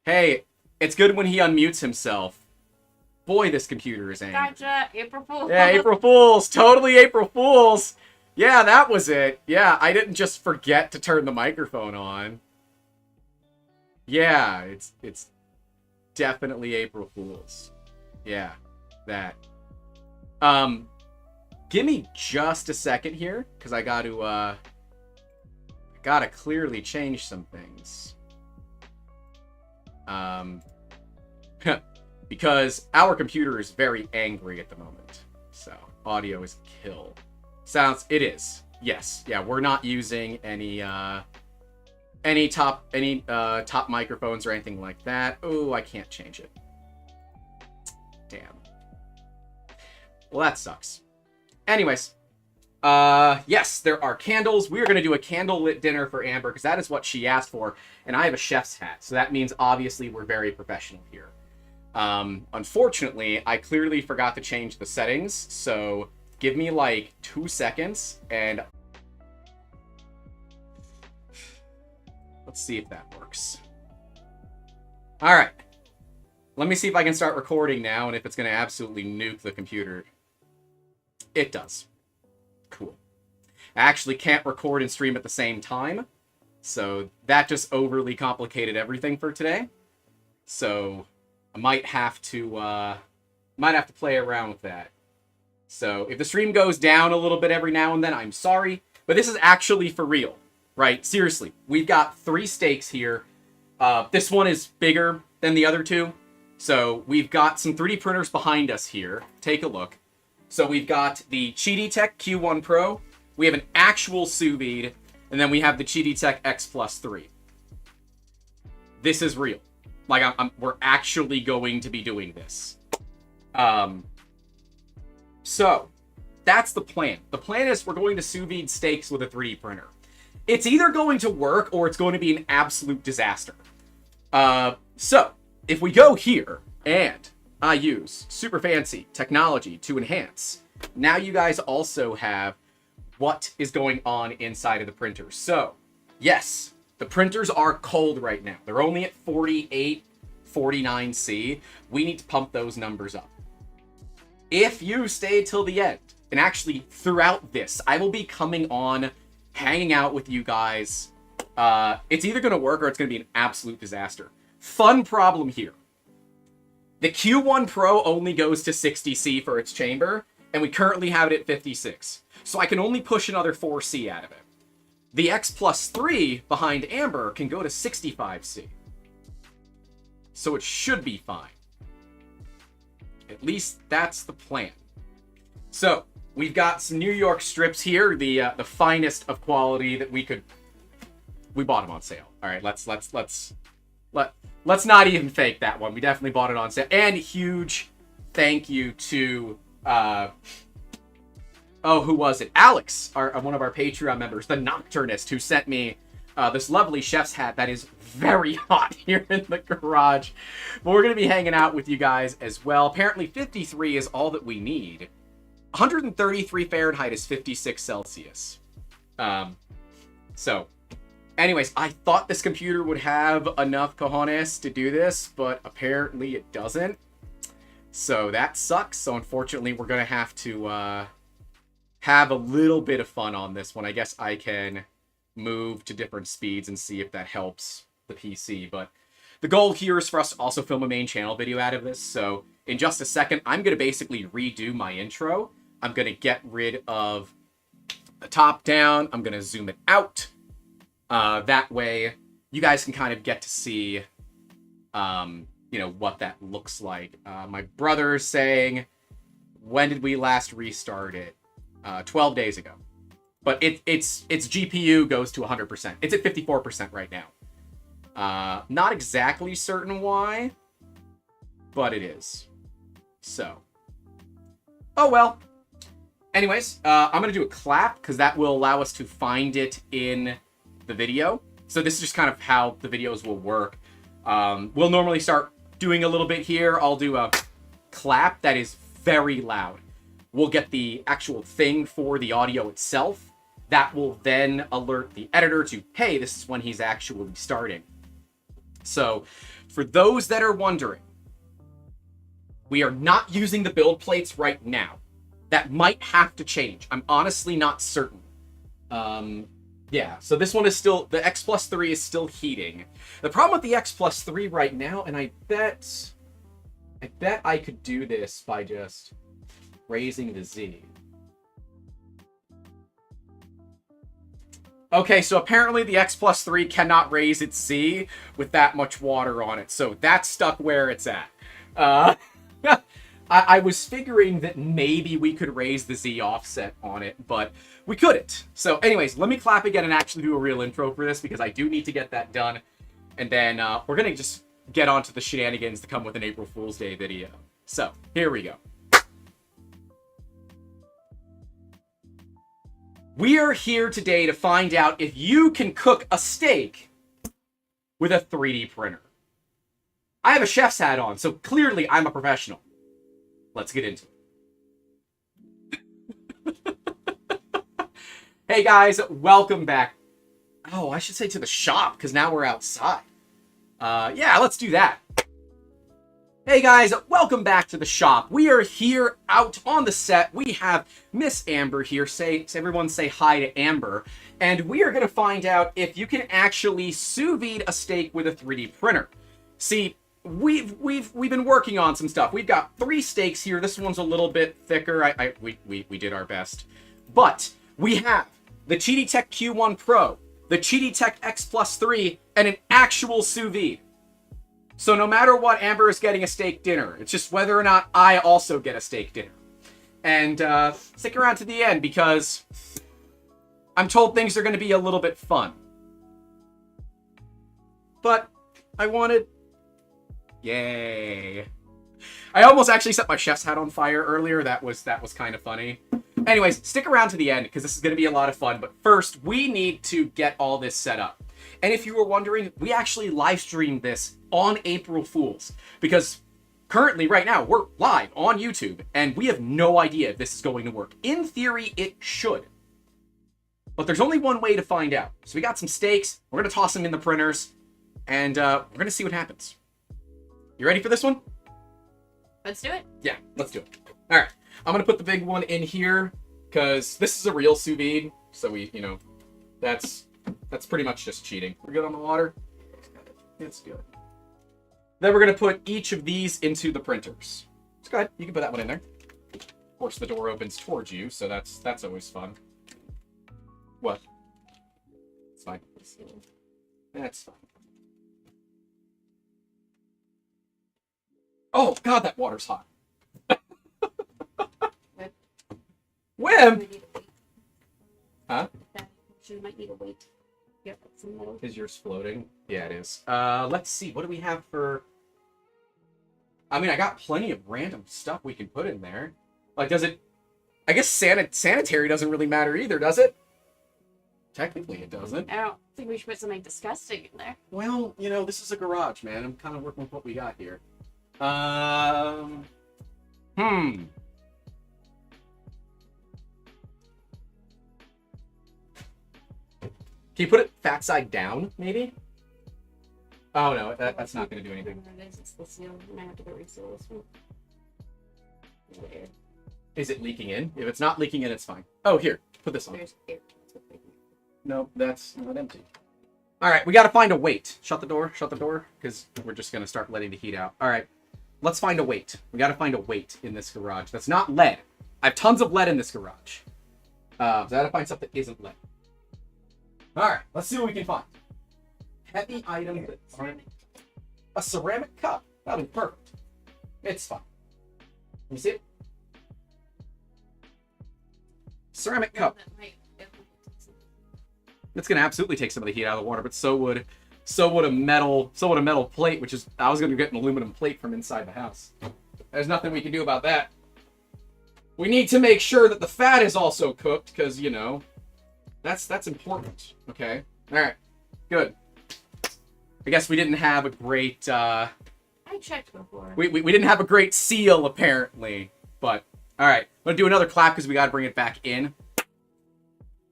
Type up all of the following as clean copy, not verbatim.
Hey, it's good when he unmutes himself. Boy, this computer is angry. Gotcha. April Fool's. Yeah, April Fools. Totally April Fools. Yeah, that was it. Yeah, I didn't just forget to turn the microphone on. Yeah, it's definitely April Fools. Yeah, that. Give me just a second here, because I gotta clearly change some things. Because our computer is very angry at the moment. So, audio is kill. It is. Yes. Yeah, we're not using any top microphones or anything like that. Oh, I can't change it. Damn. Well, that sucks. Anyways, yes, there are candles. We are going to do a candlelit dinner for Amber because that is what she asked for, and I have a chef's hat, so that means obviously we're very professional here. Unfortunately, I clearly forgot to change the settings, so give me like 2 seconds, and let's see if that works. All right. Let me see if I can start recording now, and if it's going to absolutely nuke the computer. It does. Cool. I actually can't record and stream at the same time, so that just overly complicated everything for today. So I might have to play around with that. So if the stream goes down a little bit every now and then, I'm sorry, but this is actually for real, right? Seriously, we've got 3 steaks here. This one is bigger than the other 2. So we've got some 3D printers behind us here. Take a look. So we've got the Cheaty-Tech Q1 Pro, we have an actual sous-vide, and then we have the Cheaty-Tech X Plus 3. This is real. Like, we're actually going to be doing this. So, that's the plan. The plan is we're going to sous-vide steaks with a 3D printer. It's either going to work or it's going to be an absolute disaster. So, if we go here, and I use super fancy technology to enhance, now you guys also have what is going on inside of the printer. So, yes, the printers are cold right now. They're only at 48, 49C. We need to pump those numbers up. If you stay till the end, and actually throughout this, I will be coming on, hanging out with you guys. It's either going to work or it's going to be an absolute disaster. Fun problem here. The Q1 Pro only goes to 60C for its chamber, and we currently have it at 56. So I can only push another 4C out of it. The X Plus 3 behind Amber can go to 65C. So it should be fine. At least that's the plan. So we've got some New York strips here, the finest of quality that we bought them on sale. All right, let's not even fake that one. We definitely bought it on sale. And huge thank you to who was it? Alex, one of our Patreon members, the Nocturnist, who sent me this lovely chef's hat that is very hot here in the garage. But we're going to be hanging out with you guys as well. Apparently 53 is all that we need. 133 Fahrenheit is 56 Celsius. So, anyways, I thought this computer would have enough cojones to do this, but apparently it doesn't. So that sucks. So unfortunately, we're going to have to have a little bit of fun on this one. I guess I can move to different speeds and see if that helps the PC. But the goal here is for us to also film a main channel video out of this. So in just a second, I'm going to basically redo my intro. I'm going to get rid of the top down. I'm going to zoom it out. That way, you guys can kind of get to see, what that looks like. My brother's saying, when did we last restart it? 12 days ago. But its GPU goes to 100%. It's at 54% right now. Not exactly certain why, but it is. So. Oh well. Anyways, I'm going to do a clap, because that will allow us to find it in the video. So this is just kind of how the videos will work. We'll normally start doing a little bit here. I'll do a clap that is very loud. We'll get the actual thing for the audio itself. That will then alert the editor to, hey, this is when he's actually starting. So, for those that are wondering, we are not using the build plates right now. That might have to change. I'm honestly not certain. Yeah, so this one is still, the X plus 3 is still heating. The problem with the X plus 3 right now, and I bet I could do this by just raising the Z. Okay, so apparently the X plus 3 cannot raise its Z with that much water on it, so that's stuck where it's at. I was figuring that maybe we could raise the Z offset on it, but we couldn't. So anyways, let me clap again and actually do a real intro for this, because I do need to get that done. And then we're going to just get on to the shenanigans to come with an April Fool's Day video. So, here we go. We are here today to find out if you can cook a steak with a 3D printer. I have a chef's hat on, so clearly I'm a professional. Let's get into it. Hey guys, welcome back. Oh, I should say to the shop, because now we're outside. Yeah, let's do that. Hey guys, welcome back to the shop. We are here out on the set. We have Miss Amber here. Everyone say hi to Amber. And we are going to find out if you can actually sous vide a steak with a 3D printer. See, we've been working on some stuff. We've got 3 steaks here. This one's a little bit thicker. We did our best. But we have the Cheaty Tech Q1 Pro, the Cheaty Tech X Plus 3, and an actual sous vide. So no matter what, Amber is getting a steak dinner. It's just whether or not I also get a steak dinner. And stick around to the end, because I'm told things are going to be a little bit fun. But I wanted... Yay. I almost actually set my chef's hat on fire earlier. That was kind of funny. Anyways, stick around to the end, because this is going to be a lot of fun. But first, we need to get all this set up. And if you were wondering, we actually live streamed this on April Fool's, because currently, right now, we're live on YouTube, and we have no idea if this is going to work. In theory, it should. But there's only one way to find out. So we got some steaks. We're going to toss them in the printers, and we're going to see what happens. You ready for this one? Let's do it. Yeah, let's do it. All right. I'm going to put the big one in here, because this is a real sous vide. So we, that's pretty much just cheating. We're good on the water? It's good. Then we're going to put each of these into the printers. It's good. You can put that one in there. Of course, the door opens towards you, so that's always fun. What? It's fine. That's fine. Oh, God, that water's hot. Wim! Huh? You might need a weight. Yep, some metal. Is yours floating? Yeah, it is. Let's see. What do we have for... I mean, I got plenty of random stuff we can put in there. Like, does it... I guess sanitary doesn't really matter either, does it? Technically, it doesn't. I don't think we should put something disgusting in there. Well, this is a garage, man. I'm kind of working with what we got here. Can you put it fat side down, maybe? Oh, no, that's not going to do anything. It's the seal. I might have to go reseal this one. Weird. Is it leaking in? If it's not leaking in, it's fine. Oh, here. Put this on. There's air. No, that's not empty. All right, we got to find a weight. Shut the door, because we're just going to start letting the heat out. All right, let's find a weight. We got to find a weight in this garage. That's not lead. I have tons of lead in this garage. So I got to find something that isn't lead. All right, let's see what we can find. Heavy items that aren't... A ceramic cup. That'll be perfect. It's fine. Let me see it. Ceramic cup. It's gonna absolutely take some of the heat out of the water, but so would a metal plate, which is I was gonna get an aluminum plate from inside the house. There's nothing we can do about that. We need to make sure that the fat is also cooked, because that's important. Okay. All right. Good. I guess we didn't have a great. I checked before. We didn't have a great seal apparently, but all right. I'm gonna do another clap because we got to bring it back in.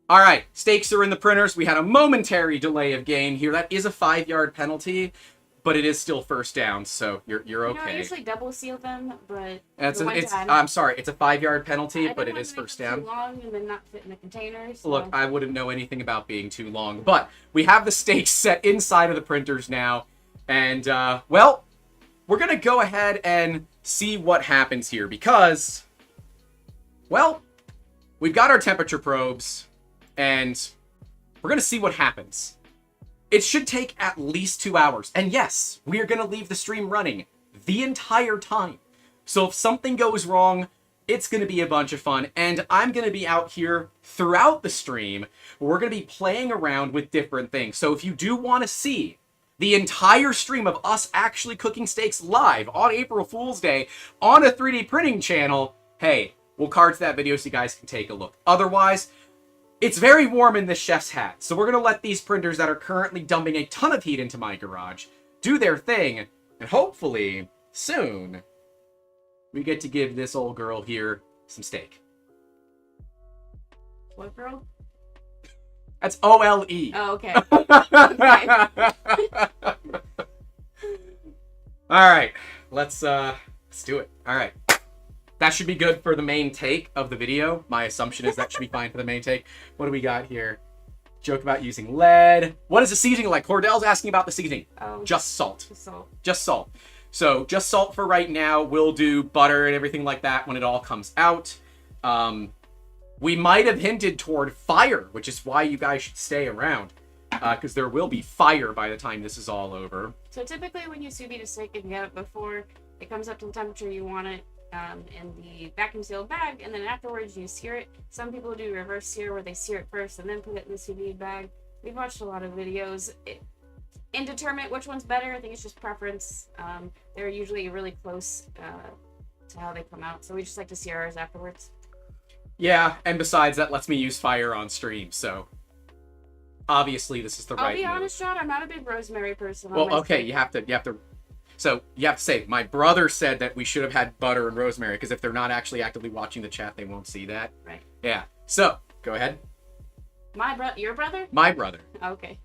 All right, steaks are in the printers. We had a momentary delay of game here. That is a 5-yard penalty, but it is still first down, so you're You know, I okay. usually double seal them, but And the one time, I'm sorry, it's a 5-yard penalty, I but didn't it want is to make first them down. too long and then not fit in the container. So. Look, I wouldn't know anything about being too long, but we have the stakes set inside of the printers now, and well, we're gonna go ahead and see what happens here because, well, we've got our temperature probes, and we're gonna see what happens. It should take at least 2 hours. And yes, we are going to leave the stream running the entire time. So if something goes wrong, it's going to be a bunch of fun. And I'm going to be out here throughout the stream. We're going to be playing around with different things. So if you do want to see the entire stream of us actually cooking steaks live on April Fool's Day on a 3D printing channel, hey, we'll card to that video so you guys can take a look. Otherwise, it's very warm in this chef's hat, so we're going to let these printers that are currently dumping a ton of heat into my garage do their thing, and hopefully, soon, we get to give this old girl here some steak. What girl? That's O-L-E. Oh, okay. Alright, let's do it. Alright. That should be good for the main take of the video. My assumption is that should be fine for the main take. What do we got here? Joke about using lead. What is the seasoning like? Cordell's asking about the seasoning. Just salt. Just salt. Just salt. So just salt for right now. We'll do butter and everything like that when it all comes out. We might have hinted toward fire, which is why you guys should stay around. Because there will be fire by the time this is all over. So typically when you sous vide a steak and get it before it comes up to the temperature you want it, in the vacuum sealed bag, and then afterwards you sear it. Some people do reverse sear where they sear it first and then put it in the sous vide bag. We've watched a lot of videos. Indeterminate which one's better. I think it's just preference. They're usually really close to how they come out, so we just like to sear ours afterwards. Yeah, and besides, that lets me use fire on stream, so obviously this is the right I'll be move. honest, John, I'm not a big rosemary person. Well, okay, you have to. So you have to say, my brother said that we should have had butter and rosemary, because if they're not actually actively watching the chat, they won't see that. Right. Yeah. So go ahead. Your brother? My brother. Okay.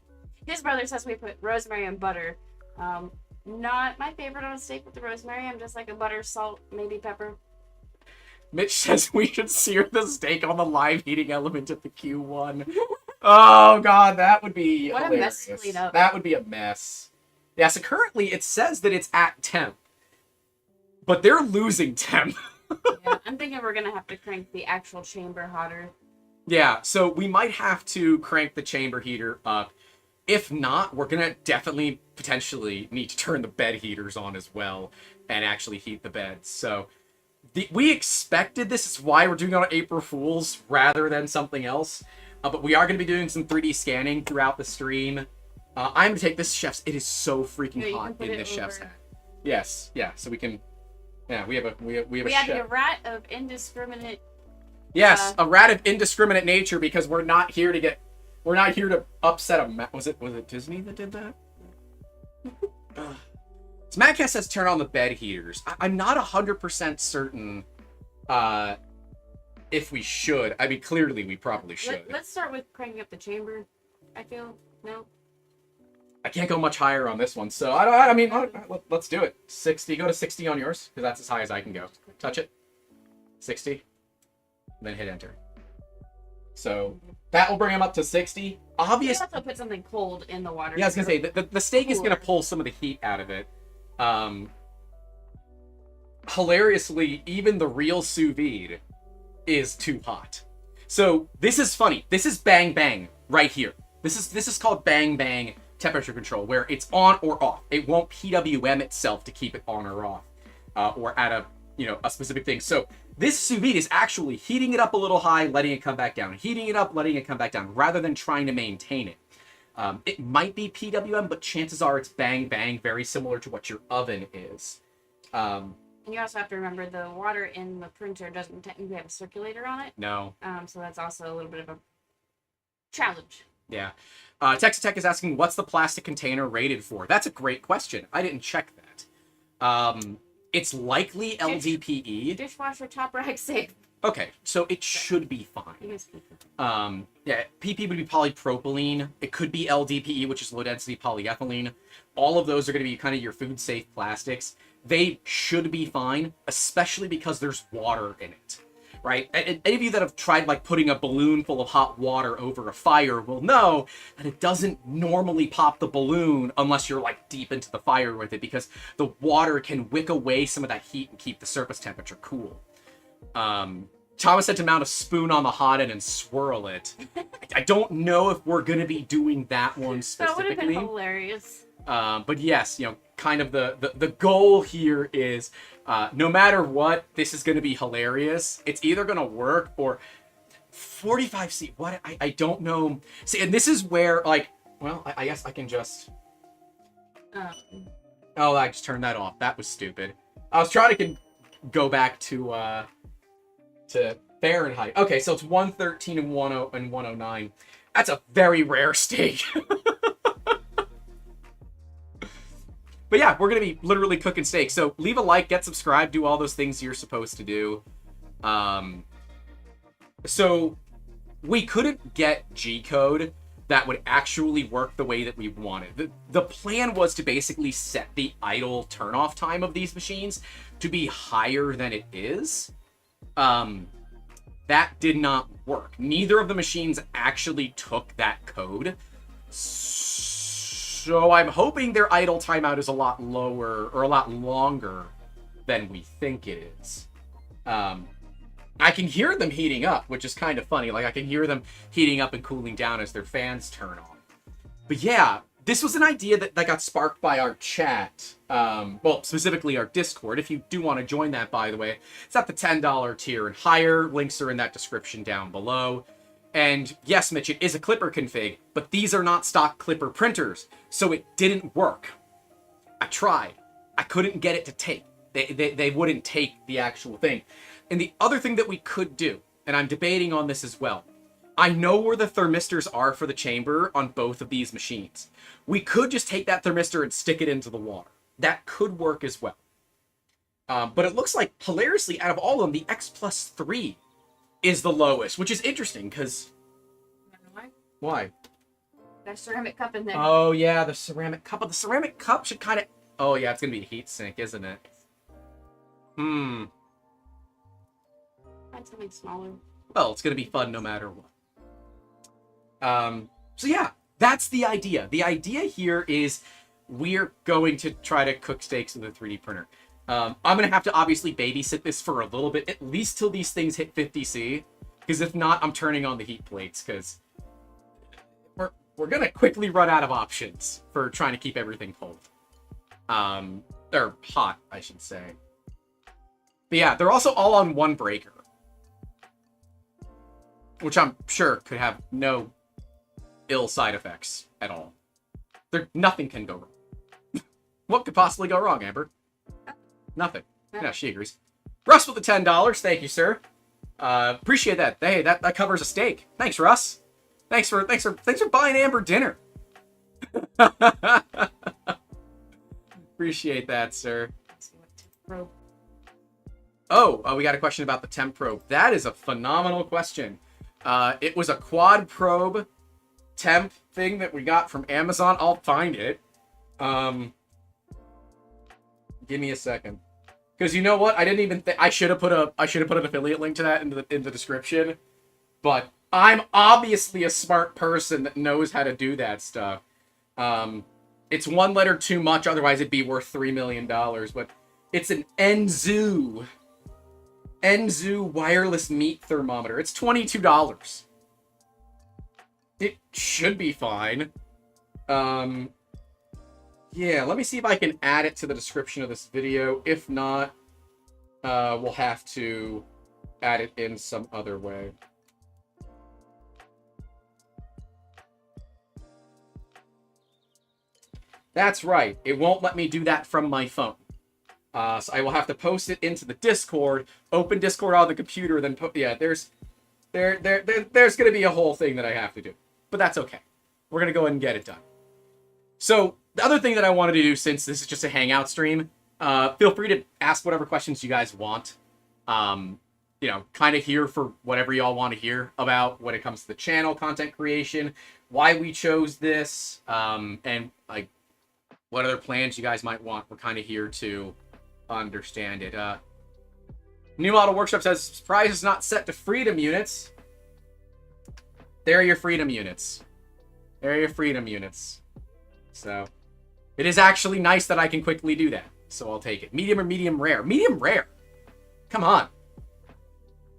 His brother says we put rosemary and butter. Not my favorite on a steak with the rosemary. I'm just like a butter, salt, maybe pepper. Mitch says we should sear the steak on the live heating element at the Q1. Oh god, that would be What hilarious. a mess to clean up. That would be a mess. Yeah, so currently it says that it's at temp, but they're losing temp. Yeah, I'm thinking we're gonna have to crank the actual chamber hotter. Yeah, so we might have to crank the chamber heater up. If not, we're gonna definitely potentially need to turn the bed heaters on as well and actually heat the beds. So we expected this. Is why we're doing it on April Fools rather than something else. But we are going to be doing some 3D scanning throughout the stream. I'm going to take this chef's... It is so freaking hot in this chef's hat. Yes, yeah, so we can... Yeah, we have a chef. A rat of indiscriminate... Yes, a rat of indiscriminate nature, because we're not here to get... We're not here to upset a... Was it Disney that did that? So Madcast says turn on the bed heaters. I'm not 100% certain if we should. I mean, clearly we probably should. Let's start with cranking up the chamber, I feel. No? I can't go much higher on this one, so I mean, let's do it. 60, go to 60 on yours, because that's as high as I can go. Touch it. 60. Then hit enter. So that will bring him up to 60. Obviously, You also put something cold in the water. yeah, I was gonna say the steak is gonna pull some of the heat out of it. Hilariously, even the real sous vide is too hot. So this is funny. This is bang bang right here. This is called bang bang temperature control, where it's on or off. It won't PWM itself to keep it on or off, or at a specific thing. So this sous vide is actually heating it up a little high, letting it come back down, heating it up, letting it come back down, rather than trying to maintain it. It might be PWM, but chances are it's bang bang, very similar to what your oven is. And you also have to remember the water in the printer doesn't technically have a circulator on it. No. So that's also a little bit of a challenge. Yeah. Texas Tech is asking, what's the plastic container rated for? That's a great question. I didn't check that. It's likely LDPE. Dishwasher top rack safe. Okay, so it should be fine. Yeah, PP would be polypropylene. It could be LDPE, which is low density polyethylene. All of those are going to be kind of your food safe plastics. They should be fine, especially because there's water in it, right? And any of you that have tried like putting a balloon full of hot water over a fire will know that it doesn't normally pop the balloon unless you're like deep into the fire with it, because the water can wick away some of that heat and keep the surface temperature cool. Thomas said to mount a spoon on the hot end and swirl it. I don't know if we're going to be doing that one specifically. That would have been hilarious. But yes, you know, kind of the goal here is no matter what, this is going to be hilarious. It's either going to work or 45C. What? I don't know. See, and this is where, like, well, I guess I can just... Oh, I just turned that off. That was stupid. I was trying to go back to Fahrenheit. Okay, so it's 113 and 109. That's a very rare steak. But yeah, we're going to be literally cooking steak. So leave a like, get subscribed, do all those things you're supposed to do. So we couldn't get G-code that would actually work the way that we wanted. The plan was to basically set the idle turn-off time of these machines to be higher than it is. That did not work. Neither of the machines actually took that code. So I'm hoping their idle timeout is a lot lower or a lot longer than we think it is. I can hear them heating up, which is kind of funny. Like, I can hear them heating up and cooling down as their fans turn on. But yeah, this was an idea that got sparked by our chat. Well, specifically our Discord. If you do want to join that, by the way, it's at the $10 tier and higher. Links are in that description down below. And yes, Mitch, it is a Clipper config, but these are not stock Clipper printers, so it didn't work. I tried. I couldn't get it to take. They wouldn't take the actual thing. And the other thing that we could do, and I'm debating on this as well, I know where the thermistors are for the chamber on both of these machines. We could just take that thermistor and stick it into the water. That could work as well. But it looks like, hilariously, out of all of them, the X+3 is the lowest, which is interesting, because... Why? That ceramic cup in there. Oh, yeah, the ceramic cup. But the ceramic cup should kind of... Oh, yeah, it's going to be a heat sink, isn't it? Find something smaller. Well, it's going to be fun no matter what. So yeah, that's the idea. The idea here is we're going to try to cook steaks with a 3D printer. I'm going to have to obviously babysit this for a little bit, at least till these things hit 50C. Because if not, I'm turning on the heat plates, because we're going to quickly run out of options for trying to keep everything cold. Or hot, I should say. But yeah, they're also all on one breaker, which I'm sure could have no ill side effects at all. Nothing can go wrong. What could possibly go wrong, Amber? Nothing. Yeah, she agrees. Russ with the $10. Thank you, sir. Appreciate that. Hey, that covers a steak. Thanks, Russ. Thanks for buying Amber dinner. Appreciate that, sir. Oh, we got a question about the temp probe. That is a phenomenal question. It was a quad probe temp thing that we got from Amazon. I'll find it. Give me a second. Because you know what? I didn't even think I should have put an affiliate link to that in the description. But I'm obviously a smart person that knows how to do that stuff. It's one letter too much, otherwise it'd be worth $3 million. But it's an Enzu wireless meat thermometer. It's $22. It should be fine. Yeah, let me see if I can add it to the description of this video. If not, we'll have to add it in some other way. That's right. It won't let me do that from my phone. So I will have to post it into the Discord, open Discord on the computer, then yeah, there's going to be a whole thing that I have to do. But that's okay. We're going to go ahead and get it done. So the other thing that I wanted to do, since this is just a hangout stream, feel free to ask whatever questions you guys want. You you know, kind of here for whatever y'all want to hear about when it comes to the channel, content creation, why we chose this, and like what other plans you guys might want. We're kind of here to understand it. New Model Workshop says, prize is not set to freedom units. There are your freedom units. There are your freedom units. So, it is actually nice that I can quickly do that. So I'll take it. Medium or medium rare? Medium rare. Come on.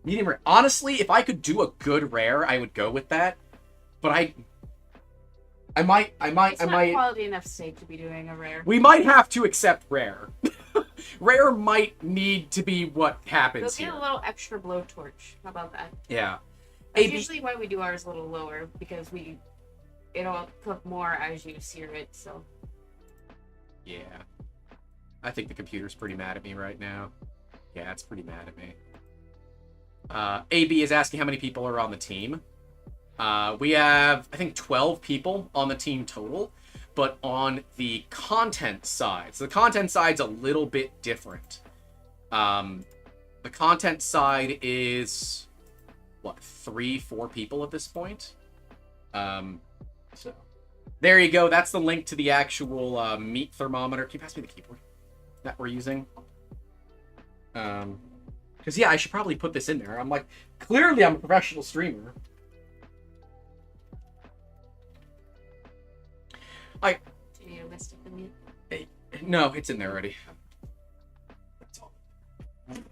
Medium rare. Honestly, if I could do a good rare, I would go with that. But I might. It's not quality enough steak to be doing a rare. We might have to accept rare. Rare might need to be what happens They'll here. get a little extra blowtorch. How about that? Yeah. That's usually why we do ours a little lower, because it'll cook more as you sear it, so. Yeah. I think the computer's pretty mad at me right now. Yeah, it's pretty mad at me. AB is asking how many people are on the team. We have, I think, 12 people on the team total, but on the content side. So the content side's a little bit different. The content side is, what, 3-4 people at this point? So there you go. That's the link to the actual meat thermometer. Can you pass me the keyboard that we're using? Because, yeah, I should probably put this in there. I'm like, clearly I'm a professional streamer. Do you need a list of the meat? No, it's in there already. That's all.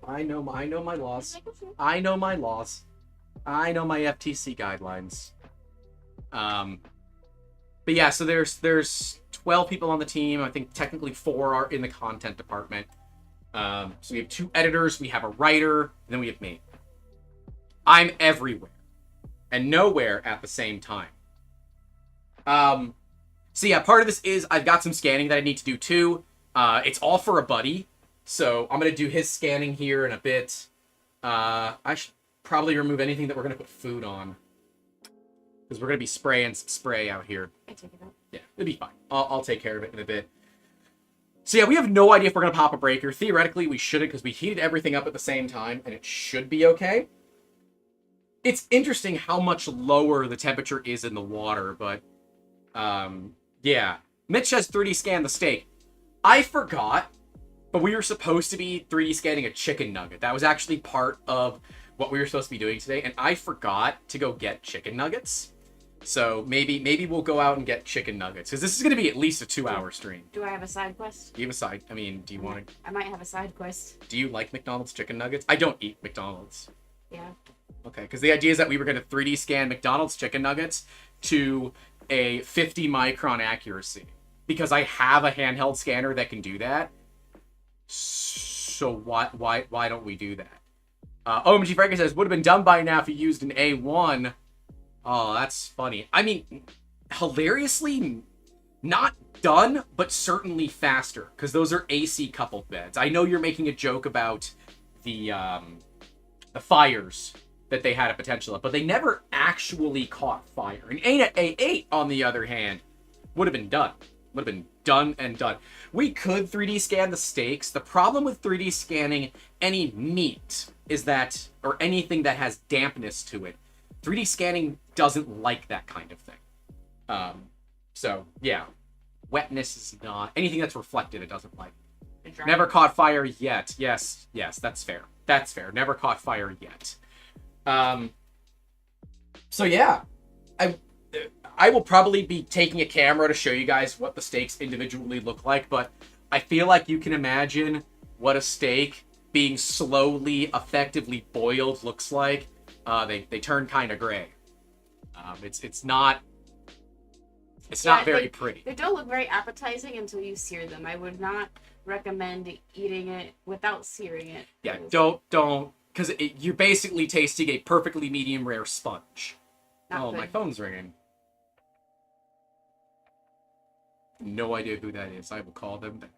I know my laws. I know my laws. I know my FTC guidelines. But yeah, so there's 12 people on the team. I think technically 4 are in the content department. So we have 2 editors, we have a writer, and then we have me. I'm everywhere and nowhere at the same time. So yeah, part of this is I've got some scanning that I need to do too. It's all for a buddy, so I'm gonna do his scanning here in a bit. I should probably remove anything that we're gonna put food on, because we're gonna be spraying some spray out here. I take it out. Yeah, it'll be fine. I'll take care of it in a bit. So yeah, we have no idea if we're gonna pop a breaker. Theoretically, we shouldn't, because we heated everything up at the same time, and it should be okay. It's interesting how much lower the temperature is in the water, but yeah. Mitch says 3D scan the steak. I forgot, but we were supposed to be 3D scanning a chicken nugget. That was actually part of what we were supposed to be doing today, and I forgot to go get chicken nuggets. So maybe we'll go out and get chicken nuggets, because this is going to be at least a 2-hour stream. Do I have a side quest? Do you have a side? I mean, do you want to? I might have a side quest. Do you like McDonald's chicken nuggets? I don't eat McDonald's. Yeah. Okay, because the idea is that we were going to 3D scan McDonald's chicken nuggets to a 50 micron accuracy, because I have a handheld scanner that can do that. So why don't we do that? OMG Frankie says, would have been done by now if you used an A1. Oh, that's funny. I mean, hilariously, not done, but certainly faster, because those are AC coupled beds. I know you're making a joke about the fires that they had a potential of, but they never actually caught fire. An A8, on the other hand, would have been done. Would have been done and done. We could 3D scan the steaks. The problem with 3D scanning any meat is that, or anything that has dampness to it, 3D scanning doesn't like that kind of thing. So, yeah. Wetness is not... Anything that's reflected, it doesn't like. Never caught fire yet. Yes, that's fair. That's fair. Never caught fire yet. So yeah, I will probably be taking a camera to show you guys what the steaks individually look like, but I feel like you can imagine what a steak being slowly, effectively boiled looks like. They turn kind of gray. It's not very pretty. They don't look very appetizing until you sear them. I would not recommend eating it without searing it. Yeah, don't. Because you're basically tasting a perfectly medium rare sponge. Not good. My phone's ringing. No idea who that is. I will call them back.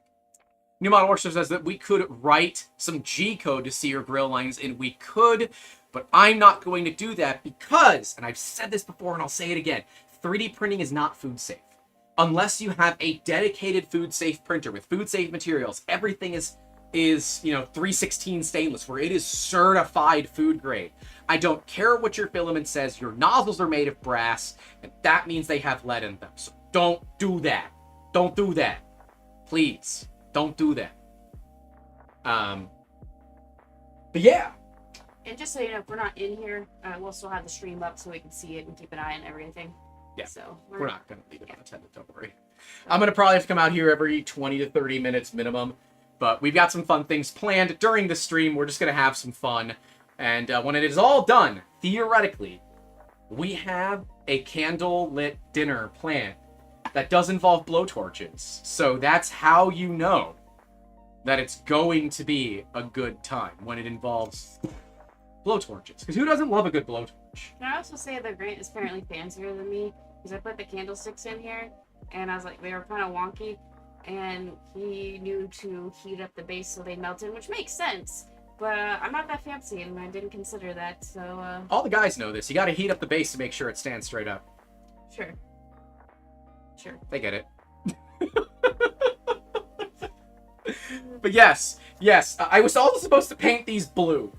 New Model Workshop says that we could write some G-code to sear grill lines, and we could, but I'm not going to do that because, and I've said this before and I'll say it again, 3D printing is not food safe. Unless you have a dedicated food safe printer with food safe materials, everything is is, you know, 316 stainless, where it is certified food grade. I don't care what your filament says. Your nozzles are made of brass, and that means they have lead in them. So don't do that. Don't do that. Please, don't do that. But yeah. And just so you know, if we're not in here, we'll still have the stream up so we can see it and keep an eye on everything. Yeah. So we're not going to leave it unattended, don't worry. I'm going to probably have to come out here every 20 to 30 minutes minimum. But we've got some fun things planned during the stream. We're just going to have some fun. And when it is all done, theoretically, we have a candle-lit dinner planned that does involve blowtorches. So that's how you know that it's going to be a good time when it involves blowtorches. Because who doesn't love a good blowtorch? Can I also say that Grant is apparently fancier than me? Because I put the candlesticks in here, and I was like, they were kind of wonky. And he knew to heat up the base so they melted, which makes sense. But I'm not that fancy, and I didn't consider that, so... All the guys know this. You gotta heat up the base to make sure it stands straight up. Sure. Sure. They get it. But yes, I was also supposed to paint these blue,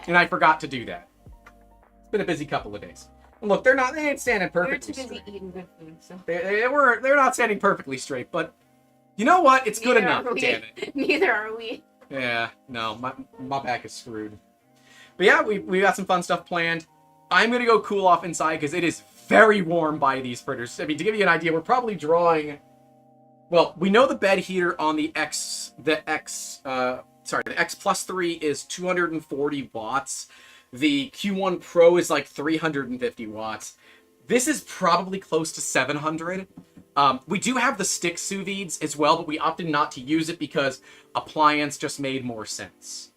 and I forgot to do that. It's been a busy couple of days. And look, they ain't standing perfectly We're too busy straight. eating good food, so... They're not standing perfectly straight, but you know what? It's good enough, damn it. Neither are we. Yeah, no, my back is screwed. But yeah, we got some fun stuff planned. I'm gonna go cool off inside because it is very warm by these printers. I mean, to give you an idea, we're probably drawing. Well, we know the bed heater on the X Plus 3 is 240 watts. The Q1 Pro is like 350 watts. This is probably close to 700. We do have the stick sous vides as well, but we opted not to use it because appliance just made more sense.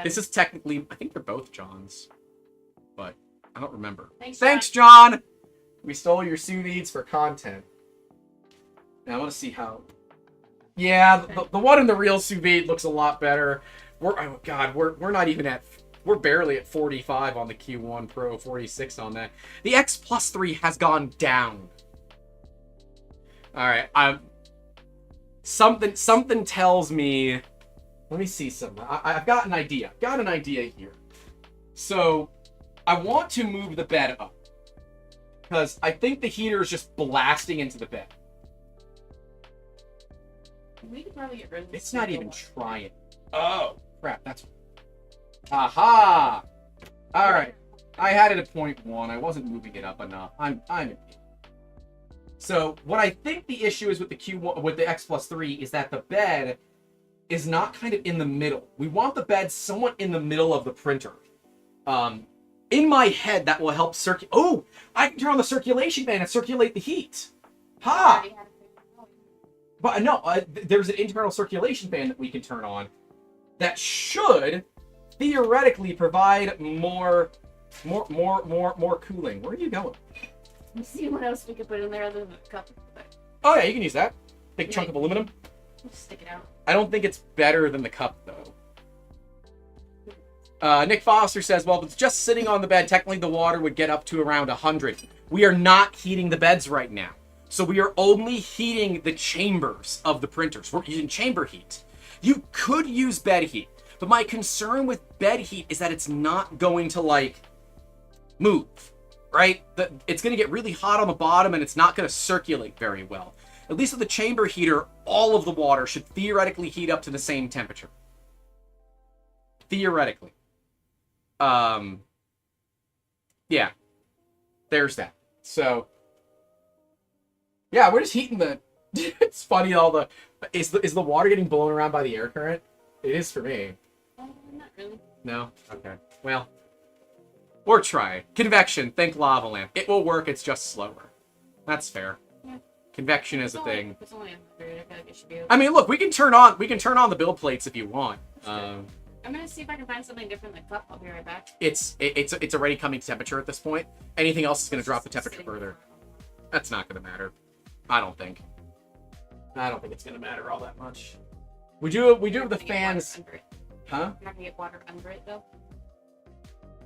This is technically, I think they're both John's, but I don't remember. Thanks, John! We stole your sous vides for content. Now I want to see how... Yeah, the one in the real sous vide looks a lot better. We're not even at... We're barely at 45 on the Q1 Pro, 46 on that. The X Plus 3 has gone down. Alright, something tells me... Let me see something. I've got an idea. Here. So, I want to move the bed up. Because I think the heater is just blasting into the bed. We could probably get rid of this. It's not even trying. Oh, crap. That's... Aha! Alright. I had it at 0.1. I wasn't moving it up enough. I'm an idiot. So, what I think the issue is with the X Plus 3 is that the bed is not kind of in the middle. We want the bed somewhat in the middle of the printer. In my head, that will help circulate... Oh! I can turn on the circulation fan and circulate the heat! Ha! But no, there's an internal circulation fan that we can turn on that should theoretically provide more cooling. Where are you going? Let's see what else we could put in there other than a cup. Oh yeah, you can use that. Big chunk of aluminum. Just stick it out. I don't think it's better than the cup, though. Nick Foster says, well, if it's just sitting on the bed, technically the water would get up to around 100. We are not heating the beds right now. So we are only heating the chambers of the printers. We're using chamber heat. You could use bed heat, but my concern with bed heat is that it's not going to, like, move, right? It's going to get really hot on the bottom, and it's not going to circulate very well. At least with the chamber heater, all of the water should theoretically heat up to the same temperature. Theoretically. Yeah. There's that. So, yeah, we're just heating the... It's funny, Is the water getting blown around by the air current? It is for me. Not really. No? Okay. Well, or try. Convection. Think lava lamp. It will work, it's just slower. That's fair. Yeah. Convection is a thing. It's only 100. I feel like it should be okay. I mean, look, we can turn on the build plates if you want. I'm gonna see if I can find something different than cup. I'll be right back. It's already coming temperature at this point. Anything else is going to drop the temperature further. That's not going to matter. I don't think it's going to matter all that much. We do have the fans. Huh? You're not gonna get water under it though.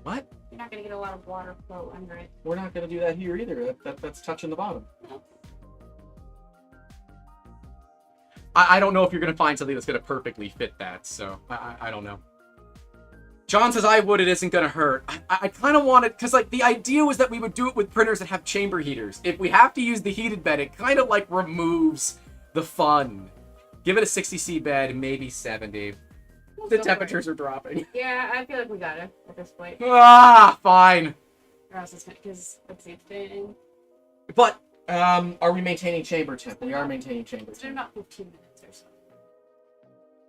What? You're not gonna get a lot of water flow under it. We're not going to do that here either. That's touching the bottom. No. I don't know if you're going to find something that's going to perfectly fit that, so I don't know. John says, I would, it isn't going to hurt. I kind of want it, because, like, the idea was that we would do it with printers that have chamber heaters. If we have to use the heated bed, it kind of, like, removes the fun. Give it a 60C bed, maybe 70. The temperatures are dropping. Yeah, I feel like we got it at this point. Ah, fine. Or else it's because let's see, it's been. But, are we maintaining chamber temp? We are maintaining chamber It's been temp. about 15 minutes or so.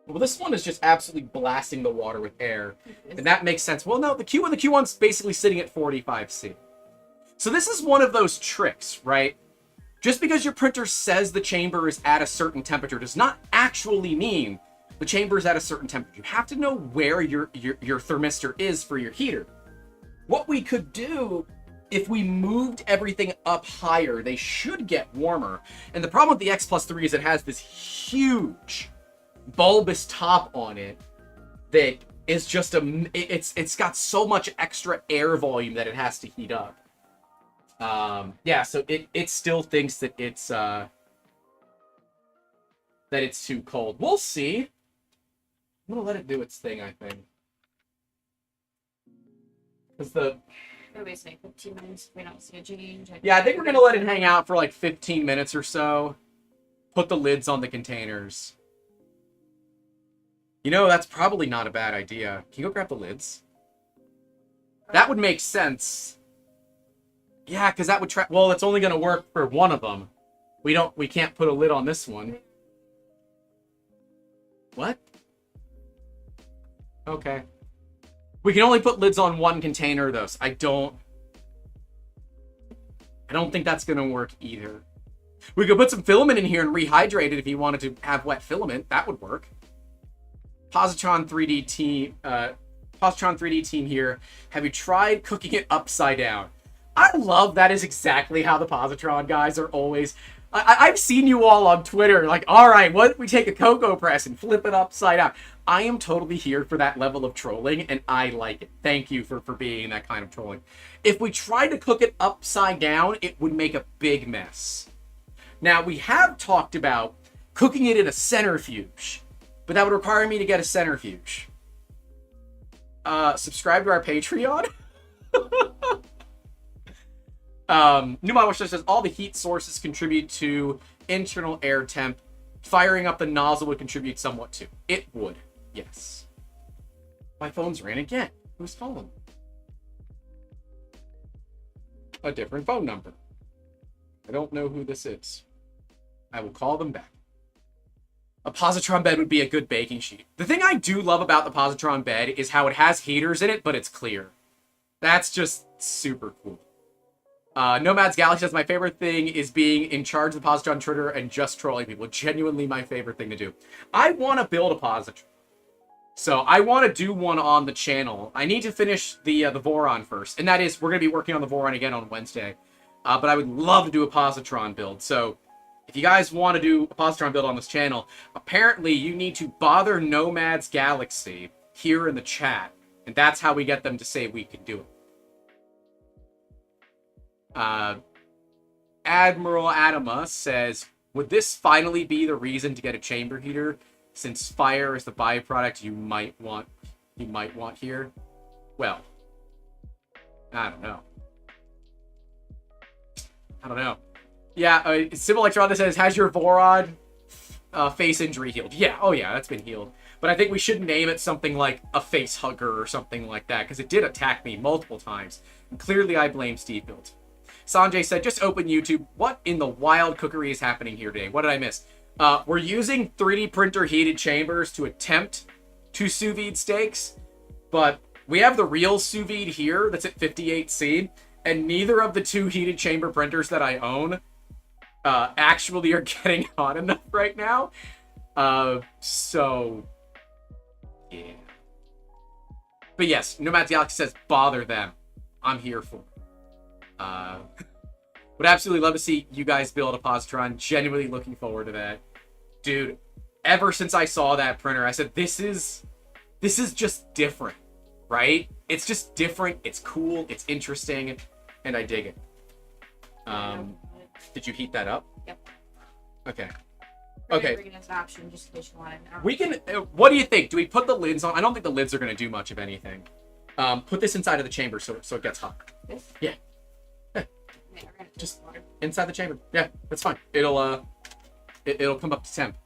Well, this one is just absolutely blasting the water with air. And that makes sense. Well, no, the Q1, the Q1's basically sitting at 45C. So this is one of those tricks, right? Just because your printer says the chamber is at a certain temperature does not actually mean the chamber is at a certain temperature. You have to know where your thermistor is for your heater. What we could do, if we moved everything up higher, they should get warmer. And the problem with the X+3 is it has this huge bulbous top on it that is just it's got so much extra air volume that it has to heat up. Yeah, so it still thinks that it's too cold. We'll see. I'm gonna let it do its thing, I think. Because Everybody's saying 15 minutes. We don't see a change. I think we're gonna let it hang out for like 15 minutes or so. Put the lids on the containers. You know, that's probably not a bad idea. Can you go grab the lids? That would make sense. Yeah, because that would well, it's only gonna work for one of them. We can't put a lid on this one. What? Okay. We can only put lids on one container though, so I don't think that's gonna work either. We could put some filament in here and rehydrate it if you wanted to have wet filament. That would work. Positron 3D team here. Have you tried cooking it upside down? I love that is exactly how the Positron guys are always. I've seen you all on Twitter, like, all right, what if we take a cocoa press and flip it upside down? I am totally here for that level of trolling, and I like it. Thank you for being that kind of trolling. If we tried to cook it upside down, it would make a big mess. Now, we have talked about cooking it in a centrifuge, but that would require me to get a centrifuge. Subscribe to our Patreon. Newmont Wisher says all the heat sources contribute to internal air temp. Firing up the nozzle would contribute somewhat too. It would, yes. My phone's ringing again. Who's calling? A different phone number. I don't know who this is. I will call them back. A positron bed would be a good baking sheet. The thing I do love about the positron bed is how it has heaters in it, but it's clear. That's just super cool. Nomad's Galaxy says, my favorite thing is being in charge of the positron Twitter and just trolling people. Genuinely my favorite thing to do. I want to build a positron. So I want to do one on the channel. I need to finish the Voron first. And that is, we're going to be working on the Voron again on Wednesday. But I would love to do a positron build. So if you guys want to do a positron build on this channel, apparently you need to bother Nomad's Galaxy here in the chat. And that's how we get them to say we can do it. Admiral Adama says, would this finally be the reason to get a chamber heater, since fire is the byproduct you might want here? Well, I don't know. Yeah, Civil Electron says, has your Vorod face injury healed? Yeah, oh yeah, that's been healed. But I think we should name it something like a face hugger or something like that, because it did attack me multiple times. And clearly I blame Steve Built. Sanjay said, just open YouTube. What in the wild cookery is happening here today? What did I miss? We're using 3D printer heated chambers to attempt to sous vide steaks, but we have the real sous vide here that's at 58C, and neither of the two heated chamber printers that I own actually are getting hot enough right now. So, yeah. But yes, Nomad Galaxy says, bother them. I'm here for it. Would absolutely love to see you guys build a positron. Genuinely looking forward to that. Dude, ever since I saw that printer, I said, this is just different, right? It's just different, it's cool, it's interesting, and I dig it. Did you heat that up? Yep. Okay. We're Okay. gonna bring it as an option just in case you want it. We can. What do you think? Do we put the lids on? I don't think the lids are going to do much of anything. Put this inside of the chamber so it gets hot. This? Yeah. Yeah, we're gonna Just water. inside the chamber. Yeah, that's fine. It'll come up to temp.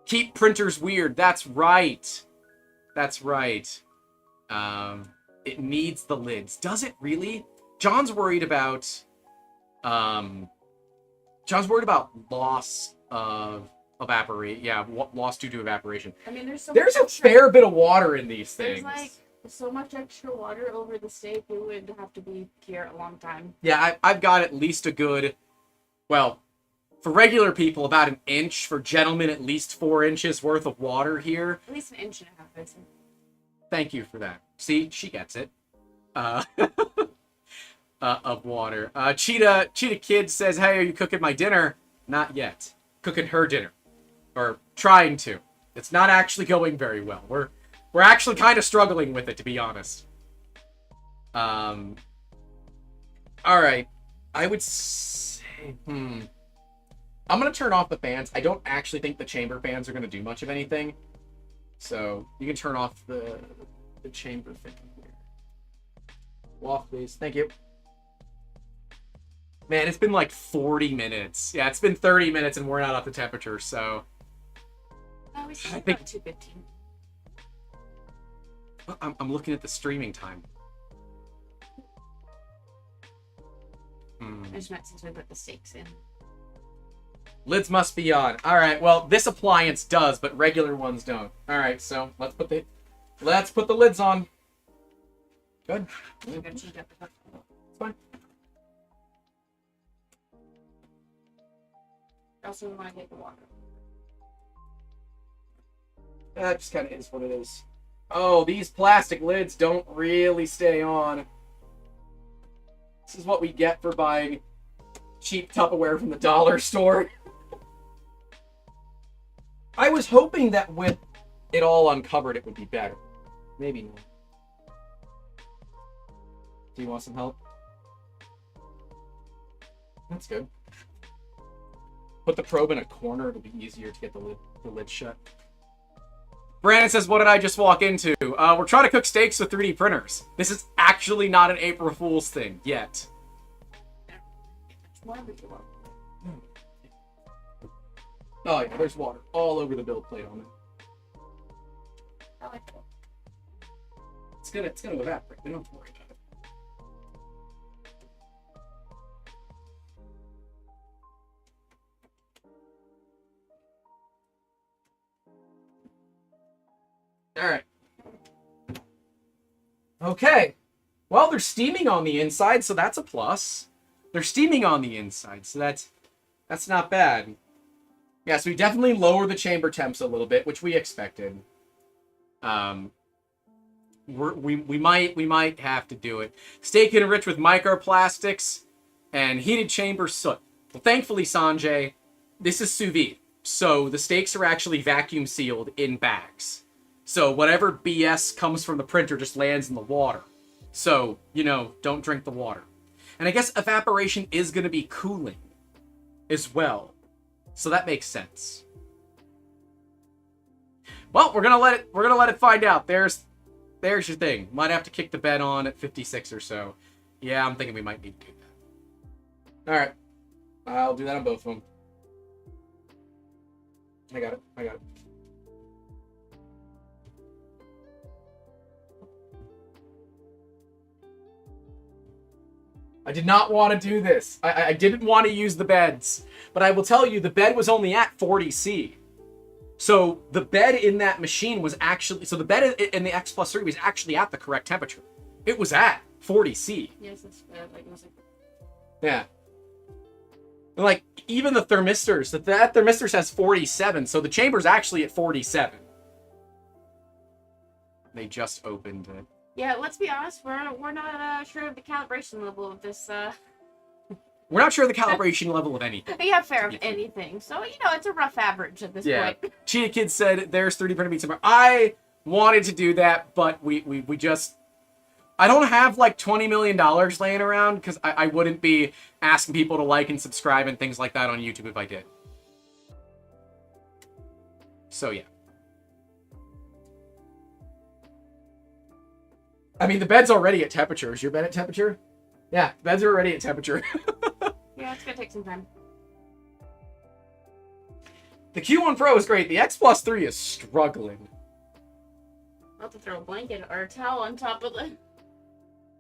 Keep printers weird. That's right. That's right. It needs the lids. Does it really? John's worried about loss of evaporate. Yeah, loss due to evaporation. I mean, there's A fair bit of water in these things. There's like so much extra water over the steak. It would have to be here a long time. Yeah, I've got at least a good, well, for regular people, about an inch. For gentlemen, at least 4 inches worth of water here. At least an inch and a half, I think. Thank you for that. See, she gets it. Of water. Cheetah Kid says, "Hey, are you cooking my dinner?" Not yet. Cooking her dinner, or trying to. It's not actually going very well. We're actually kind of struggling with it, to be honest. All right. I would say, I'm gonna turn off the fans. I don't actually think the chamber fans are gonna do much of anything. So you can turn off the chamber fan here. Off, please. Thank you. Man, it's been like 40 minutes. Yeah, it's been 30 minutes and we're not up to temperature, so... Oh, we should I have think- about 2:15. I'm looking at the streaming time. I just meant since we put the steaks in. Lids must be on. Alright, well, this appliance does, but regular ones don't. Alright, so let's put the lids on. Good. We're gonna change up the cup. It's fine. Also, we want to get the water. That just kind of is what it is. Oh, these plastic lids don't really stay on. This is what we get for buying cheap Tupperware from the dollar store. I was hoping that with it all uncovered, it would be better. Maybe not. Do you want some help? That's good. Put the probe in a corner. It'll be easier to get the lid shut. Brandon says, what did I just walk into? We're trying to cook steaks with 3D printers. This is actually not an April Fool's thing yet. Oh yeah, there's water all over the build plate on it. I like it. It's gonna evaporate. We don't have to worry about it. All right. Okay. Well, they're steaming on the inside, so that's a plus. They're steaming on the inside, so that's not bad. Yeah, so we definitely lower the chamber temps a little bit, which we expected. We might have to do it. Steak enriched with microplastics and heated chamber soot. Well, thankfully, Sanjay, this is sous vide, so the steaks are actually vacuum sealed in bags. So whatever BS comes from the printer just lands in the water. So, don't drink the water. And I guess evaporation is going to be cooling as well. So that makes sense. Well, we're going to let it find out. There's your thing. Might have to kick the bed on at 56 or so. Yeah, I'm thinking we might need to do that. All right. I'll do that on both of them. I got it. I did not want to do this. I didn't want to use the beds. But I will tell you, the bed was only at 40°C. So the bed in that machine was actually... So the bed in the X Plus 3 was actually at the correct temperature. It was at 40°C. Yes, it's like it was like... Yeah. And like, even the thermistors, that thermistor says 47, so the chamber's actually at 47. They just opened it. Yeah, let's be honest, we're not sure of the calibration level of this. We're not sure the calibration level of anything. Yeah, fair of anything. So, it's a rough average at this point. Cheetah Kid said there's 3D printed meat somewhere. I wanted to do that, but we just... I don't have like $20 million laying around because I wouldn't be asking people to like and subscribe and things like that on YouTube if I did. So yeah. I mean, the bed's already at temperature. Is your bed at temperature? Yeah, the beds are already at temperature. Yeah, it's gonna take some time. The Q1 Pro is great. The X Plus 3 is struggling. I'll have to throw a blanket or a towel on top of the...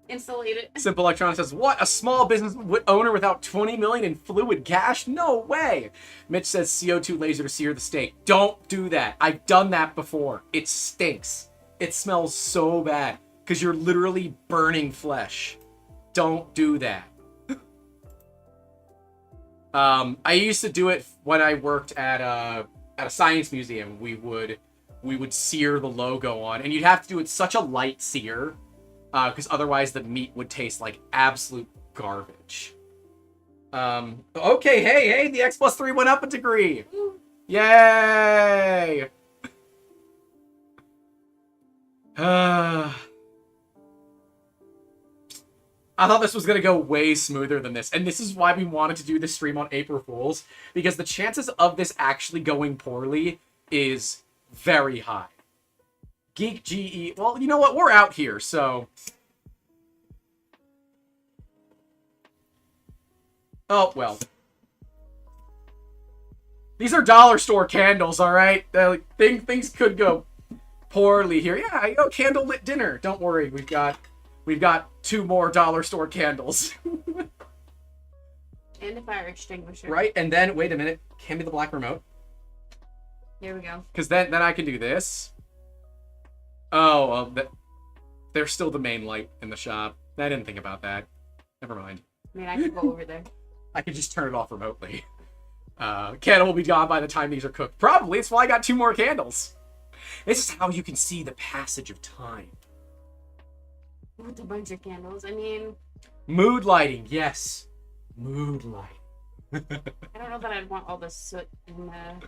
Insulate it. Simple Electronics says, what? A small business owner without 20 million in fluid cash? No way. Mitch says CO2 laser to sear the steak. Don't do that. I've done that before. It stinks. It smells so bad because you're literally burning flesh. Don't do that. I used to do it when I worked at a science museum. We would sear the logo on, and you'd have to do it such a light sear. Because otherwise the meat would taste like absolute garbage. Okay, hey, the X Plus 3 went up a degree. Yay! I thought this was going to go way smoother than this. And this is why we wanted to do this stream on April Fools. Because the chances of this actually going poorly is very high. Geek GE. Well, you know what? We're out here, so... Oh, well. These are dollar store candles, alright? Things could go poorly here. Yeah, candlelit dinner. Don't worry, we've got 2 more dollar store candles. And a fire extinguisher. Right, and then, wait a minute. Hand me the black remote. Here we go. Because then I can do this. Oh, well, there's still the main light in the shop. I didn't think about that. Never mind. I mean, I could go over there. I could just turn it off remotely. Candle will be gone by the time these are cooked. Probably. It's why I got 2 more candles. This is how you can see the passage of time. With a bunch of candles. I mean... Mood lighting. Yes. Mood lighting. I don't know that I'd want all the soot in the...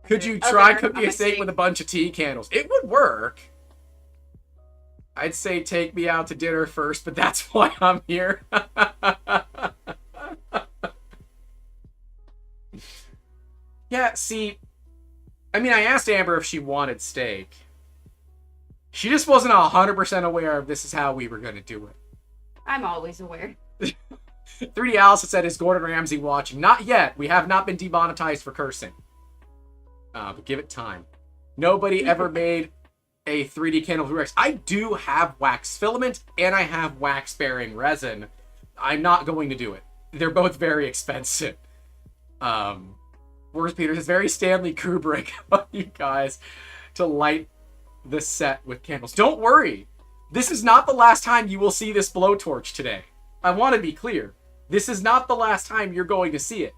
Could you try cooking a steak with a bunch of tea candles? It would work. I'd say take me out to dinner first, but that's why I'm here. Yeah, see, I mean, I asked Amber if she wanted steak. She just wasn't 100% aware of this is how we were going to do it. I'm always aware. 3D Alice said, is Gordon Ramsay watching? Not yet. We have not been demonetized for cursing. But give it time. Nobody ever made a 3D candle with wax. I do have wax filament, and I have wax-bearing resin. I'm not going to do it. They're both very expensive. Whereas Peter says, very Stanley Kubrick on you guys to light the set with candles. Don't worry. This is not the last time you will see this blowtorch today. I want to be clear. This is not the last time you're going to see it.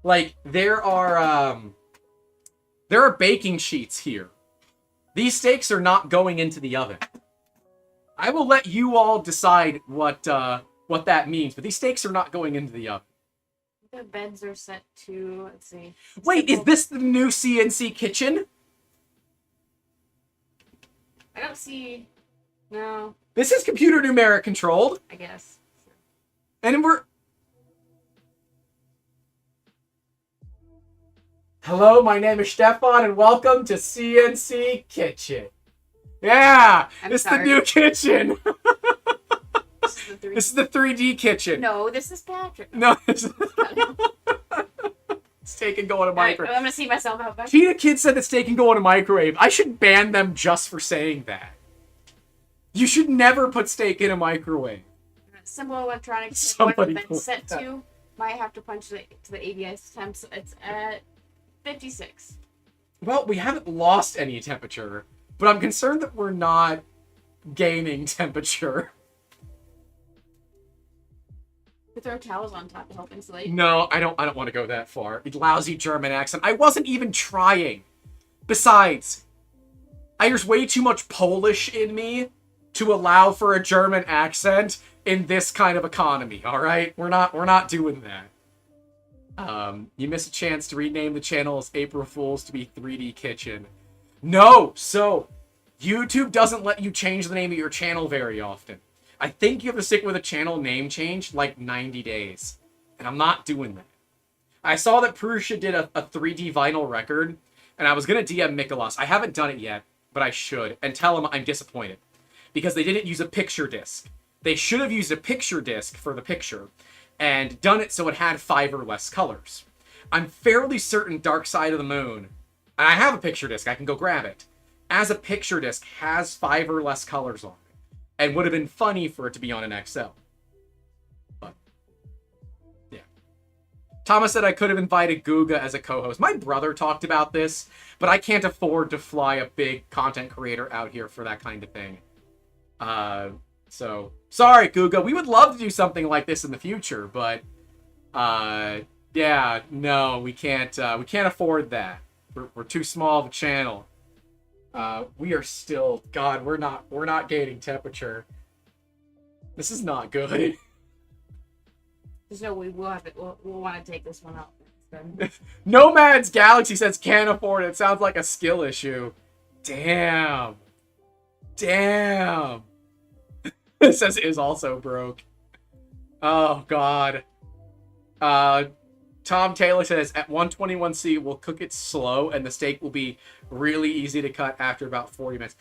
Like, there are baking sheets here. These steaks are not going into the oven. I will let you all decide what that means, but these steaks are not going into the oven. The beds are set to, let's see. Wait, is this the new CNC kitchen? I don't see, no. This is computer numeric controlled. I guess. And we're... Hello, my name is Stefan, and welcome to CNC Kitchen. Yeah, it's the new kitchen. This is the 3D kitchen. No, this is Patrick. No, it's steak and go in a microwave. Right, I'm gonna see myself out back. Cheetah Kid said that steak can go in a microwave. I should ban them just for saying that. You should never put steak in a microwave. Simple Electronics. Somebody what it's set to. Might have to punch to the ABS temps. It's at 56. Well, we haven't lost any temperature, but I'm concerned that we're not gaining temperature. You throw towels on top to help insulate. No, I don't want to go that far. Lousy German accent. I wasn't even trying. Besides, there's way too much Polish in me to allow for a German accent in this kind of economy, all right? We're not doing that. You miss a chance to rename the channel as April Fools to be 3D Kitchen. No! So, YouTube doesn't let you change the name of your channel very often. I think you have to stick with a channel name change like 90 days. And I'm not doing that. I saw that Prusa did a 3D vinyl record, and I was going to DM Mikolas. I haven't done it yet, but I should, and tell him I'm disappointed. Because they didn't use a picture disc. They should have used a picture disc for the picture, and done it so it had 5 or less colors. I'm fairly certain Dark Side of the Moon, and I have a picture disc, I can go grab it, as a picture disc has 5 or less colors on it, and would have been funny for it to be on an XL. But, yeah. Thomas said I could have invited Guga as a co-host. My brother talked about this, but I can't afford to fly a big content creator out here for that kind of thing. So, sorry, Guga. We would love to do something like this in the future, but, yeah, no, we can't afford that. We're too small of a channel. We are still, God, we're not gaining temperature. This is not good. Just know we will have it. We'll want to take this one out. Nomad's Galaxy says can't afford it. Sounds like a skill issue. Damn. It says is also broke. Oh, God. Tom Taylor says, at 121C, we'll cook it slow, and the steak will be really easy to cut after about 40 minutes.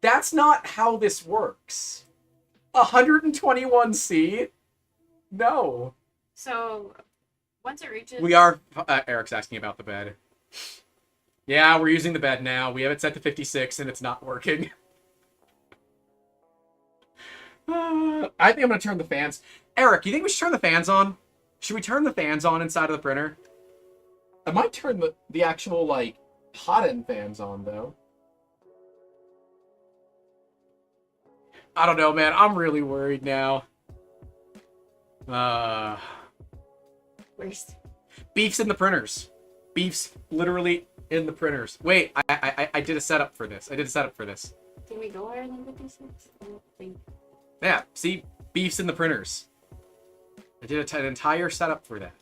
That's not how this works. 121C? No. So, once it reaches... We are... Eric's asking about the bed. Yeah, we're using the bed now. We have it set to 56, and it's not working. I think I'm going to turn the fans... Eric, you think we should turn the fans on? Should we turn the fans on inside of the printer? I might turn the actual, like, hot end fans on, though. I don't know, man. I'm really worried now. Beef's in the printers. Beef's literally in the printers. Wait, I did a setup for this. Can we go higher than 56? I don't think. Yeah, see? Beef's in the printers. I did an entire setup for that.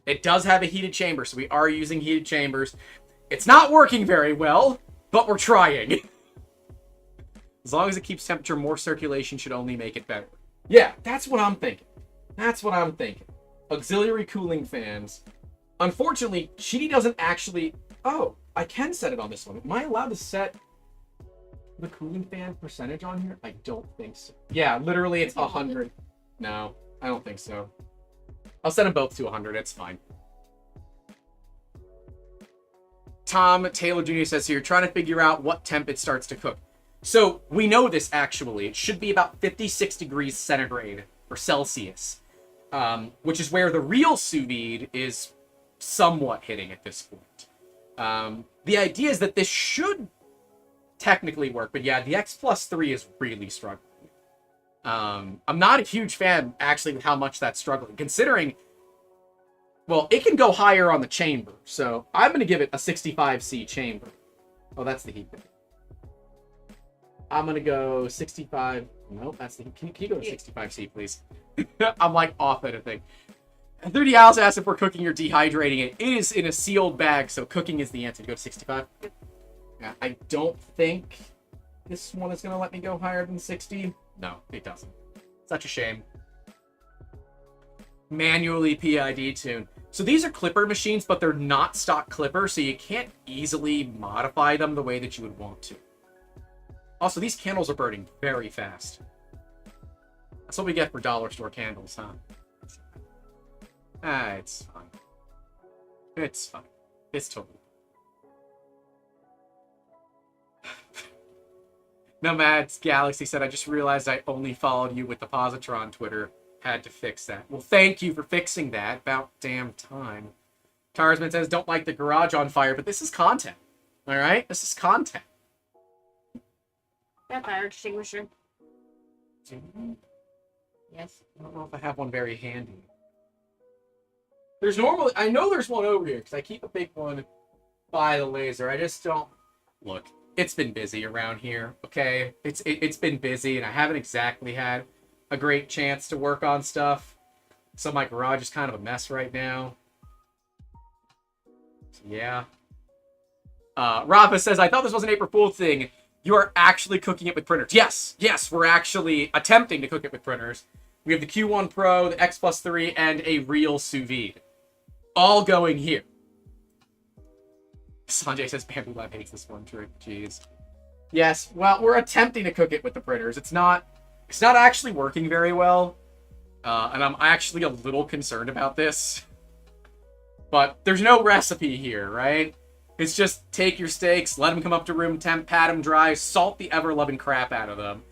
It does have a heated chamber, so we are using heated chambers. It's not working very well, but we're trying. As long as it keeps temperature, more circulation should only make it better. Yeah, that's what I'm thinking. Auxiliary cooling fans. Unfortunately, Cheaty doesn't actually... Oh, I can set it on this one. Am I allowed to set the cooling fan percentage on here? I don't think so. Yeah, literally it's 100. No, I don't think so. I'll set them both to 100. It's fine. Tom Taylor Jr. says here, trying to figure out what temp it starts to cook. So we know this actually. It should be about 56 degrees centigrade or Celsius, which is where the real sous vide is somewhat hitting at this point. The idea is that this should technically work, but yeah, the X+3 is really struggling. I'm not a huge fan actually with how much that's struggling, considering, well, it can go higher on the chamber, so I'm going to give it a 65C chamber. Oh, that's the heat thing. I'm going to go 65. Nope, that's the heat. Can you go to 65C, please? I'm like off at a thing. 30 Alice asked if we're cooking or dehydrating it. It is in a sealed bag, so cooking is the answer. Go to 65. Yeah, I don't think this one is going to let me go higher than 60. No, it doesn't. Such a shame. Manually PID tune. So these are clipper machines, but they're not stock clipper, so you can't easily modify them the way that you would want to. Also, these candles are burning very fast. That's what we get for dollar store candles, huh? Ah, it's fine. It's fine. It's totally Nomad's Galaxy said, I just realized I only followed you with the Positron Twitter. Had to fix that. Well, thank you for fixing that. About damn time. Tarsman says, don't like the garage on fire, but this is content. Alright? This is content. That fire extinguisher. Yes. I don't know if I have one very handy. There's normally... I know there's one over here, because I keep a big one by the laser. I just don't... Look. It's been busy around here, okay? It's been busy, and I haven't exactly had a great chance to work on stuff. So my garage is kind of a mess right now. So yeah. Rafa says, I thought this was an April Fool thing. You are actually cooking it with printers. Yes, we're actually attempting to cook it with printers. We have the Q1 Pro, the X Plus 3, and a real sous vide. All going here. Sanjay says Bamboo Lab hates this one trick. Jeez. Yes, well, we're attempting to cook it with the printers. It's not actually working very well. And I'm actually a little concerned about this. But there's no recipe here, right? It's just take your steaks, let them come up to room temp, pat them dry, salt the ever-loving crap out of them,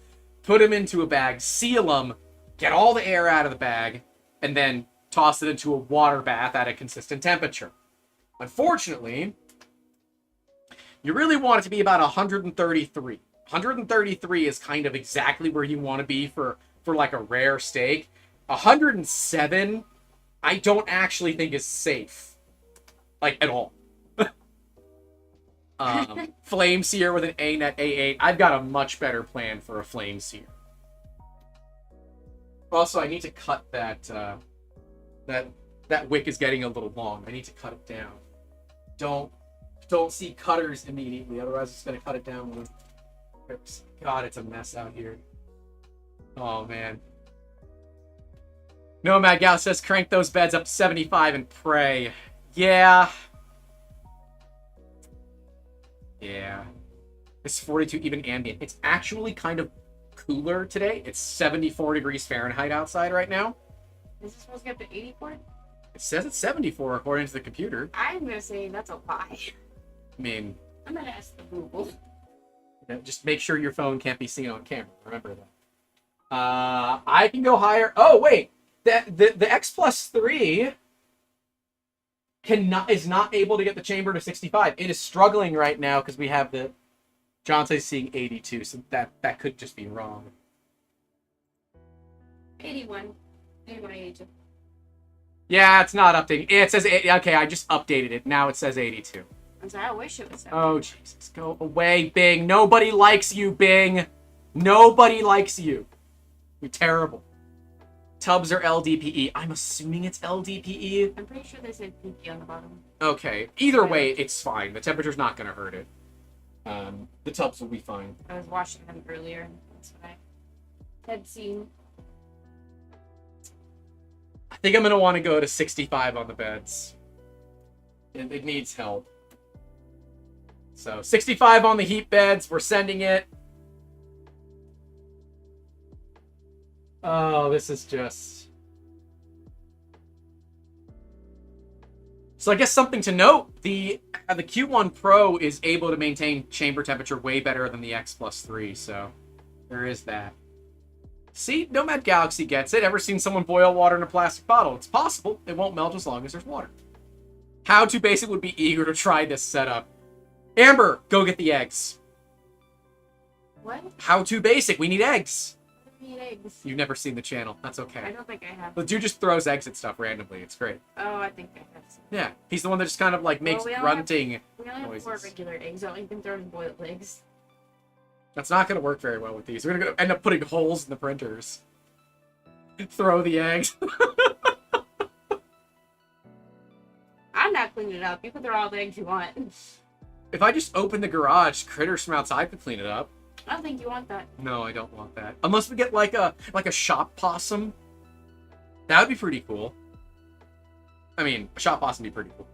put them into a bag, seal them, get all the air out of the bag, and then toss it into a water bath at a consistent temperature. Unfortunately, you really want it to be about 133. 133 is kind of exactly where you want to be for like a rare steak. 107, I don't actually think is safe. Like, at all. Flame sear with an A-net A8. I've got a much better plan for a flame sear. Also, I need to cut that, that wick is getting a little long. I need to cut it down. Don't see cutters immediately, otherwise it's going to cut it down with... God, it's a mess out here. Oh, man. Nomad Gal says, crank those beds up to 75 and pray. Yeah. Yeah. It's 42 even ambient. It's actually kind of cooler today. It's 74 degrees Fahrenheit outside right now. Is it supposed to get up to 84? It says it's 74 according to the computer. I'm going to say that's a lie. I mean... I'm going to ask the Google. Just make sure your phone can't be seen on camera. Remember that. I can go higher. Oh, wait. The X Plus 3 is not able to get the chamber to 65. It is struggling right now because we have the... John says seeing 82, so that could just be wrong. 81. 81, 82. Yeah, it's not updating. It says... Okay, I just updated it. Now it says 82. I'm sorry, I wish it was 70. Oh, Jesus. Go away, Bing. Nobody likes you, Bing. Nobody likes you. You're terrible. Tubs are LDPE. I'm assuming it's LDPE. I'm pretty sure they said PP on the bottom. Okay. Either way, it's fine. The temperature's not going to hurt it. The tubs will be fine. I was washing them earlier, and that's what I had seen. I think I'm going to want to go to 65 on the beds. It needs help. So, 65 on the heat beds. We're sending it. Oh, this is just... So I guess something to note, the Q1 Pro is able to maintain chamber temperature way better than the X Plus 3, so there is that. See, Nomad Galaxy gets it. Ever seen someone boil water in a plastic bottle? It's possible. It won't melt as long as there's water. How to Basic would be eager to try this setup. Amber, go get the eggs. What? How to Basic. We need eggs. I need eggs. You've never seen the channel. That's okay. I don't think I have. The dude just throws eggs at stuff randomly. It's great. Oh, I think I have some. Yeah, he's the one that just kind of like makes grunting We only have 4 regular eggs. I don't even throw in boiled eggs. That's not going to work very well with these. We're going to end up putting holes in the printers. Throw the eggs. I'm not cleaning it up. You can throw all the eggs you want. If I just open the garage, critters from outside could clean it up. I don't think you want that. No, I don't want that. Unless we get like a shop possum. That would be pretty cool. I mean, a shop possum would be pretty cool.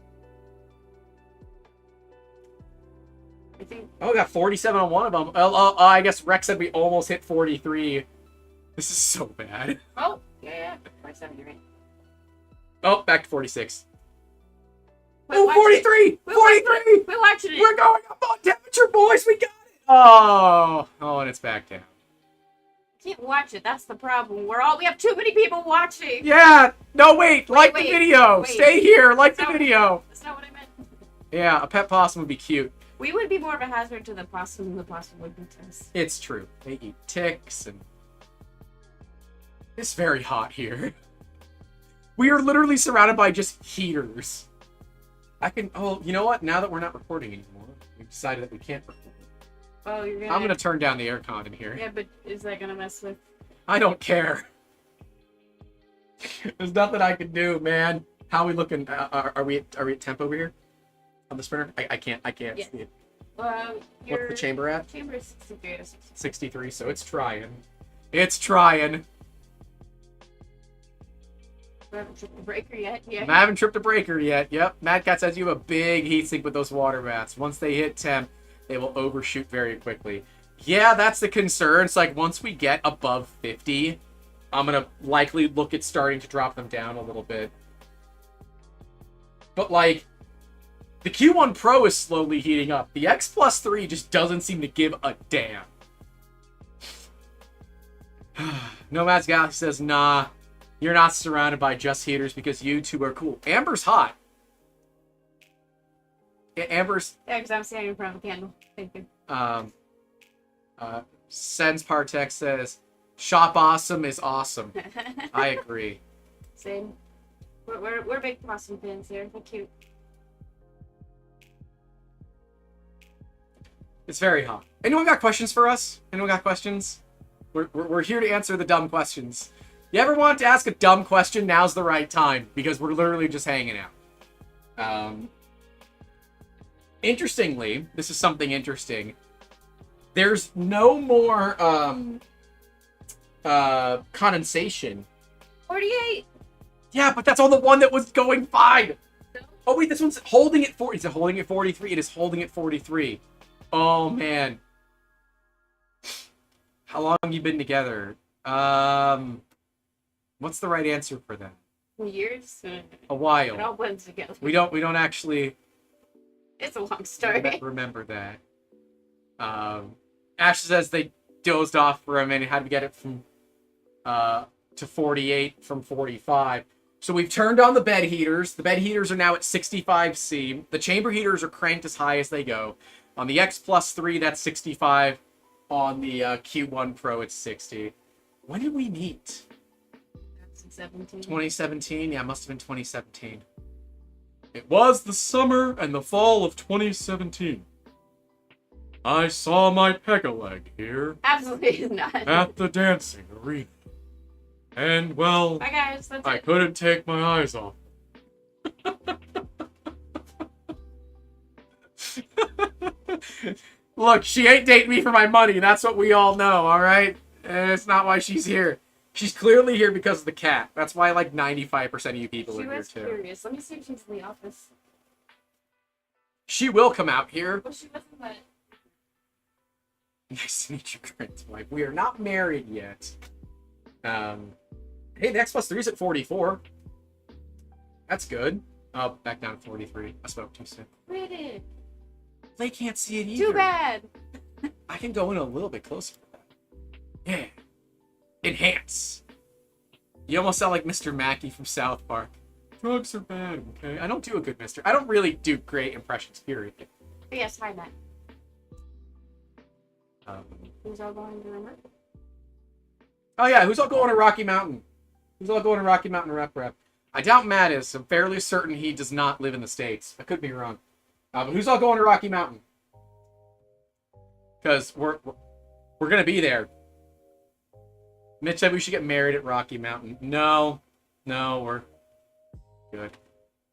I think... Oh, we got 47 on one of them. I guess Rex said we almost hit 43. This is so bad. Oh, yeah. 47, you're right. Oh, back to 46. Wait, oh, 43! 43! We're watching it. We're going up on temperature, boys! We got it! Oh, and it's back down. Can't watch it. That's the problem. We have too many people watching. Yeah! No, wait! Like the video! Wait. Stay here! Like the video! That's not what I meant. Yeah, a pet possum would be cute. We would be more of a hazard to the possum than the possum would be to us. It's true. They eat ticks and... It's very hot here. We are literally surrounded by just heaters. Oh, you know what? Now that we're not recording anymore, we've decided that we can't record. Oh, you're gonna... I'm gonna turn down the aircon in here. Yeah, but is that gonna mess with... I don't care. There's nothing I can do, man. How are we looking? Are we at temp over here? On the sprinter? I can't Yeah. see it. What's the chamber at? Chamber is 63 to 63. 63, so it's trying. It's trying. I haven't tripped the breaker yet. Yeah. I haven't tripped a breaker yet. Yep. Mad Cat says you have a big heatsink with those water baths. Once they hit temp, they will overshoot very quickly. Yeah, that's the concern. It's like once we get above 50, I'm going to likely look at starting to drop them down a little bit. But like, the Q1 Pro is slowly heating up. The X Plus 3 just doesn't seem to give a damn. Nomad's Galaxy says, nah, you're not surrounded by just heaters because you two are cool. Amber's hot. Amber's... Yeah, because I'm standing in front of a candle. Thank you. Sens Partex says, shop awesome is awesome. I agree. Same. We're big Boston fans here. They're cute. It's very hot. Anyone got questions for us? Anyone got questions? We're here to answer the dumb questions. You ever want to ask a dumb question? Now's the right time because we're literally just hanging out. Interestingly, this is something interesting. There's no more condensation. 48. Yeah, but that's on the one that was going fine. Oh wait, this one's holding at 40. Is it holding at 43? It is holding at 43. Oh man. How long have you been together? What's the right answer for that? Years. A while. It all blends together. We don't actually. It's a long story. Remember that. Ash says they dozed off for a minute. Had to get it from to 48 from 45. So we've turned on the bed heaters. The bed heaters are now at 65C. The chamber heaters are cranked as high as they go. On the X Plus 3, that's 65. On the Q1 Pro, it's 60. When did we meet? 2017? Yeah, it must have been 2017. It was the summer and the fall of 2017. I saw my peg-a-leg here. Absolutely not. At the dancing arena. And, well, bye guys, that's I it. couldn't take my eyes off. Look, she ain't dating me for my money. That's what we all know, all right? It's not why she's here. She's clearly here because of the cat. That's why like 95% of you people are here too. Curious. Let me see if she's in the office. She will come out here. Well, she wasn't, but... Nice to meet you, Grant's wife. We are not married yet. Hey, the X Plus 3 is at 44. That's good. Oh, back down to 43. I spoke too soon. Really? They can't see it either. Too bad. I can go in a little bit closer. Yeah. Enhance. You almost sound like Mr. Mackey from South Park. Drugs are bad, okay? I don't do a good Mr. I don't really do great impressions, period. But yes, hi, Matt. Um, Who's all going to remember? Oh yeah, who's all going to Rocky Mountain? Who's all going to Rocky Mountain rep? I doubt Matt is. I'm fairly certain he does not live in the States. I could be wrong. But who's all going to Rocky Mountain? Because we're gonna be there. Mitch said we should get married at Rocky Mountain. No, we're good.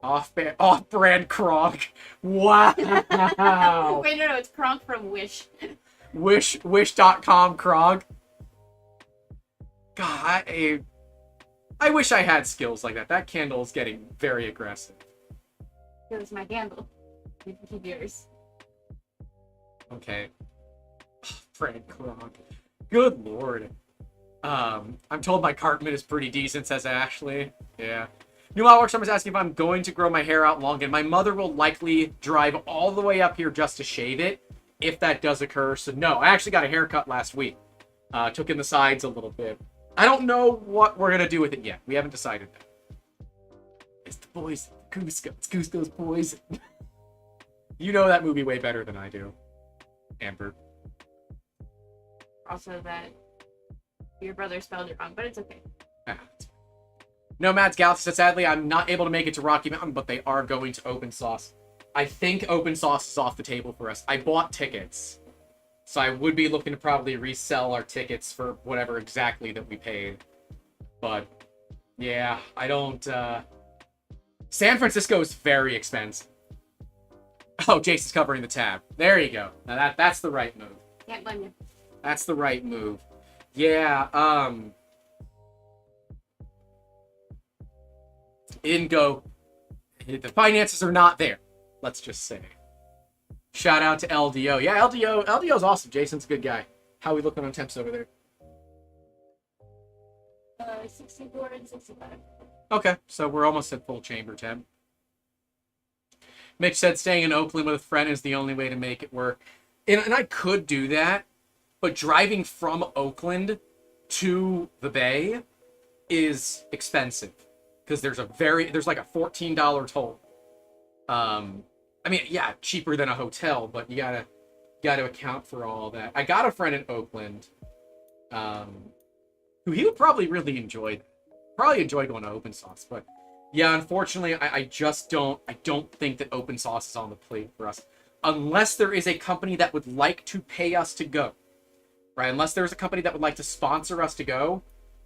Off-brand Kronk. Wow. Wait, no, it's Kronk from Wish. Wish.com Kronk. God, I wish I had skills like that. That candle is getting very aggressive. It was my candle. You can keep yours. Okay. Brand Kronk. Good lord. I'm told my Cartman is pretty decent, says Ashley. Yeah. New Outwork is asking if I'm going to grow my hair out long, and my mother will likely drive all the way up here just to shave it, if that does occur. So no, I actually got a haircut last week. Took in the sides a little bit. I don't know what we're gonna do with it yet. We haven't decided that. It's the boys. Cusco. It's Cusco's boys. You know that movie way better than I do, Amber. Also that your brother spelled it wrong, but it's okay. Nomad's Galaxy said, sadly, I'm not able to make it to Rocky Mountain, but they are going to Open Sauce. I think Open Sauce is off the table for us. I bought tickets. So I would be looking to probably resell our tickets for whatever exactly that we paid. But, yeah, I don't, San Francisco is very expensive. Oh, Jason's covering the tab. There you go. Now that's the right move. Can't blame you. That's the right move. Yeah, It didn't go. The finances are not there. Let's just say. Shout out to LDO. Yeah, LDO's awesome. Jason's a good guy. How are we looking on temps over there? 64 and 65. Okay, so we're almost at full chamber temp. Mitch said staying in Oakland with a friend is the only way to make it work. And I could do that, but driving from Oakland to the Bay is expensive because there's like a $14 toll. I mean, yeah, cheaper than a hotel, but you gotta account for all that. I got a friend in Oakland, who he would probably really enjoy that. Probably enjoy going to Open Sauce, but yeah, unfortunately, I don't think that Open Sauce is on the plate for us. Unless there is a company that would like to pay us to go. Right? Unless there's a company that would like to sponsor us to go,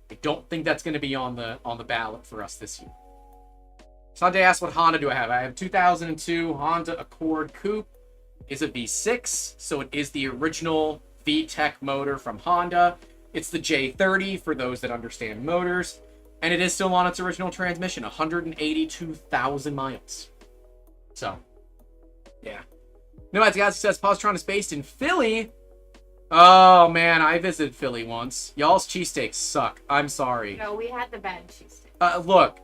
I don't think that's going to be on the ballot for us this year. Sunday asked, what Honda do I have? I have 2002 Honda Accord Coupe. Is a V6, so it is the original VTEC motor from Honda. It's the J30 for those that understand motors. And it is still on its original transmission, 182,000 miles. So, yeah. Nomads Galaxy says, Positron is based in Philly. Oh, man, I visited Philly once. Y'all's cheesesteaks suck. I'm sorry. No, we had the bad cheesesteak. Look,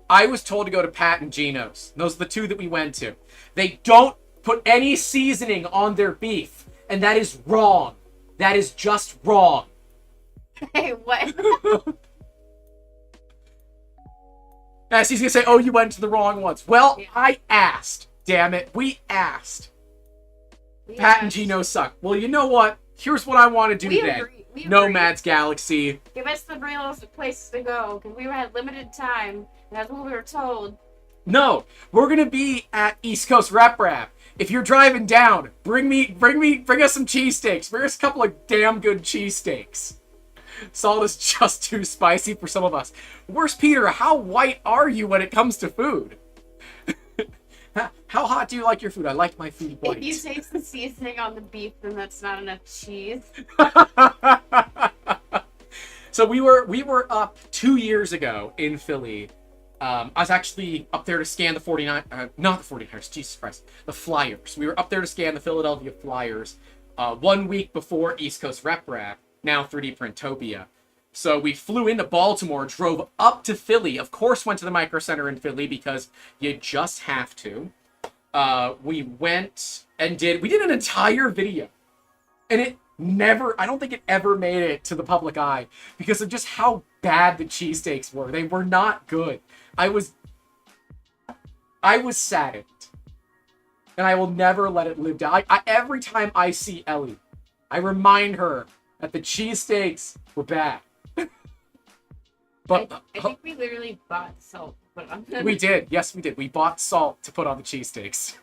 I was told to go to Pat and Gino's. Those are the two that we went to. They don't put any seasoning on their beef, and that is wrong. That is just wrong. Hey, what? Yes, he's gonna say, oh, you went to the wrong ones. Well, Yeah. I asked. Damn it. We asked. Pat and Gino suck. Well, you know what? Here's what I want to do We today. agree. We Nomads Galaxy. Give us the real places to go, because we had limited time, and that's what we were told. No, we're gonna be at East Coast Rep Rap. If you're driving down, bring us some cheesesteaks. Bring us a couple of damn good cheesesteaks. Salt is just too spicy for some of us. Where's Peter? How white are you when it comes to food? How hot do you like your food? I like my food white. If you taste the seasoning on the beef, then that's not enough cheese. So we were up 2 years ago in Philly. I was actually up there to scan the 49, not the 49ers, Jesus Christ, the Flyers. We were up there to scan the Philadelphia Flyers 1 week before East Coast Rep Rap, now 3D Printopia. So we flew into Baltimore, drove up to Philly, of course went to the Micro Center in Philly because you just have to. We went and we did an entire video. And I don't think it ever made it to the public eye because of just how bad the cheesesteaks were. They were not good. I was saddened. And I will never let it live down. Every time I see Ellie, I remind her that the cheesesteaks were bad. But I think we literally bought salt. We did. Yes, we did. We bought salt to put on the cheesesteaks.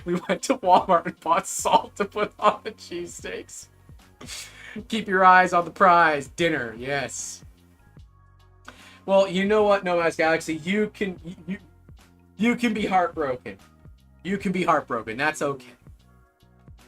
We went to Walmart and bought salt to put on the cheesesteaks. Keep your eyes on the prize. Dinner, yes. Well, you know what, Nomads Galaxy? You can be heartbroken. You can be heartbroken. That's okay.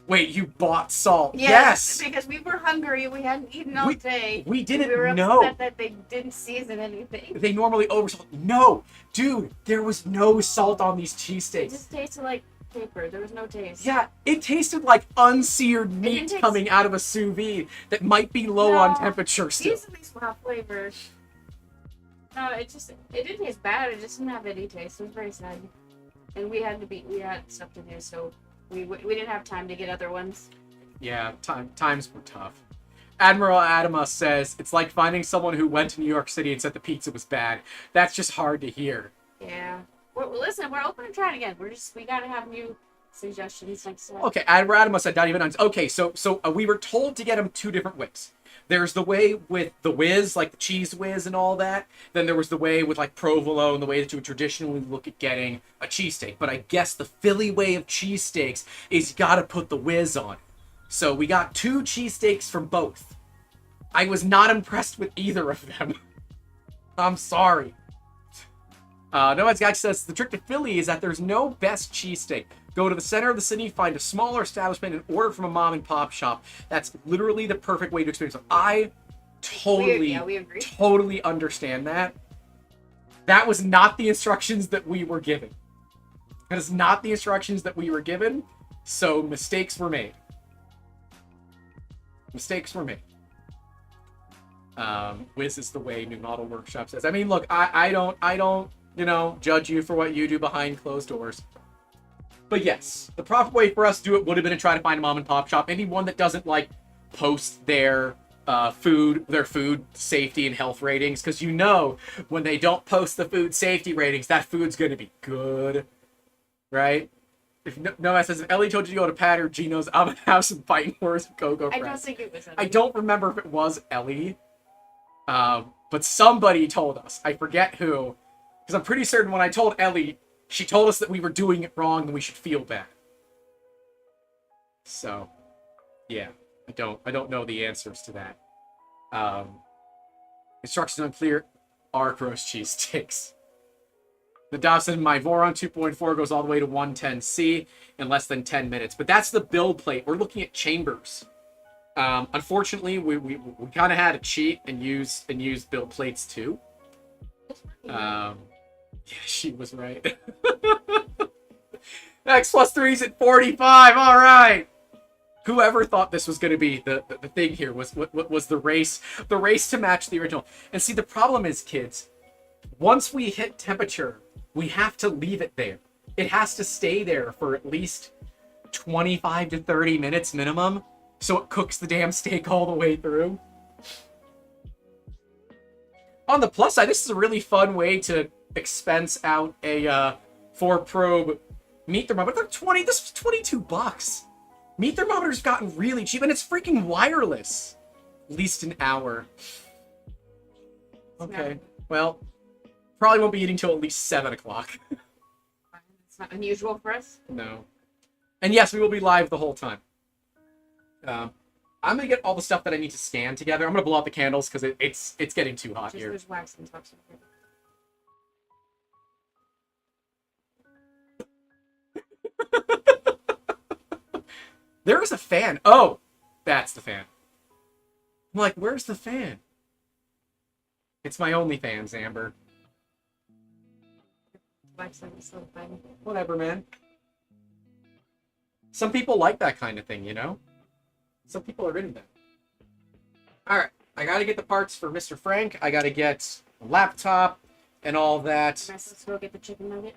Wait, you bought salt? Yes! Because we were hungry. We hadn't eaten all day. We didn't We were know. upset that they didn't season anything. They normally oversalt. No! Dude, there was no salt on these It cheesesteaks. just tasted like paper. There was no taste. Yeah, it tasted like unseared meat coming out of a sous vide that might be low on temperature still. These at least will have flavor. No, it didn't taste bad. It just didn't have any taste. It was very sad. And we had stuff to do, so we didn't have time to get other ones. Yeah, times were tough. Admiral Adama says, it's like finding someone who went to New York City and said the pizza was bad. That's just hard to hear. Yeah. Listen, we're open to trying again. We gotta have new suggestions next time. Okay, Admiral Adama said, not even on. Okay, so we were told to get them two different ways. There's the way with the whiz, like the cheese whiz and all that. Then there was the way with like provolone, the way that you would traditionally look at getting a cheesesteak. But I guess the Philly way of cheesesteaks is you gotta put the whiz on. So we got two cheesesteaks from both. I was not impressed with either of them. I'm sorry. Nomad's Guy says, the trick to Philly is that there's no best cheesesteak. Go to the center of the city, find a smaller establishment, and order from a mom and pop shop. That's literally the perfect way to experience it. I totally understand that. That was not the instructions that we were given. That is not the instructions that we were given, so mistakes were made. Mistakes were made. Whiz is the way New Model Workshop says. I mean, look, I don't, you know, judge you for what you do behind closed doors. But yes, the proper way for us to do it would have been to try to find a mom and pop shop, maybe one that doesn't like post their food safety and health ratings, because you know when they don't post the food safety ratings, that food's going to be good, right? If no, says if Ellie told you to go to Pat or Gino's, I'm gonna have some fighting words with Coco. I don't think it was Ellie. I don't remember if it was Ellie, but somebody told us. I forget who, because I'm pretty certain when I told Ellie, she told us that we were doing it wrong and we should feel bad. So, yeah, I don't know the answers to that. Instructions unclear. Arc roast cheese sticks. The Dobson, my Voron 2.4 goes all the way to 110C in less than 10 minutes. But that's the build plate. We're looking at chambers. Unfortunately, we kind of had to cheat and use build plates too. Yeah, she was right. X plus 3's at 45. All right. Whoever thought this was going to be the thing here was the race to match the original. And see, the problem is, kids, once we hit temperature, we have to leave it there. It has to stay there for at least 25 to 30 minutes minimum, so it cooks the damn steak all the way through. On the plus side, this is a really fun way to expense out a 4-probe meat thermometer. This was $22. Meat thermometer's gotten really cheap, and it's freaking wireless. At least an hour. Okay, well, probably won't be eating till at least 7 o'clock. It's not unusual for us. No. And yes, we will be live the whole time. I'm gonna get all the stuff that I need to scan together. I'm gonna blow out the candles because it's getting too hot here. There's wax and stuff. There is a fan. Oh, that's the fan. I'm like, where's the fan? It's my OnlyFans, Amber. Whatever, man. Some people like that kind of thing, you know? Some people are into that. Alright, I gotta get the parts for Mr. Frank. I gotta get a laptop and all that. Am I supposed to go get the chicken nugget?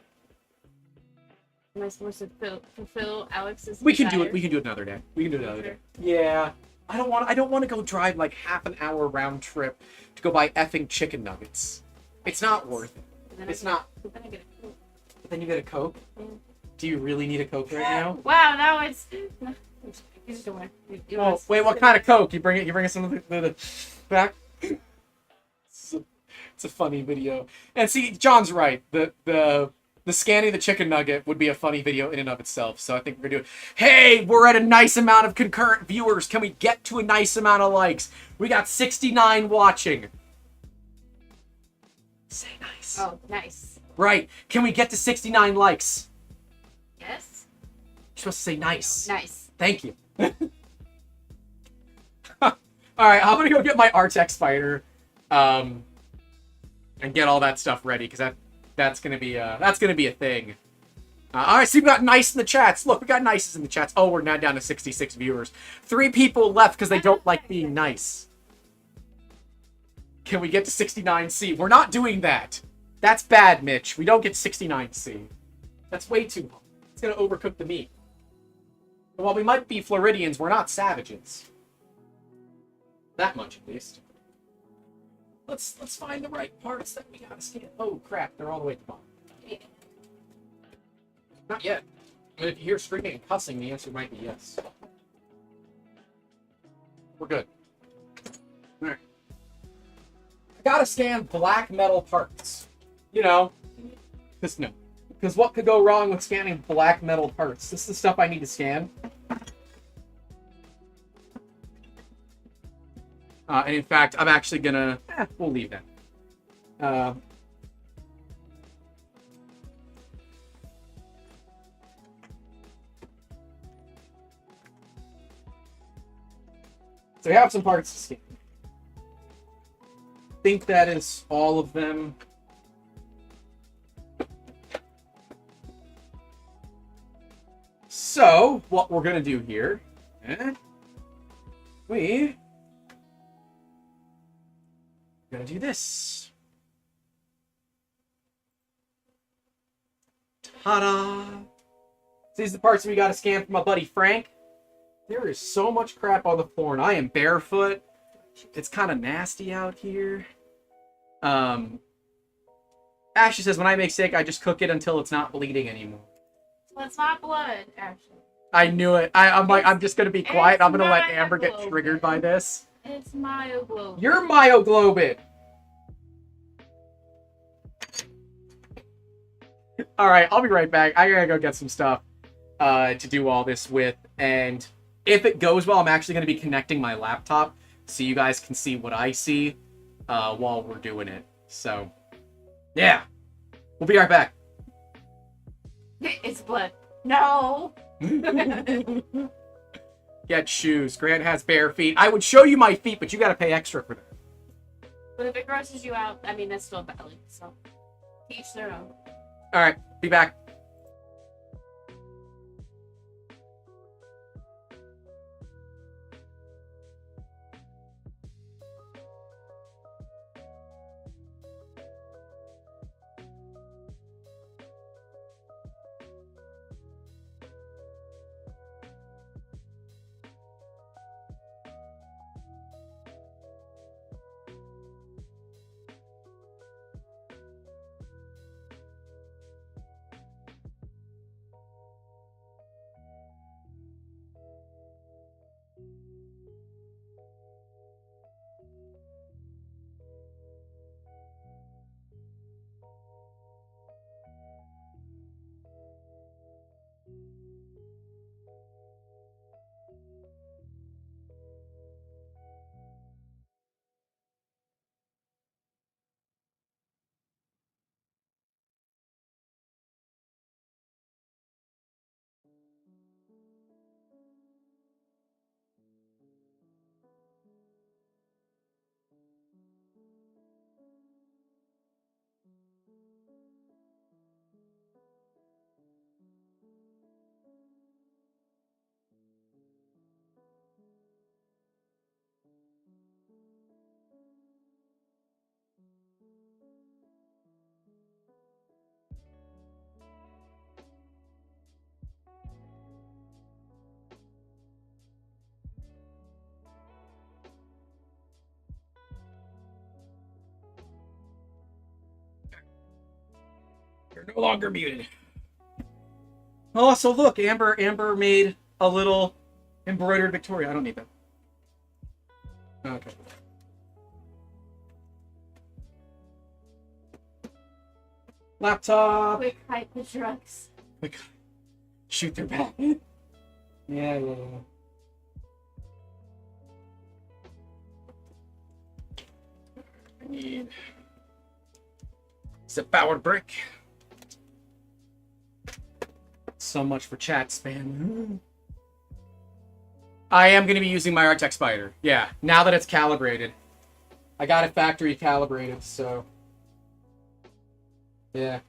Am I supposed to fulfill Alex's We can do desire? it. We can do it another day. We can do it another day. Yeah. I don't want to go drive like half an hour round trip to go buy effing chicken nuggets. It's not worth it. It's not. Then I get a Coke. Then you get a Coke? Yeah. Do you really need a Coke right now? Wow, now it's... You just don't want to... Oh, wait, what kind of Coke? You bring it some of the back? It's a funny video. And see, John's right. The scanning the chicken nugget would be a funny video in and of itself. So I think we're going to do it. Hey, we're at a nice amount of concurrent viewers. Can we get to a nice amount of likes? We got 69 watching. Say nice. Oh, nice. Right. Can we get to 69 likes? Yes? You're supposed to say nice. Nice. Thank you. Alright, I'm going to go get my Artex Spider. And get all that stuff ready. Because that's gonna be a thing. All right, so we got nice in the chats. Look, we got nices in the chats. Oh, we're now down to 66 viewers. 3 people left because they don't like being nice. Can we get to 69C? We're not doing that. That's bad, Mitch. We don't get 69C. That's way too hot. It's gonna overcook the meat. But while we might be Floridians, we're not savages. That much, at least. Let's find the right parts that we gotta scan. Oh crap, they're all the way at the bottom. Not yet. But if you hear screaming and cussing, the answer might be yes. We're good. Alright. I gotta scan black metal parts. You know. Because what could go wrong with scanning black metal parts? This is the stuff I need to scan. And in fact, I'm actually gonna... we'll leave that. So we have some parts to scan. I think that is all of them. So, what we're going to do here, we're going to do this. Ta-da! These are the parts we got to scan from my buddy Frank. There is so much crap on the floor, and I am barefoot. It's kind of nasty out here. Ashley says, when I make steak, I just cook it until it's not bleeding anymore. Well, it's not blood, actually. I knew it. I'm like, I'm just going to be quiet. I'm going to let Amber get triggered by this. It's myoglobin. You're myoglobin. All right, I'll be right back. I gotta go get some stuff to do all this with. And if it goes well, I'm actually going to be connecting my laptop so you guys can see what I see while we're doing it. So, yeah. We'll be right back. It's blood. No! Get shoes. Grant has bare feet. I would show you my feet, but you got to pay extra for that. But if it grosses you out, I mean, that's still valid. So, each their own. All right, be back. You're no longer muted. Oh, so look, Amber made a little embroidered Victoria. I don't need that. Okay. Laptop. Quick hide the drugs. Quick. Shoot their back. Yeah. I need a powered brick. So much for chat spam. I am going to be using my Artec Spider. Yeah, now that it's calibrated. I got it factory calibrated, so... yeah.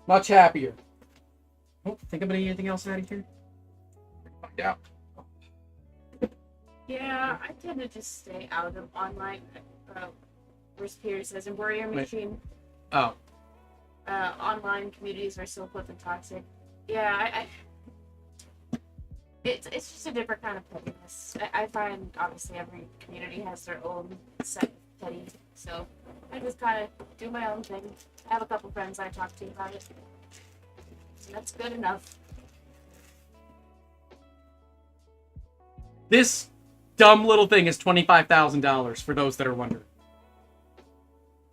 Much happier. Oh, think about anything else out of here? Find out. Yeah, I tend to just stay out of online. Musketeers says embroidery machine. Oh. Online communities are so flippin' toxic. Yeah, it's just a different kind of pettiness. I find obviously every community has their own set of petty, so I just kind of do my own thing. I have a couple friends I talk to about it, and that's good enough. This dumb little thing is $25,000 for those that are wondering.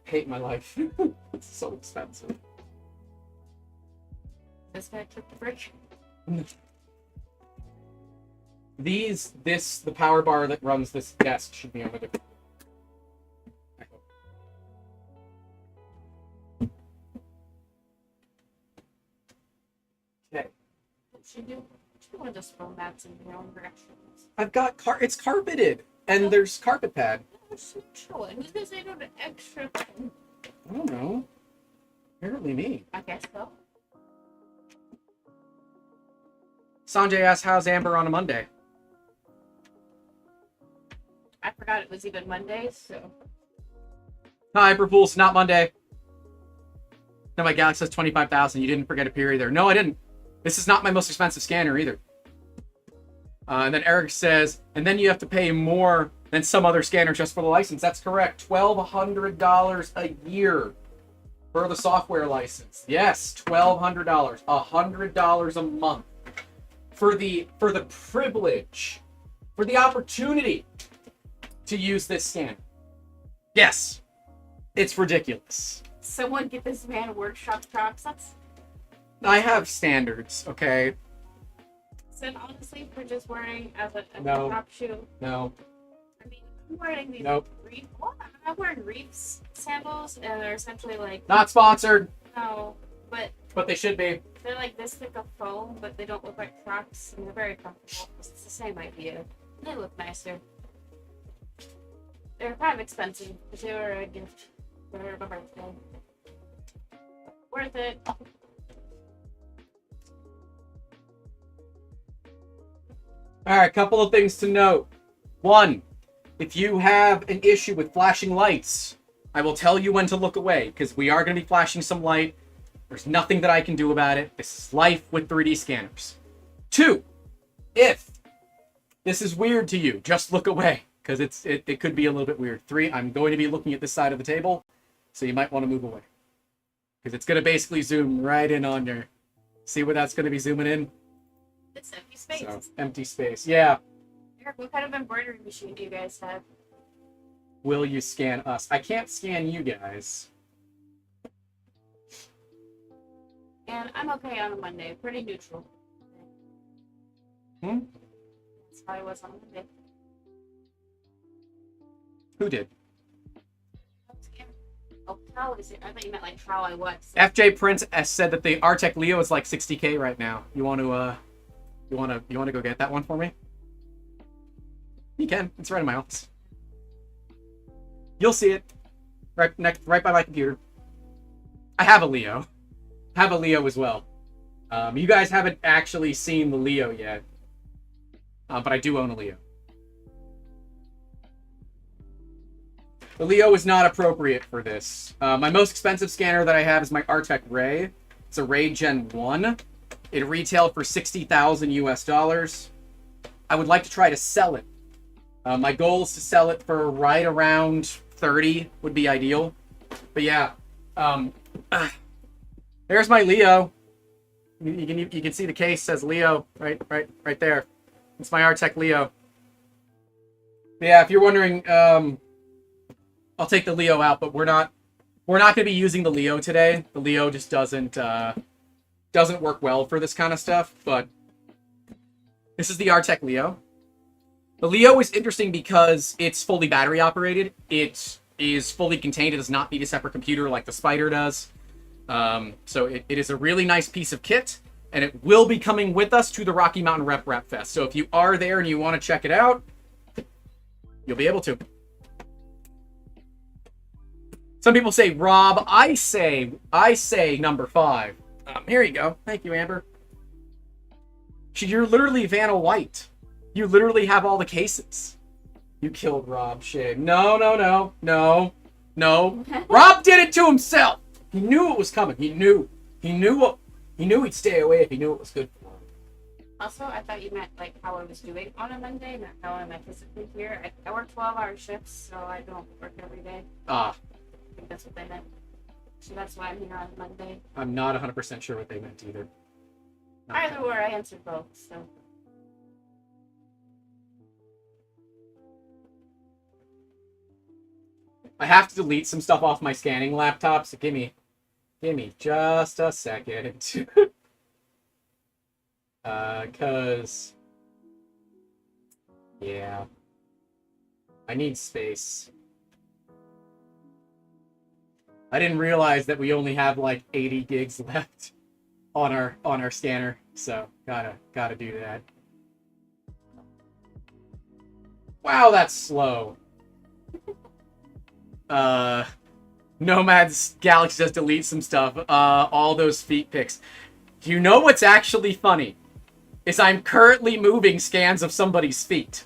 Hate my life. It's so expensive. This guy took the break. The power bar that runs this desk should be on a different. I hope. Okay. What should you do? You want to just throw mats in your own directions. I've got it's carpeted, and there's carpet pad. Who's gonna say no to extra thing? I don't know. Apparently me. I guess so. Sanjay asks, how's Amber on a Monday? I forgot it was even Monday, so. Hi, Hyperpool's not Monday. No, my Galaxy says 25,000. You didn't forget a period there. No, I didn't. This is not my most expensive scanner either. And then Eric says, and then you have to pay more than some other scanner just for the license. That's correct. $1,200 a year for the software license. Yes, $1,200. $100 a month for the privilege, for the opportunity to use this scanner. Yes, it's ridiculous. Someone get this man workshop trucks. That's. I have standards, okay? So honestly, for just wearing as a No. top shoe. No. I mean, I'm wearing these Nope. reef. What? I'm wearing reefs sandals, and they're essentially like. Not sponsored, No, but but they should be. they're like this thick of foam, but they don't look like Crocs, and they're very comfortable. It's the same idea. They look nicer. They're kind of expensive, but they were a gift for my birthday. Worth it. Alright, couple of things to note. One, if you have an issue with flashing lights, I will tell you when to look away, because we are going to be flashing some light. There's nothing that I can do about it. This is life with 3D scanners. Two, if this is weird to you, just look away, because it could be a little bit weird. Three, I'm going to be looking at this side of the table, so you might want to move away. Because it's going to basically zoom right in on your... See where that's going to be zooming in? It's empty space. So, empty space. Yeah. Eric, what kind of embroidery machine do you guys have? Will you scan us? I can't scan you guys. And I'm okay on a Monday. Pretty neutral. Hmm? That's how I was on Monday. Who did? Oh, how is it? I thought you meant like how I was. FJ Prince said that the Artec Leo is like 60K right now. You want to go get that one for me? You can. It's right in my office. You'll see it right by my computer. I have a Leo. I have a Leo as well. You guys haven't actually seen the Leo yet, but I do own a Leo. The Leo is not appropriate for this. My most expensive scanner that I have is my Artec Ray. It's a Ray Gen 1. It retailed for $60,000 US. I would like to try to sell it. My goal is to sell it for right around 30 would be ideal. But yeah, there's my Leo. You can see the case says Leo right there. It's my Artec Leo. But yeah, if you're wondering, I'll take the Leo out, but we're not going to be using the Leo today. The Leo just doesn't work well for this kind of stuff. But this is the Artec Leo. The Leo is interesting because it's fully battery operated. It is fully contained. It does not need a separate computer like the Spider does. So it is a really nice piece of kit, and it will be coming with us to the Rocky Mountain Rep Fest. So if you are there and you want to check it out, you'll be able to. Some people say Rob. I say number 5. Here you go. Thank you, Amber. You're literally Vanna White. You literally have all the cases. You killed Rob. Shame. No. Rob did it to himself. He knew it was coming. He knew he'd stay away if he knew it was good for him. Also, I thought you meant like how I was doing on a Monday, not how I'm physically here. I work 12-hour shifts, so I don't work every day. I think that's what they meant. So that's why I'm here on Monday. I'm not 100% sure what they meant either. Either way, I answered both, so. I have to delete some stuff off my scanning laptop, so give me just a second. Cause yeah, I need space. I didn't realize that we only have like 80 gigs left on our scanner, so gotta do that. Wow, that's slow. Nomad's Galaxy says delete some stuff. All those feet pics. Do you know what's actually funny? is I'm currently moving scans of somebody's feet.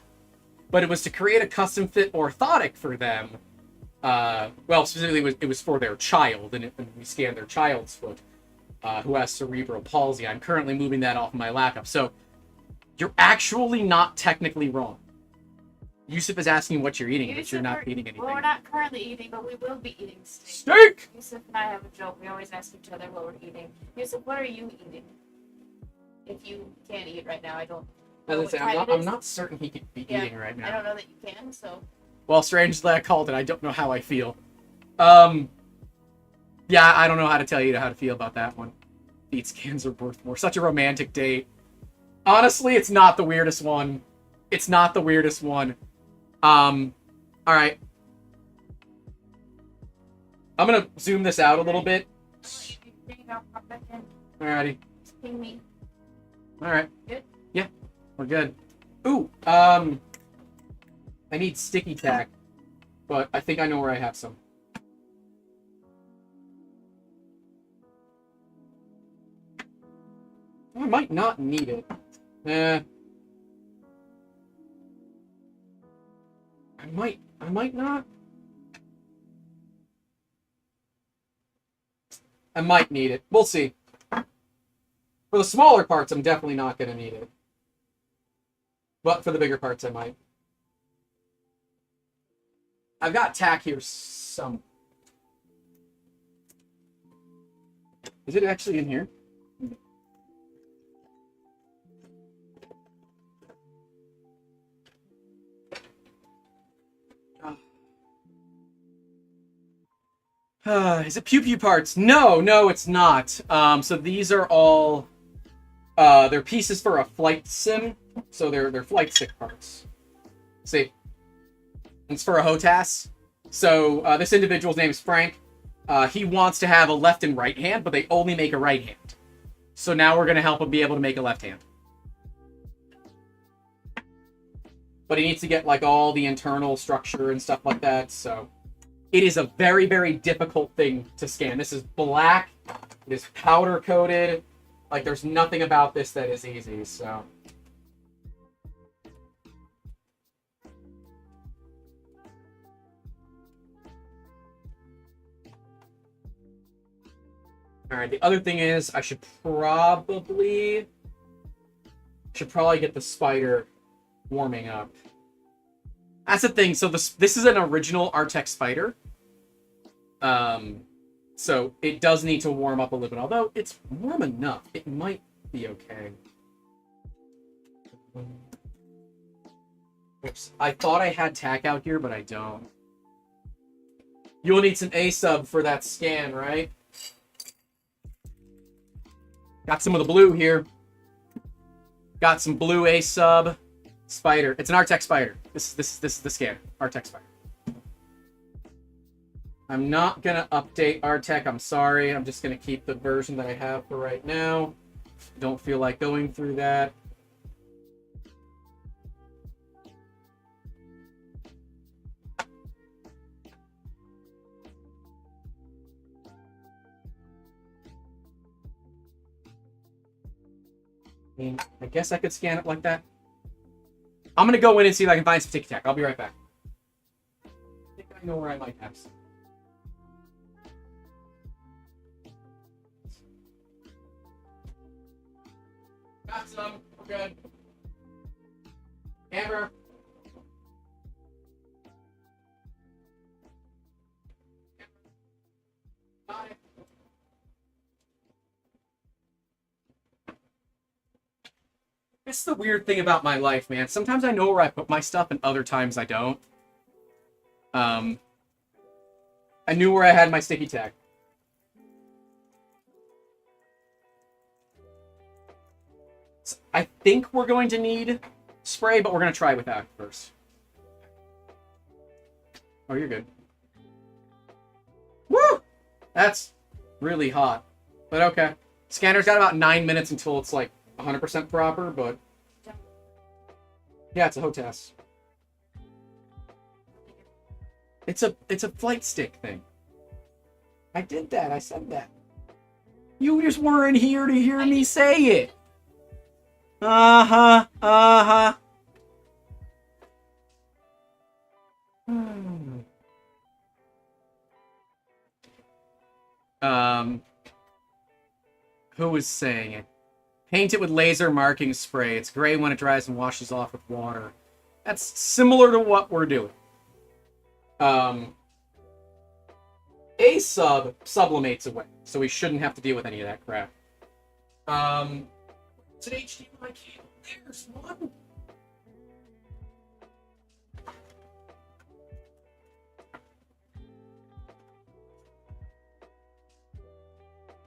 But it was to create a custom fit orthotic for them. Well, specifically, it was for their child, and we scanned their child's foot, who has cerebral palsy. I'm currently moving that off of my laptop. So, you're actually not technically wrong. Yusuf is asking what you're eating, but you're not eating anything. Well, we're not currently eating, but we will be eating steak. Steak! Yusuf and I have a joke. We always ask each other what we're eating. Yusuf, what are you eating? If you can't eat right now, I don't know what time it is. I'm not certain he could be eating right now. I don't know that you can, so... Well, strangely, I called it. I don't know how I feel. Yeah, I don't know how to tell you how to feel about that one. Feet scans are worth more. Such a romantic date. Honestly, it's not the weirdest one. It's not the weirdest one. Alright. I'm gonna zoom this out a little bit. Alrighty. Ping me. Alright. Good? Yeah, we're good. Ooh, I need sticky tack, but I think I know where I have some. I might not need it. I might not. I might need it. We'll see. For the smaller parts, I'm definitely not going to need it. But for the bigger parts, I might. I've got tack here some. Is it actually in here? Is it pew-pew parts? No, it's not. So these are all, they're pieces for a flight sim. So they're flight stick parts. See? It's for a HOTAS. So this individual's name is Frank. He wants to have a left and right hand, but they only make a right hand. So now we're going to help him be able to make a left hand. But he needs to get like all the internal structure and stuff like that, so... It is a very, very difficult thing to scan. This is black. It is powder coated. Like, there's nothing about this that is easy, so. Alright, the other thing is I should probably get the spider warming up. That's the thing. So this is an original Artec spider. So it does need to warm up a little bit. Although it's warm enough, it might be okay. Oops. I thought I had tack out here, but I don't. You'll need some A-sub for that scan, right? Got some of the blue here. Got some blue A-sub. Spider. It's an Artec spider. This is the scanner. Artec spider. I'm not gonna update Artec. I'm sorry. I'm just gonna keep the version that I have for right now. Don't feel like going through that. I mean, I guess I could scan it like that. I'm gonna go in and see if I can find some Tic Tac. I'll be right back. I think I know where I might have some. Got some. We're good. Amber. Got it. This is the weird thing about my life, man. Sometimes I know where I put my stuff, and other times I don't. I knew where I had my sticky tack. So I think we're going to need spray, but we're going to try without it first. Oh, you're good. Woo! That's really hot. But okay. Scanner's got about 9 minutes until it's like 100% proper, but yeah, it's a HOTAS. It's a flight stick thing. I did that. I said that. You just weren't here to hear me say it. Uh-huh. Uh-huh. Hmm. Who was saying it? Paint it with laser marking spray. It's gray when it dries and washes off with water. That's similar to what we're doing. A sub sublimates away, so we shouldn't have to deal with any of that crap. It's an HDMI cable. There's one.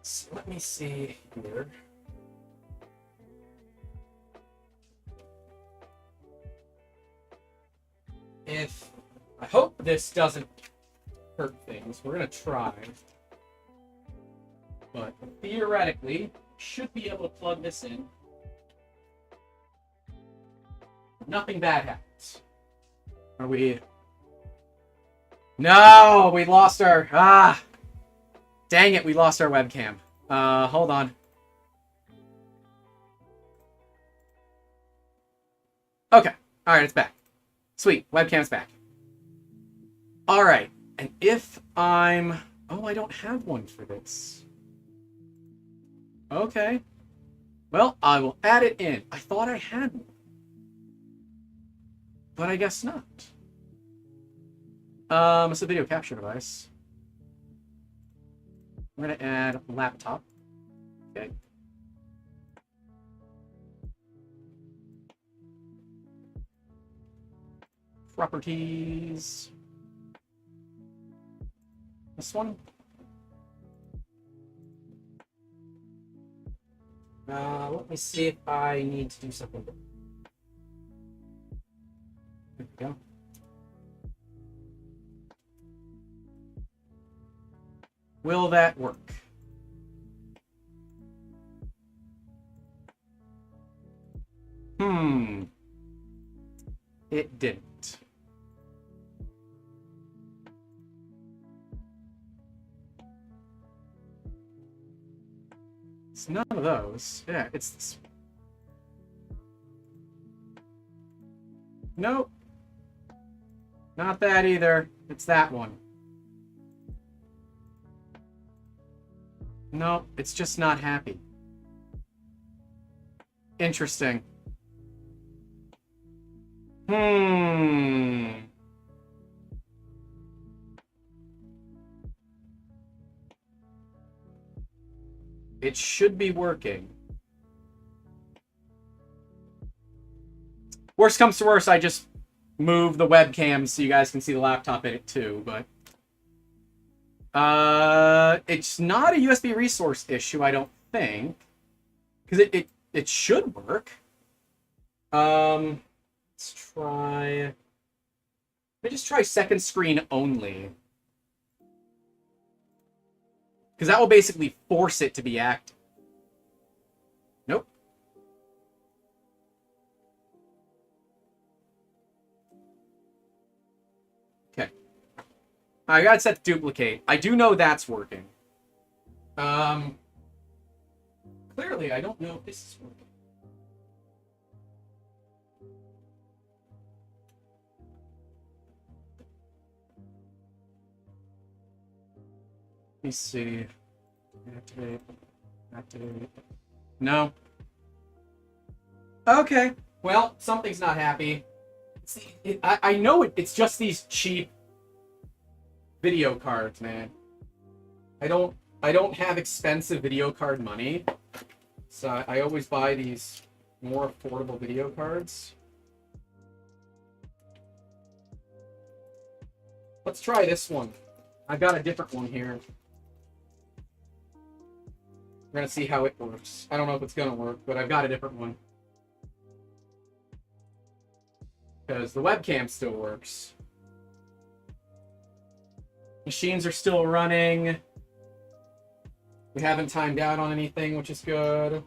So let me see here. If I hope this doesn't hurt things, we're gonna try. But theoretically, should be able to plug this in. Nothing bad happens. Are we? No, we lost our. Dang it, we lost our webcam. Hold on. Okay. All right, it's back. Sweet, webcam's back. All right, and if I'm... Oh, I don't have one for this. Okay. Well, I will add it in. I thought I had one. But I guess not. It's a video capture device. We're gonna add laptop. Okay. Properties. This one. Let me see if I need to do something. There we go. Will that work? It didn't. It's none of those. Yeah, it's this. Nope. Not that either. It's that one. Nope, it's just not happy. Interesting. It should be working. Worst comes to worst, I just move the webcam so you guys can see the laptop in it too, but... it's not a USB resource issue, I don't think. Because it should work. Let's try... Let me just try second screen only. Because that will basically force it to be active. Nope. Okay. I got it set to duplicate. I do know that's working. Clearly, I don't know if this is working. Let me see. Activate. Activate. No. Okay. Well, something's not happy. I know it's just these cheap video cards, man. I don't have expensive video card money. So I always buy these more affordable video cards. Let's try this one. I've got a different one here. We're gonna see how it works. I don't know if it's gonna work, but I've got a different one. Because the webcam still works. Machines are still running. We haven't timed out on anything, which is good.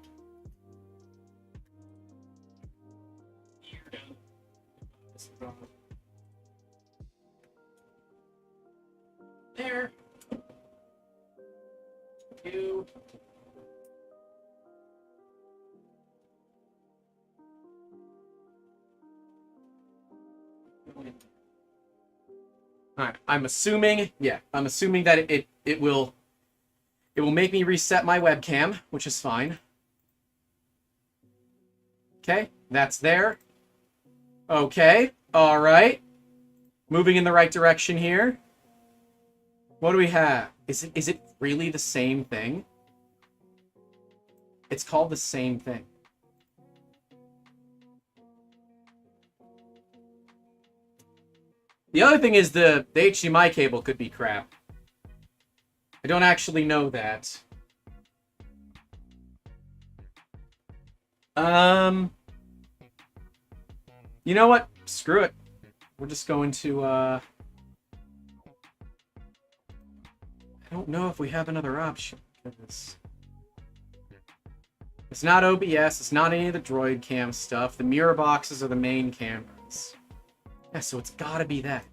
There. You. All right. I'm assuming, yeah, I'm assuming that it will make me reset my webcam, which is fine. Okay, that's there. Okay, all right. Moving in the right direction here. What do we have? Is it really the same thing? It's called the same thing. The other thing is the HDMI cable could be crap. I don't actually know that. You know what? Screw it. We're just going to, I don't know if we have another option. It's not OBS. It's not any of the droid cam stuff. The mirror boxes are the main cameras. Yeah, so it's gotta be that.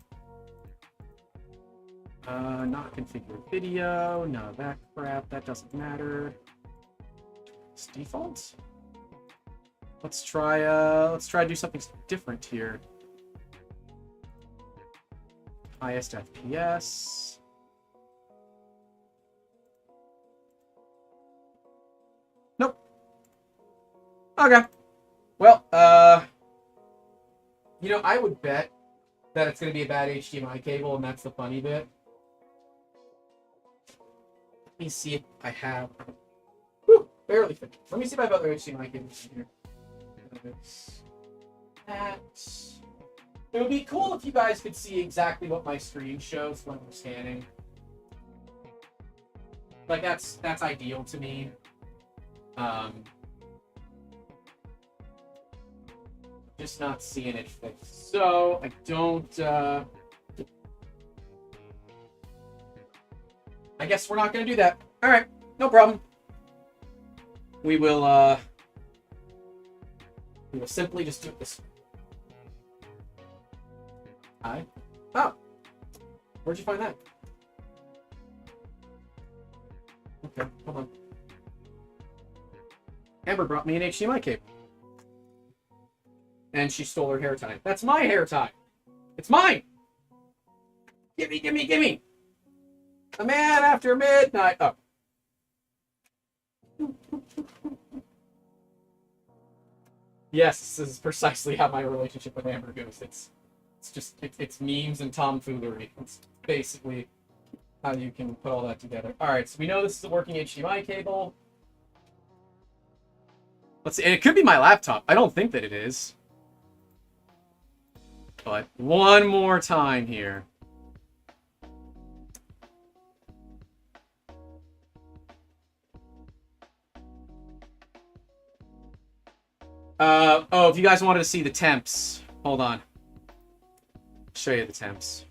Not configured video. No, that crap. That doesn't matter. It's default. Let's try to do something different here. Highest FPS. Nope. Okay. Well, you know, I would bet that it's going to be a bad HDMI cable, and that's the funny bit. Let me see if I have... Whew, barely fit. Let me see if I have other HDMI cables in here. That... It would be cool if you guys could see exactly what my screen shows when we're scanning. Like, that's ideal to me. Just not seeing it fixed. So, I don't, I guess we're not going to do that. Alright, no problem. We will simply just do this. Hi. Oh. Where'd you find that? Okay, hold on. Amber brought me an HDMI cable. And she stole her hair tie. That's my hair tie. It's mine. Gimme, gimme, gimme. A man after midnight. Oh. Yes, this is precisely how my relationship with Amber goes. It's just it's memes and tomfoolery. It's basically how you can put all that together. All right, so we know this is a working HDMI cable. Let's see. And it could be my laptop. I don't think that it is. But one more time here. Oh, if you guys wanted to see the temps, hold on. I'll show you the temps.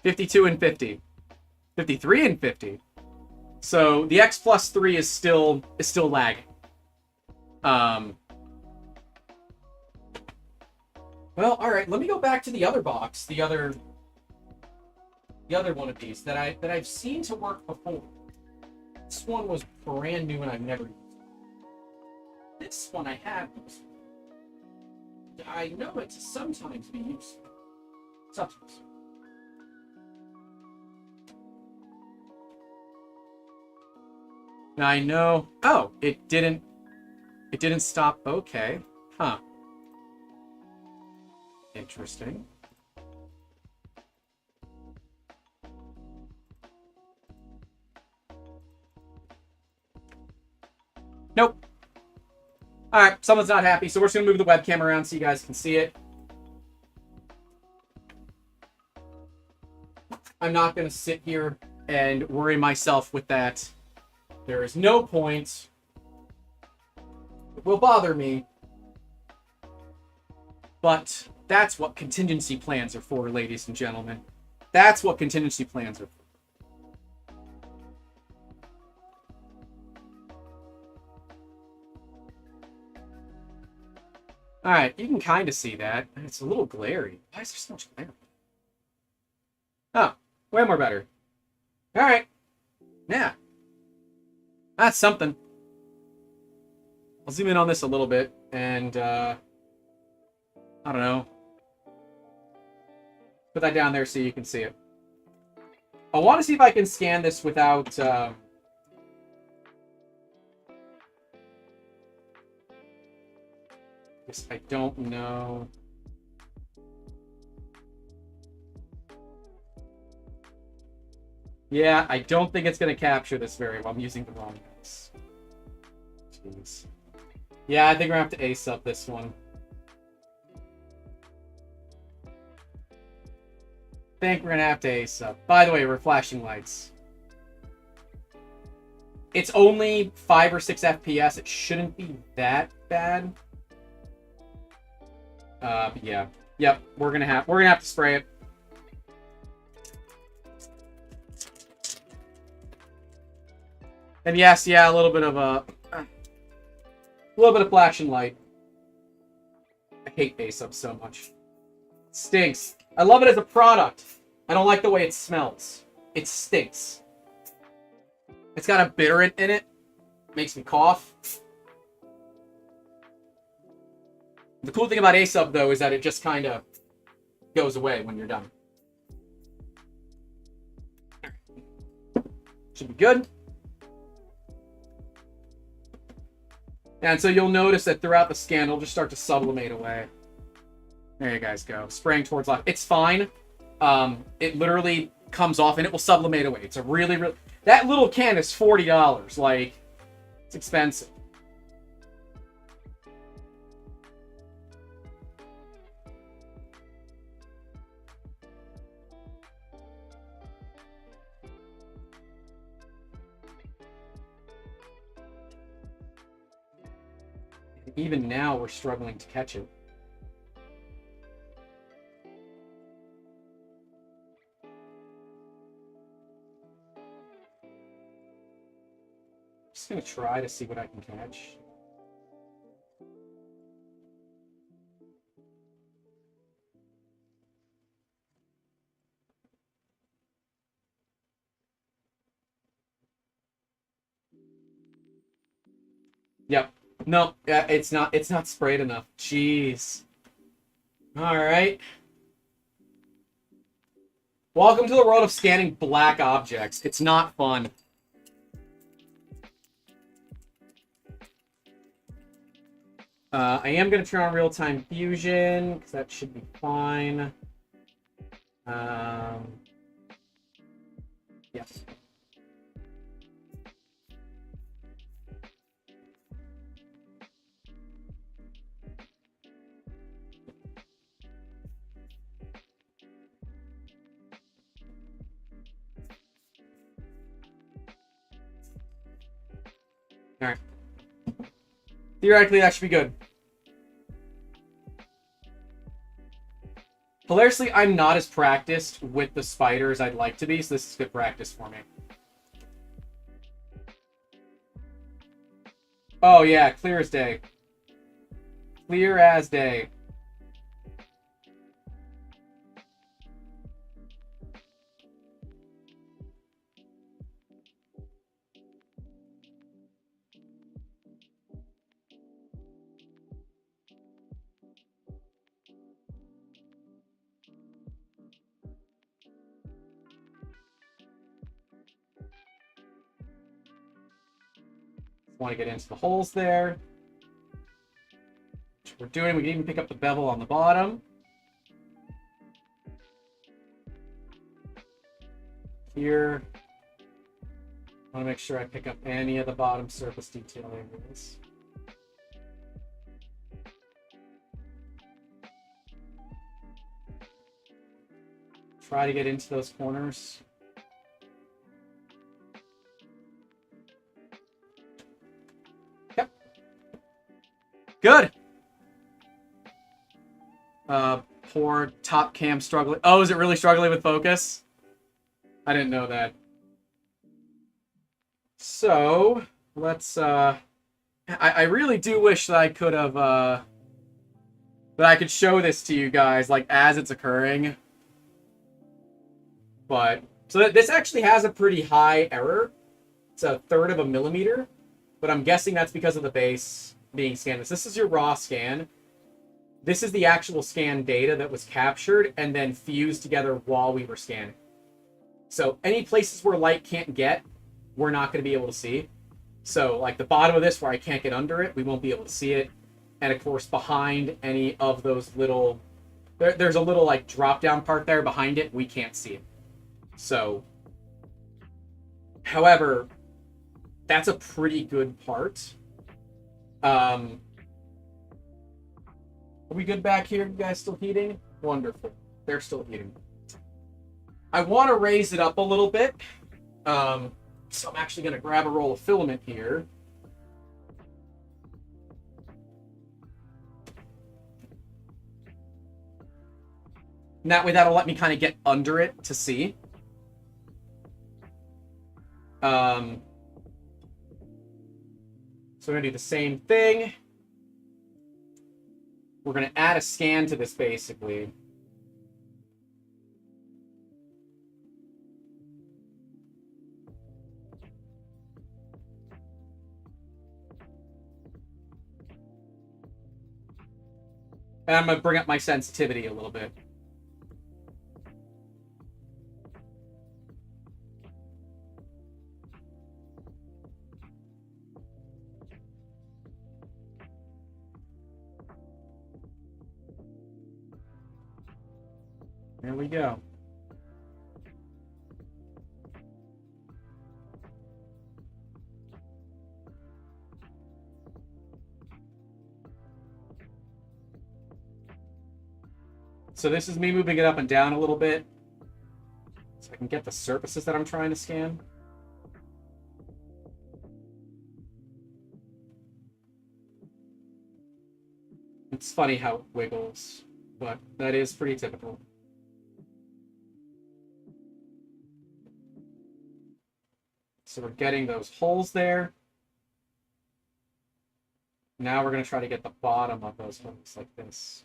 52 and 50. 53 and 50. So the X plus 3 is still lagging. Well, all right. Let me go back to the other box, the other one of these that I've seen to work before. This one was brand new and I've never used it. This one I have used. I know it to sometimes be used. Sometimes. I know. Oh, it didn't stop. Okay. Huh. Interesting. Nope. Alright, someone's not happy, so we're just going to move the webcam around so you guys can see it. I'm not going to sit here and worry myself with that. There is no point. It will bother me. But that's what contingency plans are for, ladies and gentlemen. That's what contingency plans are for. Alright, you can kind of see that. It's a little glary. Why is there so much glare? Oh, way more better. Alright. Yeah. That's something. I'll zoom in on this a little bit, and, I don't know. Put that down there so you can see it. I want to see if I can scan this without... I don't know. Yeah, I don't think it's going to capture this very well. I'm using the wrong mouse. Jeez. Yeah, I think we're going to have to ace up this one. I think we're going to have to ace up. By the way, we're flashing lights. It's only 5 or 6 FPS. It shouldn't be that bad. But yeah. Yep, we're gonna have to spray it. And yes, yeah, a little bit of flashing light. I hate ace up so much. It stinks. I love it as a product. I don't like the way it smells. It stinks. It's got a bitterant in it. Makes me cough. The cool thing about A-Sub, though, is that it just kind of goes away when you're done. Should be good. And so you'll notice that throughout the scan, it'll just start to sublimate away. There you guys go. Spraying towards left. It's fine. It literally comes off and it will sublimate away. It's a really... That little can is $40. Like, it's expensive. Even now, we're struggling to catch it. Just gonna try to see what I can catch. Yep. No, it's not sprayed enough. Jeez. All right. Welcome to the world of scanning black objects. It's not fun. I am going to turn on real-time fusion, because that should be fine. Yes. All right. Theoretically, that should be good. Hilariously, I'm not as practiced with the spider as I'd like to be, so this is good practice for me. Oh, yeah, clear as day. Clear as day. Want to get into the holes there. Which we're doing. We can even pick up the bevel on the bottom. Here. I want to make sure I pick up any of the bottom surface detail areas. Try to get into those corners. Good. Poor top cam struggling. Oh, is it really struggling with focus? I didn't know that. So, let's, I really do wish that I could have, that I could show this to you guys, like, as it's occurring. But, so this actually has a pretty high error. It's 1/3 of a millimeter. But I'm guessing that's because of the base being scanned. This is your raw scan. This is the actual scan data that was captured and then fused together while we were scanning. So any places where light can't get, we're not going to be able to see. So like the bottom of this where I can't get under it, we won't be able to see it. And of course behind any of those little, there's a little like drop down part there behind it, we can't see it. So, however, that's a pretty good part. Are we good back here? You guys still heating? Wonderful. They're still heating. I want to raise it up a little bit. So I'm actually going to grab a roll of filament here. And that way that'll let me kind of get under it to see. So I'm going to do the same thing. We're going to add a scan to this, basically. And I'm going to bring up my sensitivity a little bit. There we go. So this is me moving it up and down a little bit so I can get the surfaces that I'm trying to scan. It's funny how it wiggles, but that is pretty typical. So we're getting those holes there. Now we're going to try to get the bottom of those holes like this.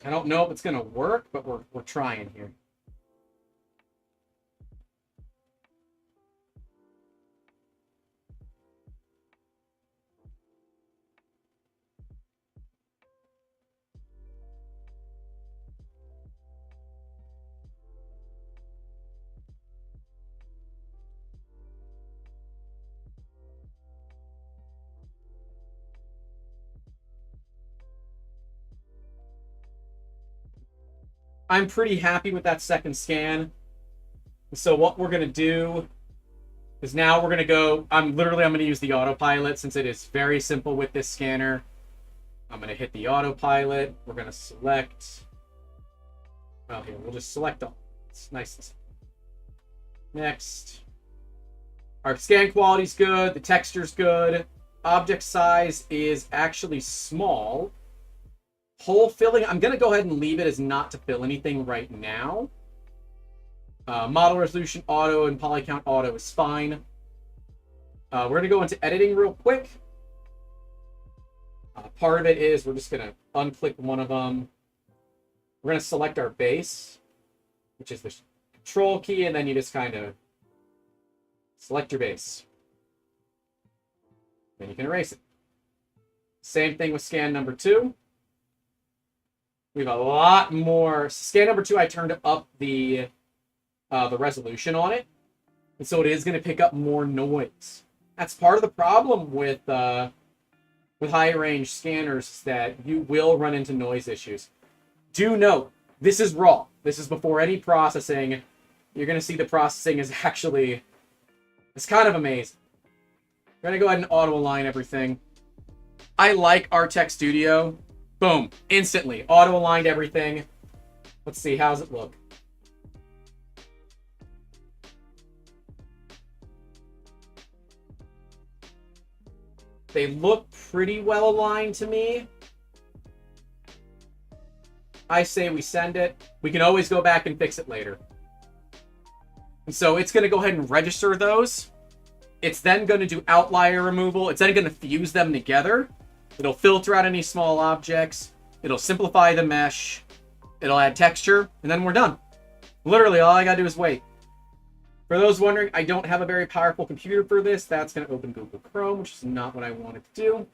I don't know if it's going to work, but we're trying here. I'm pretty happy with that second scan. So what we're going to do is now we're going to go, I'm going to use the autopilot since it is very simple with this scanner. I'm going to hit the autopilot. We're going to select, well here, we'll just select all. It's nice and simple. Next. Our scan quality is good. The texture's good. Object size is actually small. Hole filling, I'm going to go ahead and leave it as not to fill anything right now. Model resolution auto and poly count auto is fine. We're going to go into editing real quick. Part of it is we're just going to unclick one of them. We're going to select our base, which is the control key, and then you just kind of select your base. Then you can erase it. Same thing with scan number 2. We have a lot more. Scan number 2, I turned up the resolution on it, and so it is going to pick up more noise. That's part of the problem with high range scanners, is that you will run into noise issues. Do note, this is raw. This is before any processing. You're going to see the processing is actually, it's kind of amazing. We're going to go ahead and auto align everything. I like Artec Studio. Boom, instantly auto aligned everything. Let's see, how's it look? They look pretty well aligned to me. I say we send it. We can always go back and fix it later. And so it's going to go ahead and register those. It's then going to do outlier removal. It's then going to fuse them together. It'll filter out any small objects. It'll simplify the mesh. It'll add texture, and then we're done. Literally, all I gotta do is wait. For those wondering, I don't have a very powerful computer for this. That's gonna open Google Chrome, which is not what I wanted to do.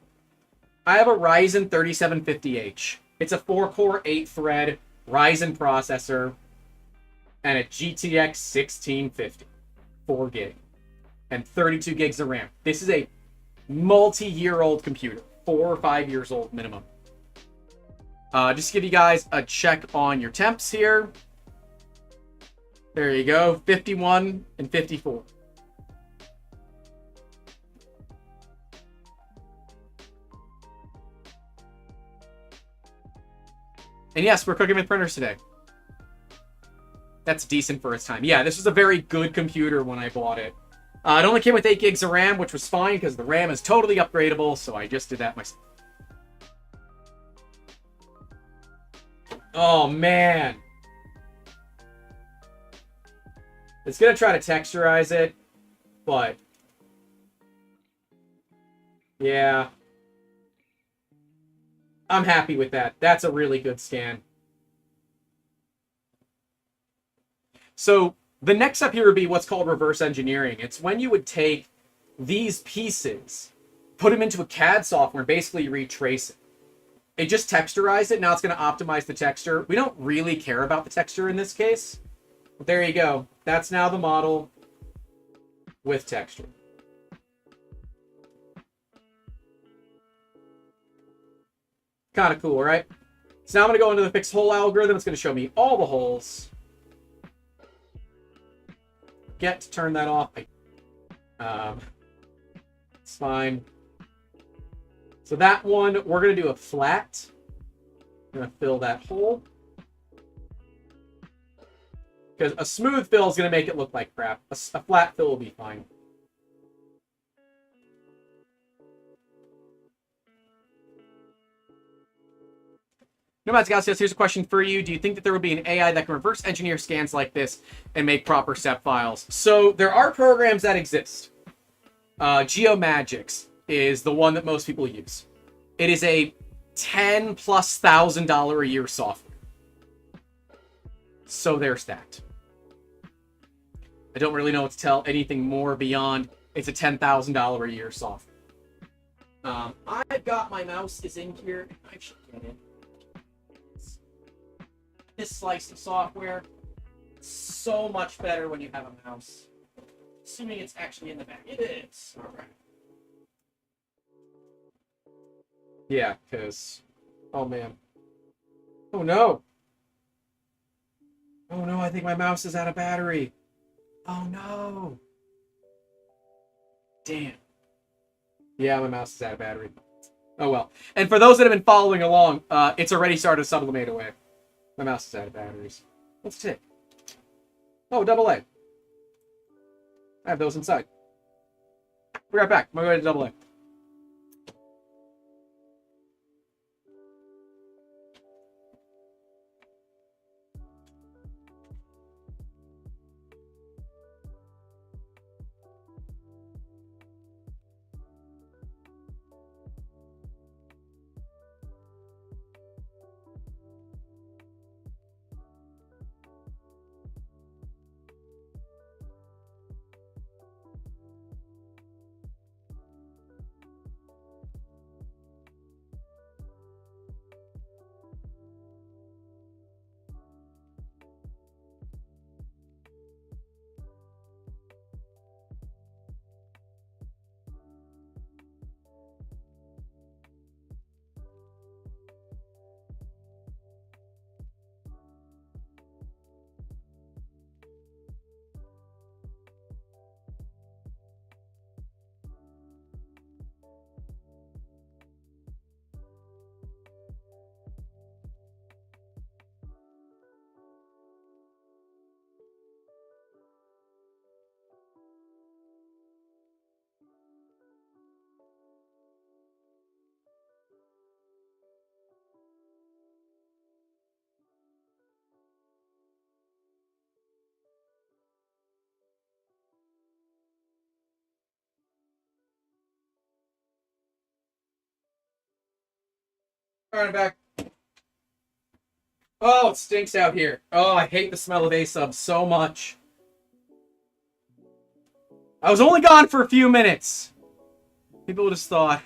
I have a Ryzen 3750H. It's a 4-core, 8-thread Ryzen processor and a GTX 1650, 4 gig, and 32 gigs of RAM. This is a multi-year-old computer, 4 or 5 years old minimum. Just to give you guys a check on your temps here. There you go, 51 and 54. And yes, we're cooking with printers today. That's decent for its time. Yeah, this was a very good computer when I bought it. It only came with 8 gigs of RAM, which was fine because the RAM is totally upgradable, so I just did that myself. Oh, man. It's going to try to texturize it, but... yeah. I'm happy with that. That's a really good scan. So the next step here would be what's called reverse engineering. It's when you would take these pieces, put them into a CAD software, and basically retrace it. It just texturized it. Now it's going to optimize the texture. We don't really care about the texture in this case. But there you go. That's now the model with texture. Kind of cool, right? So now I'm going to go into the fixed hole algorithm. It's going to show me all the holes. Get to turn that off. It's fine. So that one, we're going to do a flat. I'm going to fill that hole. Because a smooth fill is going to make it look like crap. A flat fill will be fine. Nomads Galaxios, here's a question for you. Do you think that there will be an AI that can reverse engineer scans like this and make proper step files? So there are programs that exist. Geomagics is the one that most people use. It is a $10,000+ a year software. So there's that. I don't really know what to tell anything more beyond it's a $10,000 a year software. I've got my mouse is in here. I should get it. This slice of software, so much better when you have a mouse. Assuming it's actually in the back. It is. All right. Yeah, because... oh, man. Oh, no. Oh, no, I think my mouse is out of battery. Oh, no. Damn. Yeah, my mouse is out of battery. Oh, well. And for those that have been following along, it's already started to sublimate away. My mouse is out of batteries. Let's tick. Oh, double A. I have those inside. Be right back. I'm going to go to double A. All right, I'm back. Oh, it stinks out here. Oh, I hate the smell of A-sub so much. I was only gone for a few minutes. People would have thought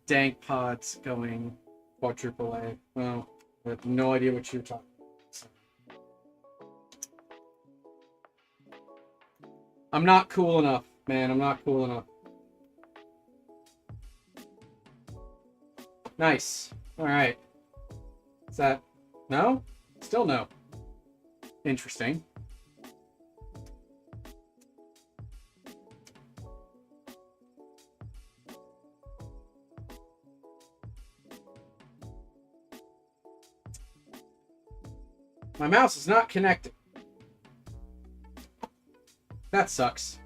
dank pods going quadruple A. Well, I have no idea what you're talking about. I'm not cool enough, man. I'm not cool enough. Nice. Alright. Is that... No? Still no. Interesting. My mouse is not connected. That sucks.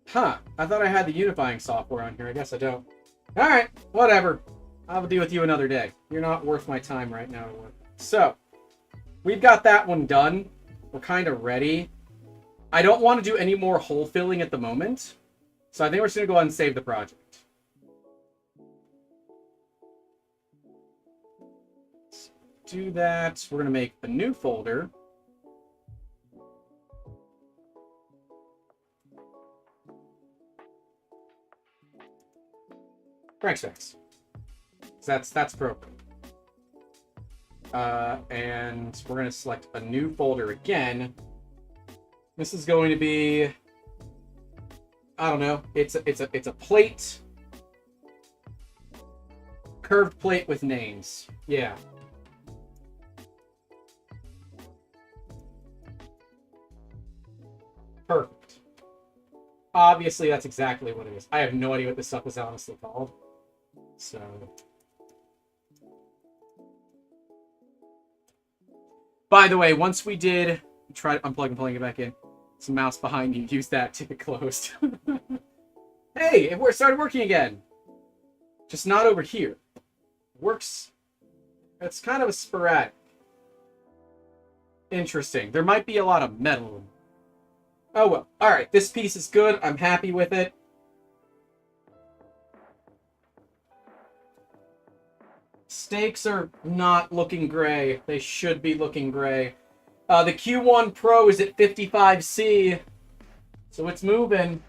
Huh. I thought I had the unifying software on here. I guess I don't. Alright. Whatever. I'll deal with you another day. You're not worth my time right now to work. So, we've got that one done. We're kind of ready. I don't want to do any more hole filling at the moment. So I think we're just going to go ahead and save the project. Do that. We're going to make a new folder. Crank specs. That's appropriate. And we're going to select a new folder again. This is going to be, I don't know. It's a plate. Curved plate with names. Yeah. Perfect. Obviously, that's exactly what it is. I have no idea what this stuff is honestly called. So... By the way, once we did... Try unplugging and pulling it back in. Some mouse behind you. Use that to get closed. Hey, it started working again. Just not over here. Works... It's kind of a sporadic. Interesting. There might be a lot of metal. Oh well. Alright, this piece is good. I'm happy with it. Stakes are not looking gray. They should be looking gray. The Q1 Pro is at 55C. So it's moving.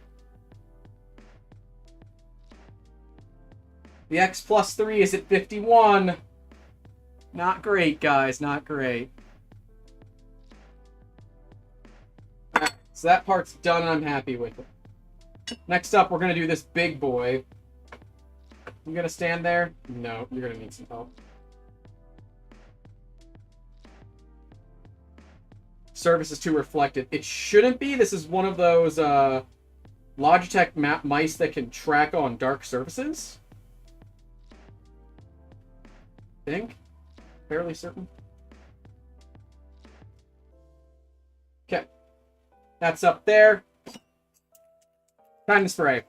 The X Plus 3 is at 51. Not great, guys. Not great. So that part's done and I'm happy with it. Next up, we're going to do this big boy. You going to stand there? No, you're going to need some help. Surface is too reflected. It shouldn't be. This is one of those Logitech map mice that can track on dark surfaces. I think. Fairly certain. Okay. That's up there. Time to spray.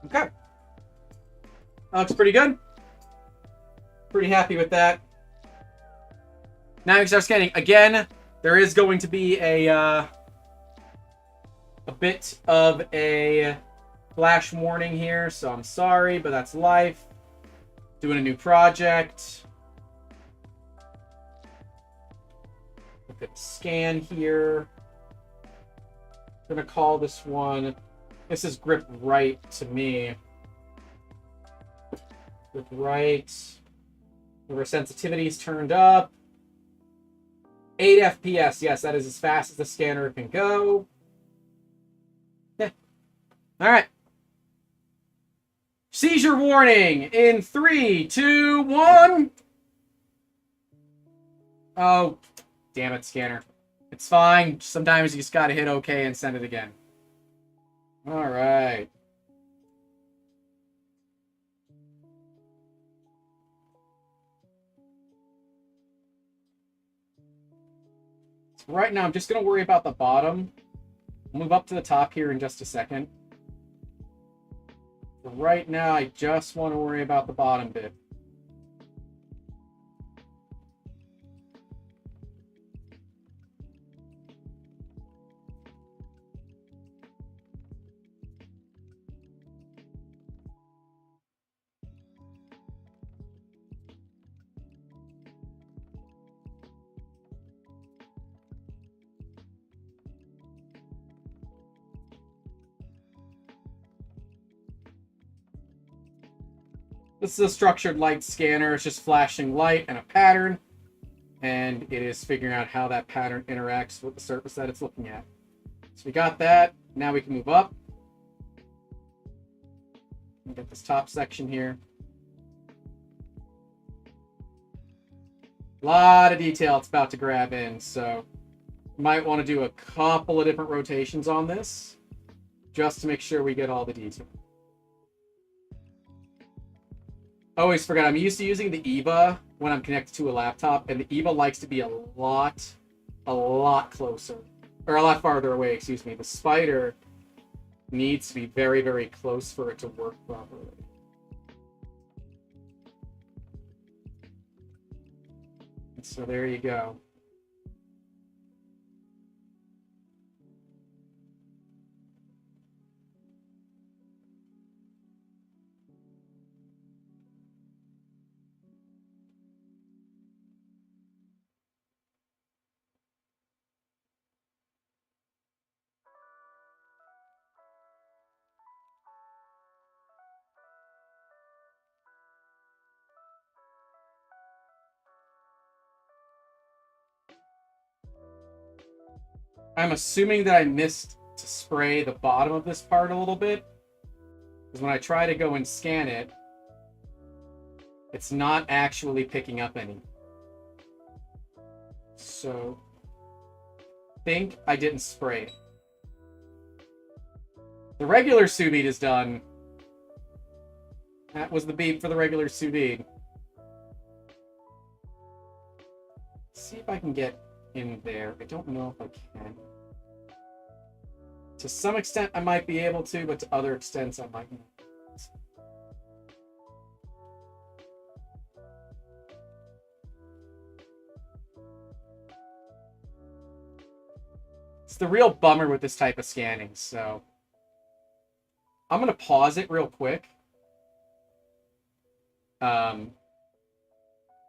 Okay. That looks pretty good. Pretty happy with that. Now we can start scanning. Again, there is going to be a bit of a flash warning here, so I'm sorry, but that's life. Doing a new project. Look at scan here. I'm gonna call this one. This is grip right to me. Grip right. Our sensitivity is turned up. 8 FPS. Yes, that is as fast as the scanner can go. Yeah. All right. Seizure warning in 3, 2, 1. Oh, damn it, scanner. It's fine. Sometimes you just gotta hit OK and send it again. All right. Right now, I'm just going to worry about the bottom. I'll move up to the top here in just a second. But right now, I just want to worry about the bottom bit. This is a structured light scanner. It's just flashing light and a pattern. And it is figuring out how that pattern interacts with the surface that it's looking at. So we got that. Now we can move up. And get this top section here. A lot of detail it's about to grab in. So you might want to do a couple of different rotations on this just to make sure we get all the detail. Always forget, I'm used to using the EVA when I'm connected to a laptop, and the EVA likes to be a lot closer. Or a lot farther away, excuse me. The Spider needs to be very, very close for it to work properly. And so there you go. I'm assuming that I missed to spray the bottom of this part a little bit. Because when I try to go and scan it, it's not actually picking up any. So, I think I didn't spray it. The regular sous-vide is done. That was the beep for the regular sous-vide. See if I can get in there. I don't know if I can. To some extent, I might be able to, but to other extents, I might not. It's the real bummer with this type of scanning, so I'm going to pause it real quick.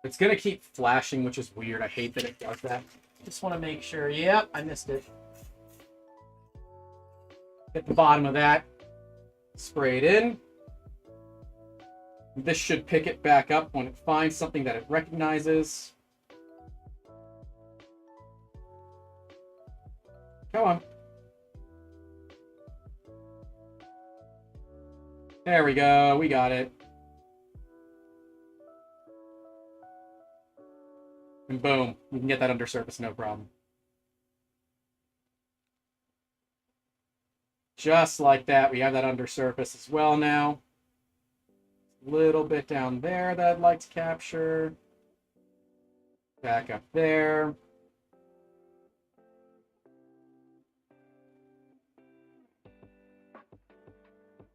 It's going to keep flashing, which is weird. I hate that it does that. Just want to make sure. Yep, I missed it. Hit the bottom of that. Spray it in. This should pick it back up when it finds something that it recognizes. Come on. There we go. We got it. And boom, we can get that under surface, no problem. Just like that, we have that under surface as well now. A little bit down there that I'd like to capture. Back up there.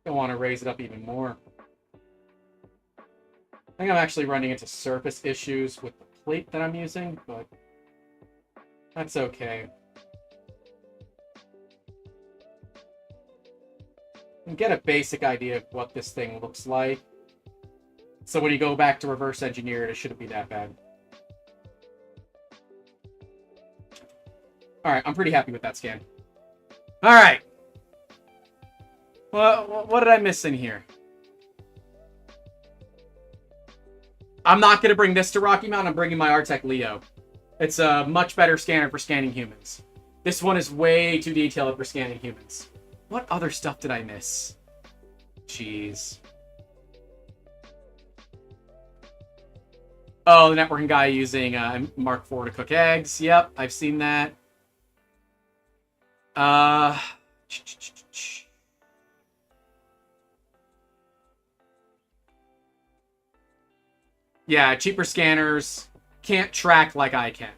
Don't want to raise it up even more. I think I'm actually running into surface issues with the plate that I'm using, but that's okay. And get a basic idea of what this thing looks like. So when you go back to reverse engineer it, it shouldn't be that bad. Alright, I'm pretty happy with that scan. Alright. Well, what did I miss in here? I'm not going to bring this to Rocky Mountain. I'm bringing my Artec Leo. It's a much better scanner for scanning humans. This one is way too detailed for scanning humans. What other stuff did I miss? Jeez. Oh, the networking guy using Mark IV to cook eggs. Yep, I've seen that. Yeah, cheaper scanners can't track like I can.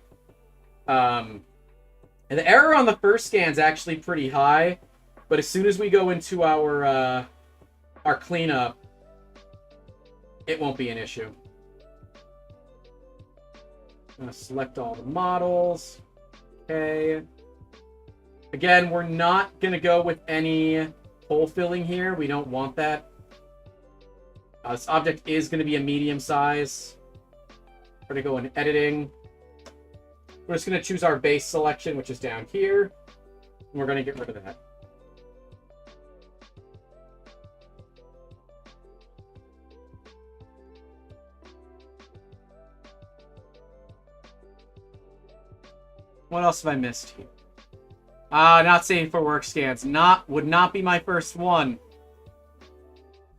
And the error on the first scan is actually pretty high, but as soon as we go into our cleanup, it won't be an issue. I'm going to select all the models. Okay. Again, we're not going to go with any hole filling here. We don't want that. This object is going to be a medium size. We're going to go in editing. We're just going to choose our base selection, which is down here. And we're going to get rid of that. What else have I missed here? Not safe for work scans. Would not be my first one.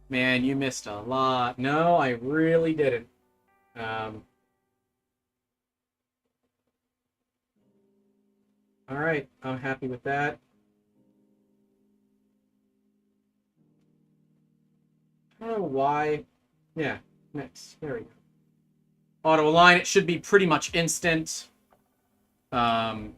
Man, you missed a lot. No, I really didn't. Alright, I'm happy with that. I don't know why. Yeah, next. There we go. Auto align, it should be pretty much instant. Wex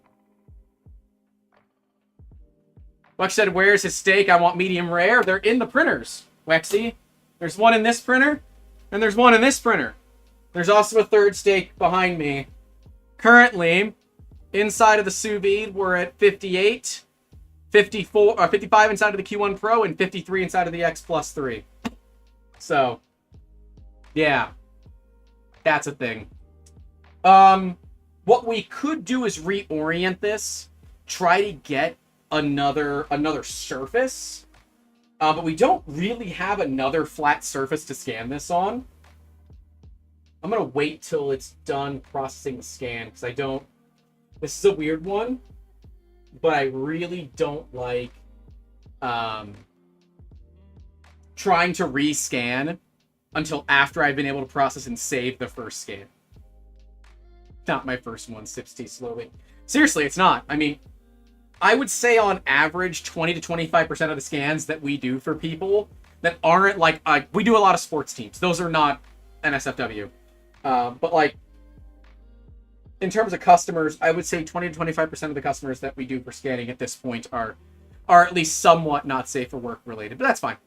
said, where's his steak? I want medium rare. They're in the printers, Wexy. There's one in this printer, and there's one in this printer. There's also a third steak behind me. Currently, inside of the sous vide, we're at 58, 54, 55 inside of the Q1 Pro, and 53 inside of the X Plus 3. So, yeah, that's a thing. What we could do is reorient this, try to get another surface, but we don't really have another flat surface to scan this on. I'm gonna wait till it's done processing the scan because I don't. This is a weird one, but I really don't like trying to rescan until after I've been able to process and save the first scan. Not my first one, sips tea slowly. Seriously, it's not. I mean, I would say on average 20 to 25% of the scans that we do for people that aren't like, we do a lot of sports teams. Those are not NSFW. But like, in terms of customers, I would say 20 to 25% of the customers that we do for scanning at this point are at least somewhat not safe for work related, but that's fine.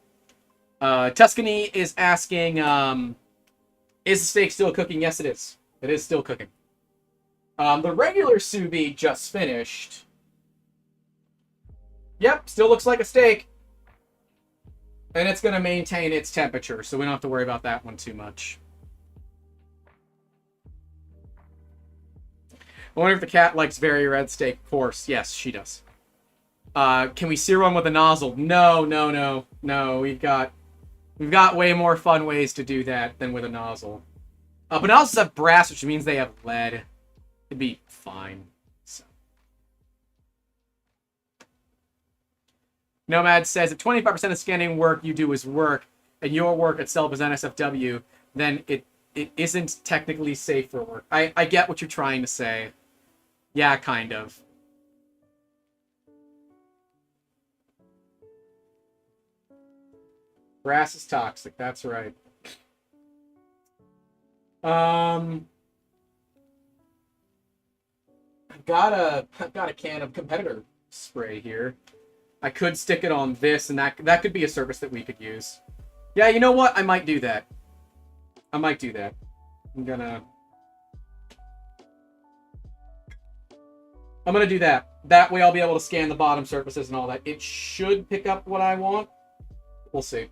Tuscany is asking, is the steak still cooking? Yes, it is. It is still cooking. The regular sous vide just finished. Yep, still looks like a steak. And it's going to maintain its temperature, so we don't have to worry about that one too much. I wonder if the cat likes very red steak. Of course, yes, she does. Can we sear one with a nozzle? No. We've got way more fun ways to do that than with a nozzle. But nozzles have brass, which means they have lead. It'd be fine. So. Nomad says, if 25% of scanning work you do is work, and your work itself is NSFW, then it isn't technically safe for work. I get what you're trying to say. Yeah, kind of. Brass is toxic, that's right. I've got a can of competitor spray here. I could stick it on this, and that could be a surface that we could use. Yeah, you know what? I might do that. I'm gonna do that. That way I'll be able to scan the bottom surfaces and all that. It should pick up what I want. We'll see.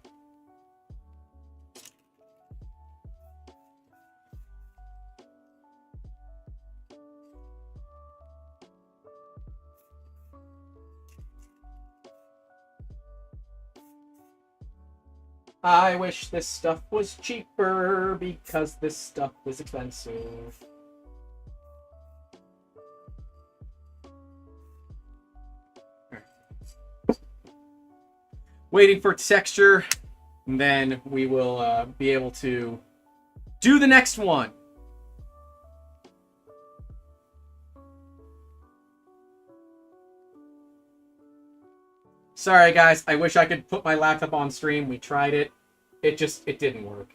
I wish this stuff was cheaper because this stuff is expensive. Waiting for texture, and then we will be able to do the next one. Sorry, guys. I wish I could put my laptop on stream. We tried it. It didn't work.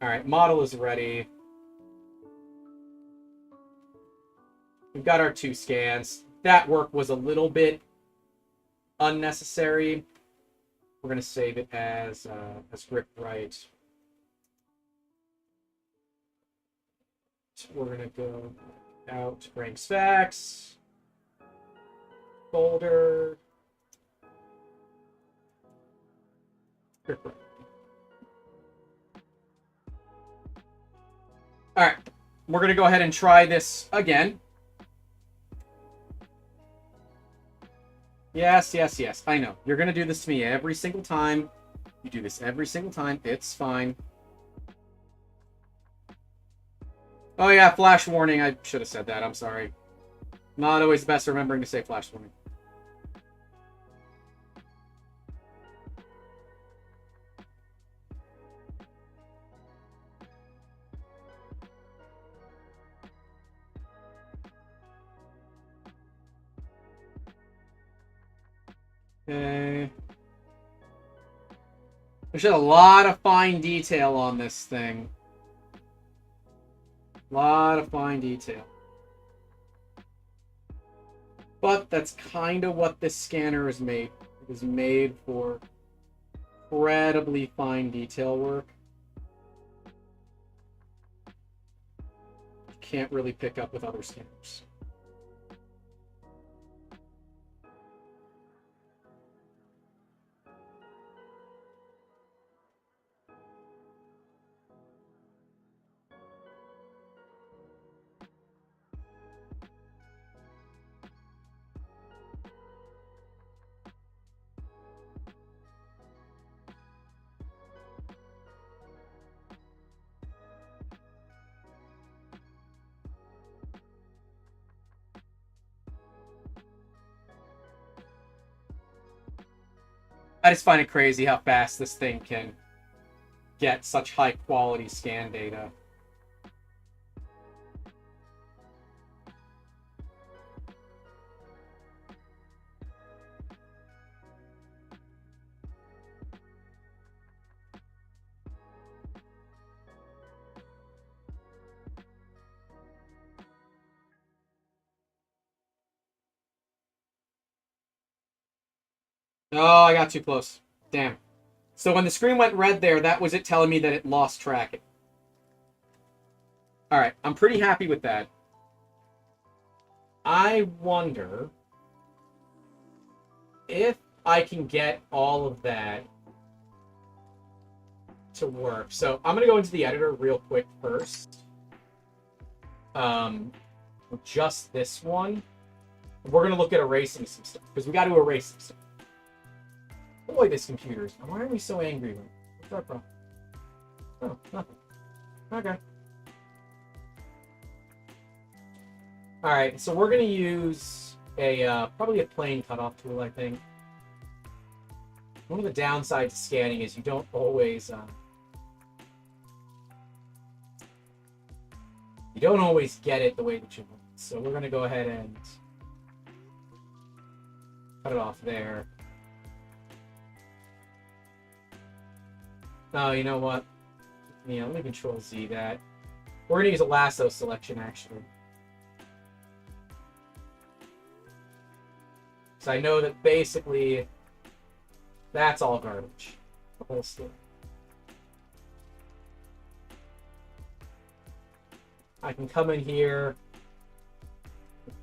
All right, model is ready. We've got our 2 scans. that work was a little bit unnecessary. We're going to save it as grip right. So we're going to go out, ranks facts, folder, grip right. All right, we're going to go ahead and try this again. Yes, yes, yes. I know. You're going to do this to me every single time. You do this every single time. It's fine. Oh, yeah, flash warning. I should have said that. I'm sorry. Not always the best remembering to say flash warning. Okay. There's a lot of fine detail on this thing. A lot of fine detail. But that's kind of what this scanner is made. It is made for incredibly fine detail work. You can't really pick up with other scanners. I just find it crazy how fast this thing can get such high quality scan data. Oh, I got too close. Damn. So when the screen went red there, that was it telling me that it lost tracking. Alright, I'm pretty happy with that. I wonder if I can get all of that to work. So I'm going to go into the editor real quick first. Just this one. We're going to look at erasing some stuff, because we got to erase some stuff. Boy, this computer is... Why are we so angry? What's our problem? Oh, nothing. Okay. Alright, so we're going to use a probably a plane cutoff tool, I think. One of the downsides of scanning is you don't always... you don't always get it the way that you want. So we're going to go ahead and cut it off there. Oh, you know what? Yeah, let me Control Z that. We're going to use a lasso selection, actually. So I know that basically that's all garbage. The whole story. I can come in here,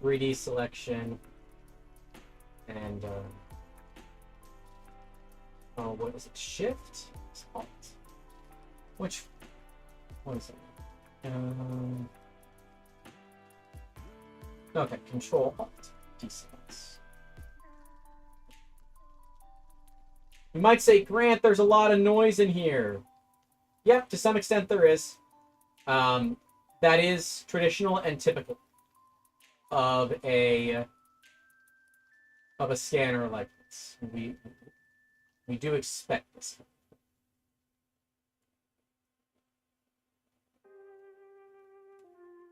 3D selection, and oh, what is it? Shift? It's Alt. Which one is it? Okay, Control Alt. Deselect. You might say, Grant, there's a lot of noise in here. Yep, to some extent there is. That is traditional and typical of a scanner like this. We do expect this.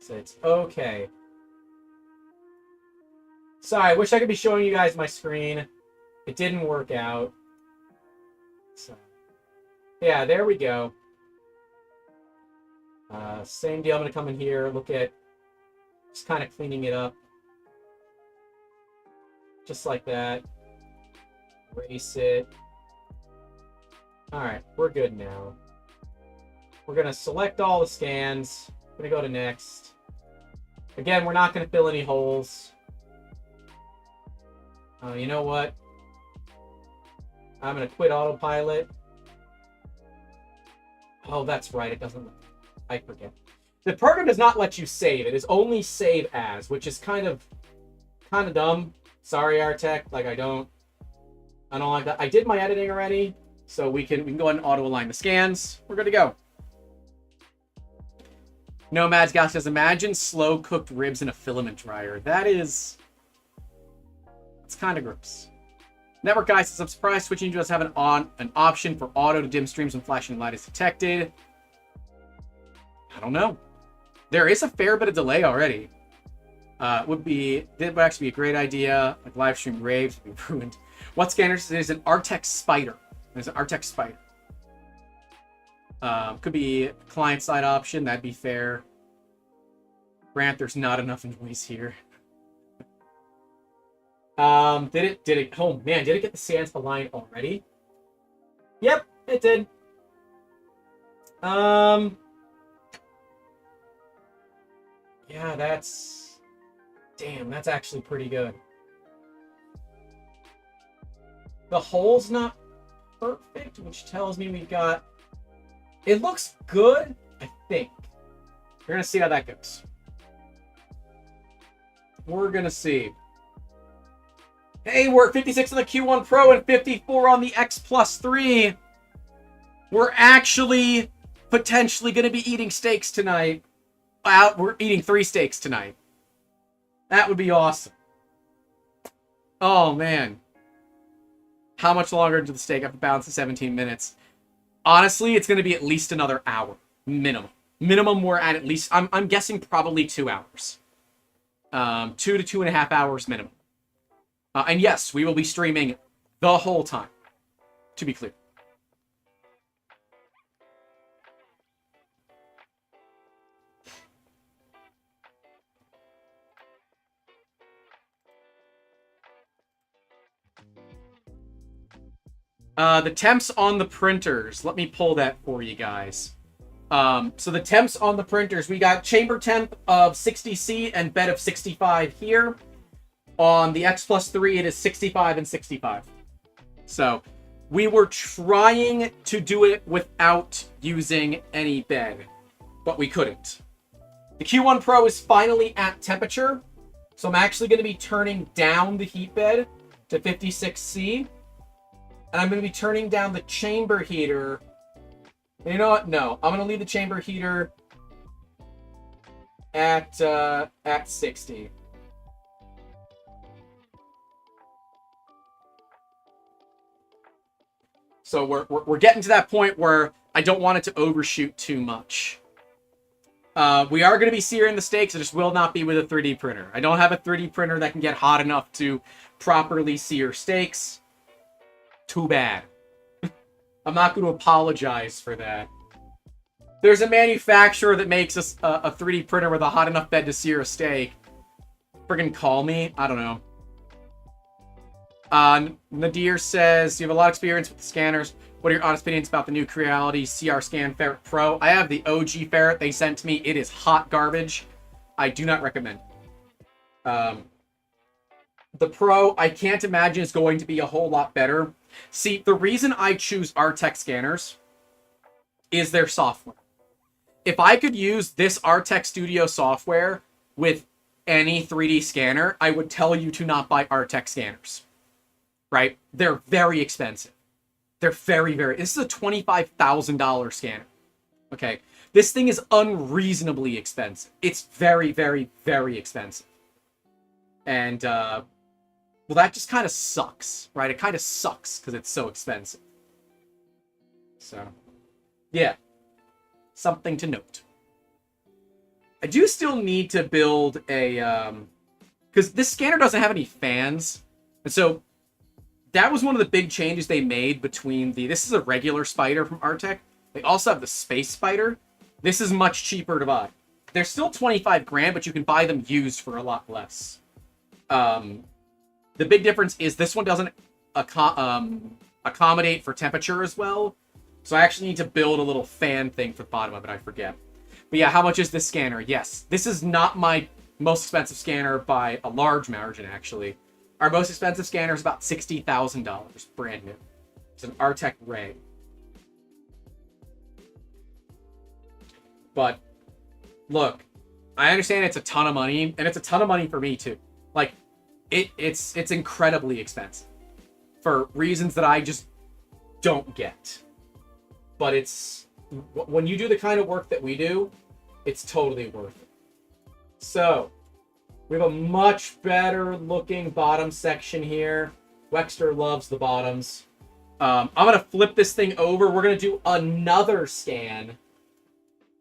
So it's okay. Sorry, I wish I could be showing you guys my screen. It didn't work out. So, yeah, there we go. Same deal. I'm going to come in here, look at just kind of cleaning it up. just like that. Erase it. All right, we're good now. We're gonna select all the scans. We're gonna go to next. Again, we're not gonna fill any holes. You know what? I'm gonna quit autopilot. Oh, that's right. It doesn't. I forget. The program does not let you save. It is only save as, which is kind of dumb. Sorry, Artec. Like I don't like that. I did my editing already, so we can go ahead and auto align the scans. We're good to go. Nomad's Gas says, imagine slow cooked ribs in a filament dryer. It's kind of gross. Network Guy says, I'm surprised switching does have an option for auto to dim streams when flashing light is detected. I don't know. There is a fair bit of delay already. That would actually be a great idea. Like live stream raves would be ruined. What scanners? There's an Artex Spider. There's an Artex Spider. Could be client side option. That'd be fair. Grant, there's not enough noise here. Did it? Oh man, did it get the scans aligned already? Yep, it did. Yeah, that's actually pretty good. The hole's not perfect, which tells me we've got... It looks good, I think. We're going to see how that goes. We're going to see. Hey, we're at 56 on the Q1 Pro and 54 on the X Plus 3. We're actually potentially going to be eating steaks tonight. We're eating 3 steaks tonight. That would be awesome. Oh, man. How much longer into the steak? I have to balance to 17 minutes. Honestly, it's going to be at least another hour. Minimum. Minimum, we're at least... I'm guessing probably 2 hours. 2 to 2.5 hours minimum. And yes, we will be streaming the whole time. To be clear. The temps on the printers. Let me pull that for you guys. So the temps on the printers, we got chamber temp of 60C and bed of 65 here. On the X Plus 3, it is 65 and 65. So we were trying to do it without using any bed, but we couldn't. The Q1 Pro is finally at temperature, so I'm actually going to be turning down the heat bed to 56C. And I'm going to be turning down the chamber heater. And you know what? No. I'm going to leave the chamber heater at 60. So we're getting to that point where I don't want it to overshoot too much. We are going to be searing the steaks. It just will not be with a 3D printer. I don't have a 3D printer that can get hot enough to properly sear steaks. Too bad. I'm not going to apologize for that. There's a manufacturer that makes a 3D printer with a hot enough bed to sear a steak. Friggin' call me. I don't know. Nadir says, you have a lot of experience with the scanners. What are your honest opinions about the new Creality CR Scan Ferret Pro? I have the OG Ferret they sent to me. It is hot garbage. I do not recommend it. The Pro, I can't imagine is going to be a whole lot better. See, the reason I choose Artec scanners is their software. If I could use this Artec Studio software with any 3D scanner, I would tell you to not buy Artec scanners. Right? They're very expensive. They're very, very... This is a $25,000 scanner. Okay? This thing is unreasonably expensive. It's very, very, very expensive. And, well, that just kind of sucks, right? It kind of sucks because it's so expensive. So, yeah. Something to note. I do still need to build a... because this scanner doesn't have any fans. And so... That was one of the big changes they made between the... This is a regular spider from Artec. They also have the space spider. This is much cheaper to buy. They're still 25 grand, but you can buy them used for a lot less. The big difference is this one doesn't accommodate for temperature as well. So I actually need to build a little fan thing for the bottom of it. I forget. But yeah, how much is this scanner? Yes, this is not my most expensive scanner by a large margin, actually. Our most expensive scanner is about $60,000, brand new. It's an Artec Ray. But look, I understand it's a ton of money, and it's a ton of money for me too. Like, it's incredibly expensive for reasons that I just don't get. But it's, when you do the kind of work that we do, it's totally worth it. So we have a much better looking bottom section here. Wexter loves the bottoms. I'm going to flip this thing over. We're going to do another scan.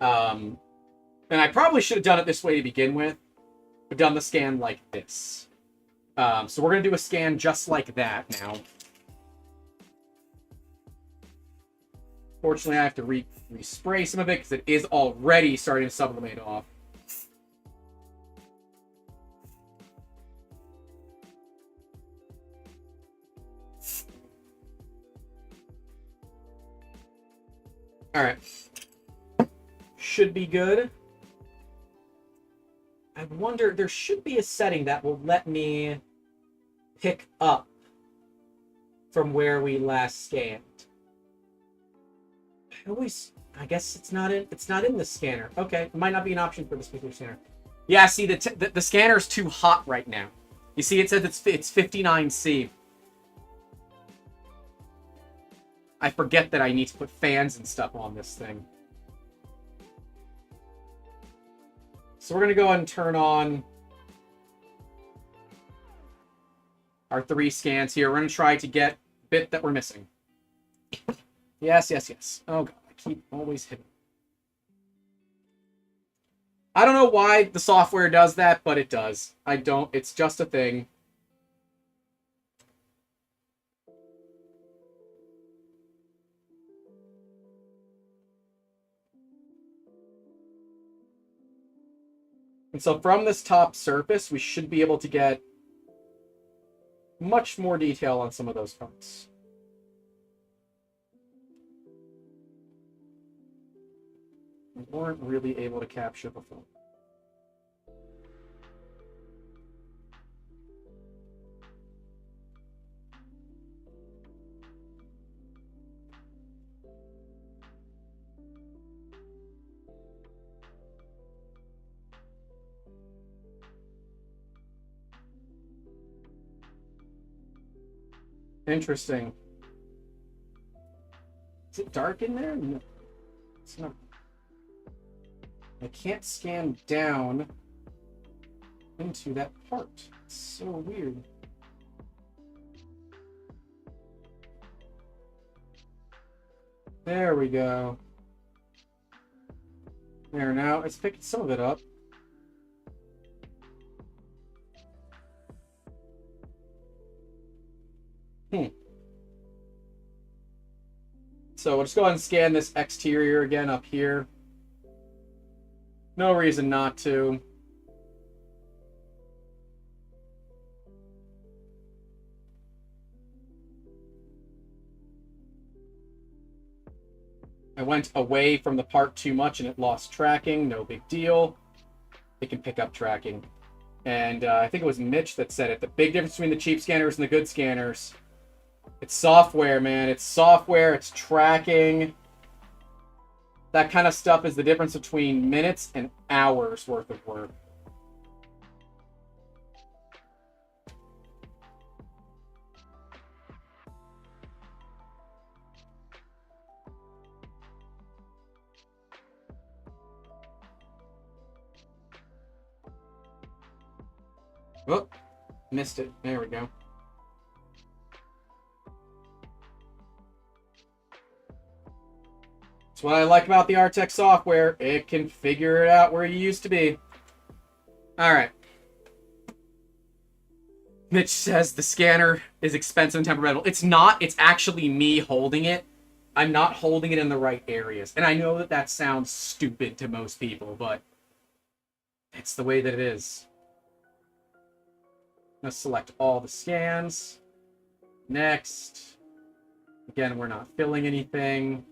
And I probably should have done it this way to begin with. But done the scan like this. So we're going to do a scan just like that now. Fortunately, I have to respray some of it because it is already starting to sublimate off. Alright. Should be good. I wonder, there should be a setting that will let me pick up from where we last scanned. I guess it's not in the scanner. Okay, it might not be an option for this particular scanner. Yeah, see, the scanner's too hot right now. You see, it says it's 59C. I forget that I need to put fans and stuff on this thing. So we're going to go ahead and turn on our 3 scans here. We're going to try to get the bit that we're missing. Yes, yes, yes. Oh, God. I keep always hitting. I don't know why the software does that, but it does. I don't. It's just a thing. And so from this top surface, we should be able to get much more detail on some of those parts. We weren't really able to capture before. Interesting. Is it dark in there? No, it's not. I can't scan down into that part. It's so weird. There we go. There, now it's picking some of it up. So we'll just go ahead and scan this exterior again up here. No reason not to. I went away from the part too much and it lost tracking. No big deal. It can pick up tracking. And I think it was Mitch that said it. The big difference between the cheap scanners and the good scanners. It's software, man. It's software. It's tracking. That kind of stuff is the difference between minutes and hours worth of work. Oh, missed it. There we go. That's what I like about the Artec software. It can figure it out where you used to be. Alright. Mitch says the scanner is expensive and temperamental. It's not. It's actually me holding it. I'm not holding it in the right areas. And I know that that sounds stupid to most people, but it's the way that it is. Let's select all the scans. Next. Again, we're not filling anything.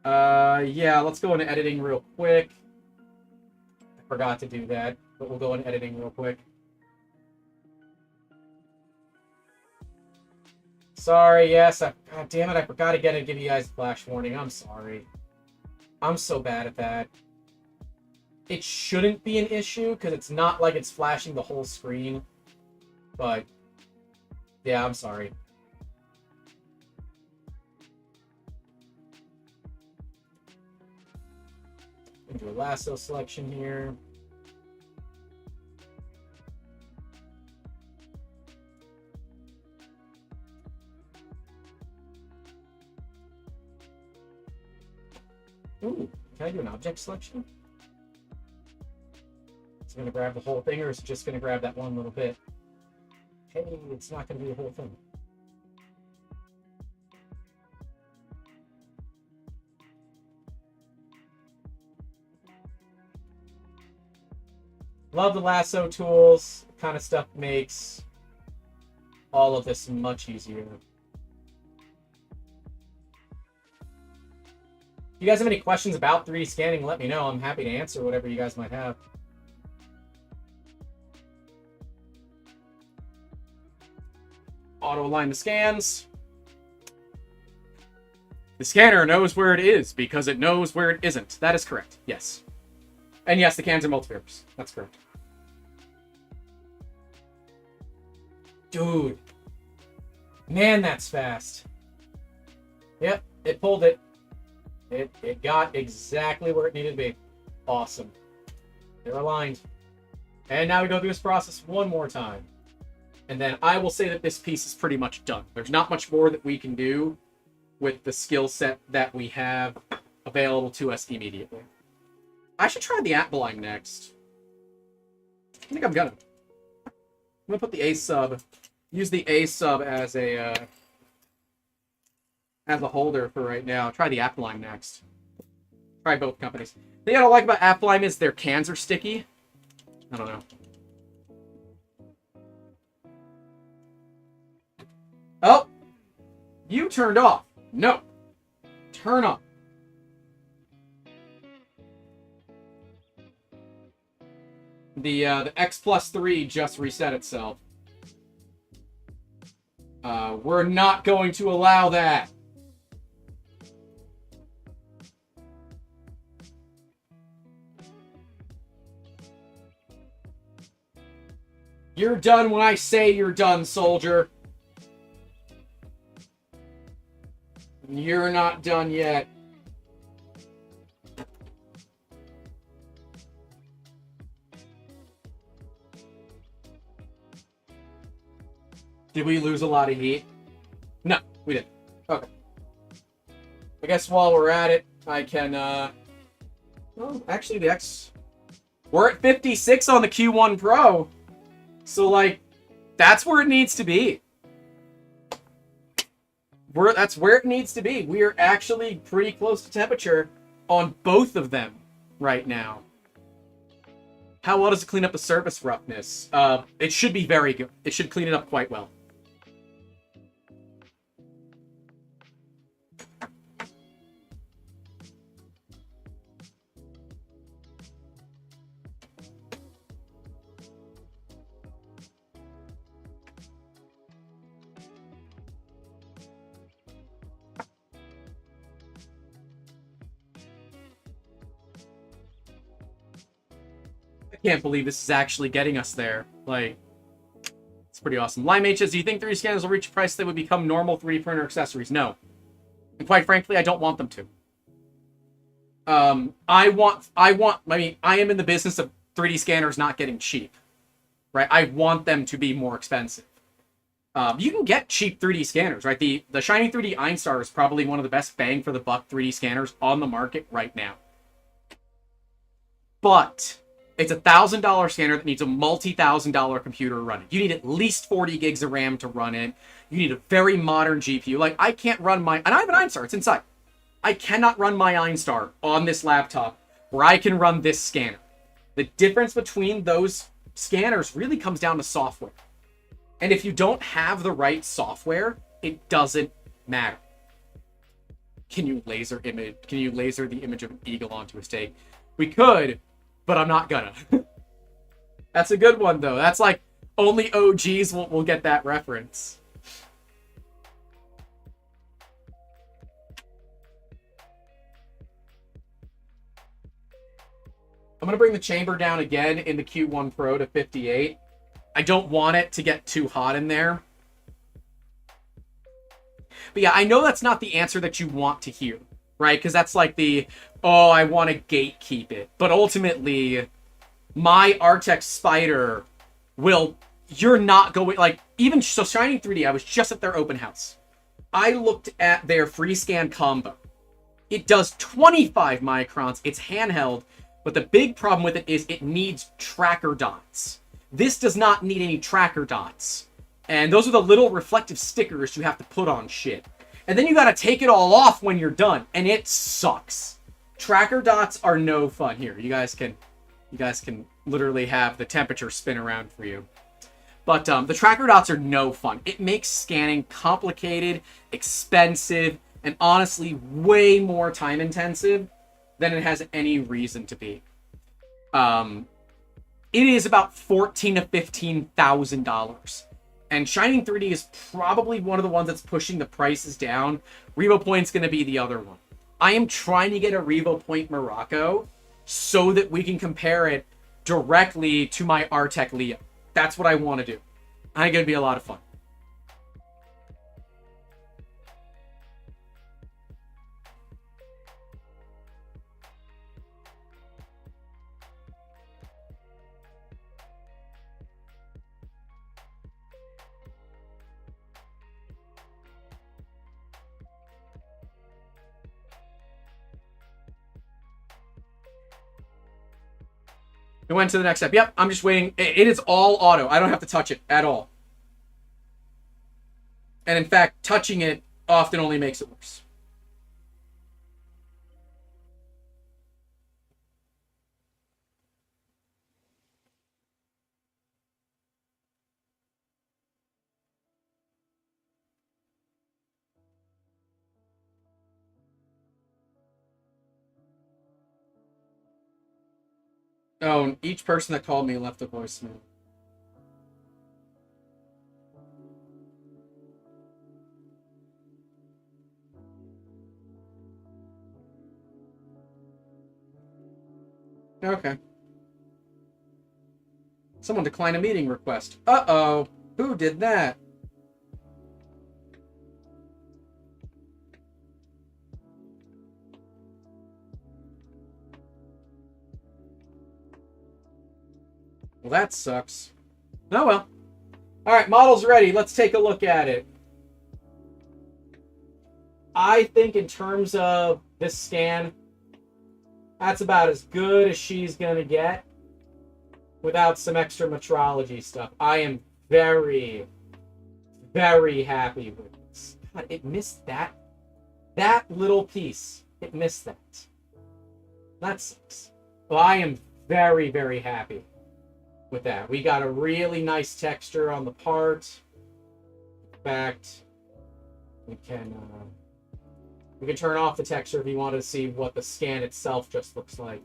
Yeah, let's go into editing real quick. I forgot to do that, but we'll go into editing real quick. Sorry, yes, God damn it, I forgot again to give you guys a flash warning. I'm sorry. I'm so bad at that. It shouldn't be an issue, because it's not like it's flashing the whole screen. But, yeah, I'm sorry. Do a lasso selection here. Ooh, can I do an object selection? Is it going to grab the whole thing, or is it just going to grab that one little bit? Hey, it's not going to be the whole thing. Love the lasso tools. Kind of stuff makes all of this much easier. If you guys have any questions about 3D scanning, let me know. I'm happy to answer whatever you guys might have. Auto align the scans. The scanner knows where it is because it knows where it isn't. That is correct. Yes. And yes, the cans are multi-purpose. That's correct. Dude. Man, that's fast. Yep, it pulled it. It got exactly where it needed to be. Awesome. They're aligned. And now we go through this process one more time. And then I will say that this piece is pretty much done. There's not much more that we can do with the skill set that we have available to us immediately. I should try the app blind next. I think I'm gonna. I'm gonna put the A sub, use the A sub as a holder for right now. Try the app blind next. Try both companies. The thing I don't like about app blind is their cans are sticky. I don't know. Oh, you turned off. No, turn on. The X+3 just reset itself. We're not going to allow that. You're done when I say you're done, soldier. You're not done yet. Did we lose a lot of heat? No, we didn't. Okay. I guess while we're at it, I can, well, actually the X... We're at 56 on the Q1 Pro. So, like, that's where it needs to be. That's where it needs to be. We are actually pretty close to temperature on both of them right now. How well does it clean up the surface roughness? It should be very good. It should clean it up quite well. I can't believe this is actually getting us there. Like, it's pretty awesome. Lime H says, do you think 3D scanners will reach a price that would become normal 3D printer accessories? No. And quite frankly, I don't want them to. I mean, I am in the business of 3D scanners not getting cheap. Right? I want them to be more expensive. You can get cheap 3D scanners, right? The Shiny 3D Einstar is probably one of the best bang for the buck 3D scanners on the market right now. But it's a $1,000 scanner that needs a multi-$1,000 computer running. You need at least 40 gigs of RAM to run it. You need a very modern GPU. Like, I can't run my... And I have an Einstar. It's inside. I cannot run my Einstar on this laptop where I can run this scanner. The difference between those scanners really comes down to software. And if you don't have the right software, it doesn't matter. Can you laser the image of an eagle onto a steak? We could, but I'm not gonna. That's a good one, though. That's like, only OGs will get that reference. I'm going to bring the chamber down again in the Q1 Pro to 58. I don't want it to get too hot in there. But yeah, I know that's not the answer that you want to hear, right? Because that's like the, oh, I want to gatekeep it. But ultimately, my Artex Spider will, you're not going, like, even, so Shining 3D, I was just at their open house. I looked at their free scan combo. It does 25 microns. It's handheld. But the big problem with it is it needs tracker dots. This does not need any tracker dots. And those are the little reflective stickers you have to put on shit. And then you gotta take it all off when you're done. And it sucks. Tracker dots are no fun. Here, you guys can literally have the temperature spin around for you. But the tracker dots are no fun. It makes scanning complicated, expensive, and honestly way more time intensive than it has any reason to be. It is about $14,000 to $15,000. And Shining 3D is probably one of the ones that's pushing the prices down. Revo Point's going to be the other one. I am trying to get a Revo Point Morocco so that we can compare it directly to my Artec Leo. That's what I want to do. I think it'd be a lot of fun. It went to the next step. Yep, I'm just waiting. It is all auto. I don't have to touch it at all. And in fact, touching it often only makes it worse. Oh, and each person that called me left a voicemail. Okay. Someone declined a meeting request. Uh-oh. Who did that? Well, that sucks. Oh well. Alright, model's ready. Let's take a look at it. I think in terms of this scan, that's about as good as she's gonna get without some extra metrology stuff. I am very, very happy with this. God, it missed that little piece. It missed that. That sucks. Well, I am very, very happy with that. We got a really nice texture on the part. In fact, we can turn off the texture if you wanted to see what the scan itself just looks like.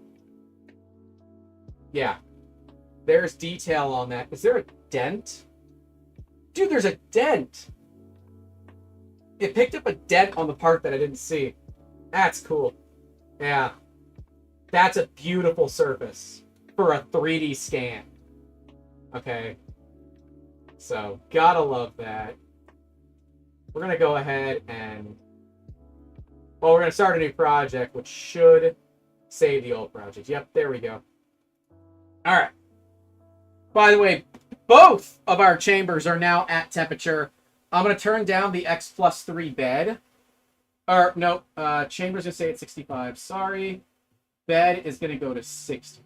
Yeah. There's detail on that. Is there a dent? Dude, there's a dent! It picked up a dent on the part that I didn't see. That's cool. Yeah. That's a beautiful surface for a 3D scan. Okay. So, gotta love that. We're gonna go ahead and... well, we're gonna start a new project, which should save the old project. Yep, there we go. Alright. By the way, both of our chambers are now at temperature. I'm gonna turn down the X+3 bed. Or, no, chamber's gonna stay at 65. Sorry. Bed is gonna go to 60.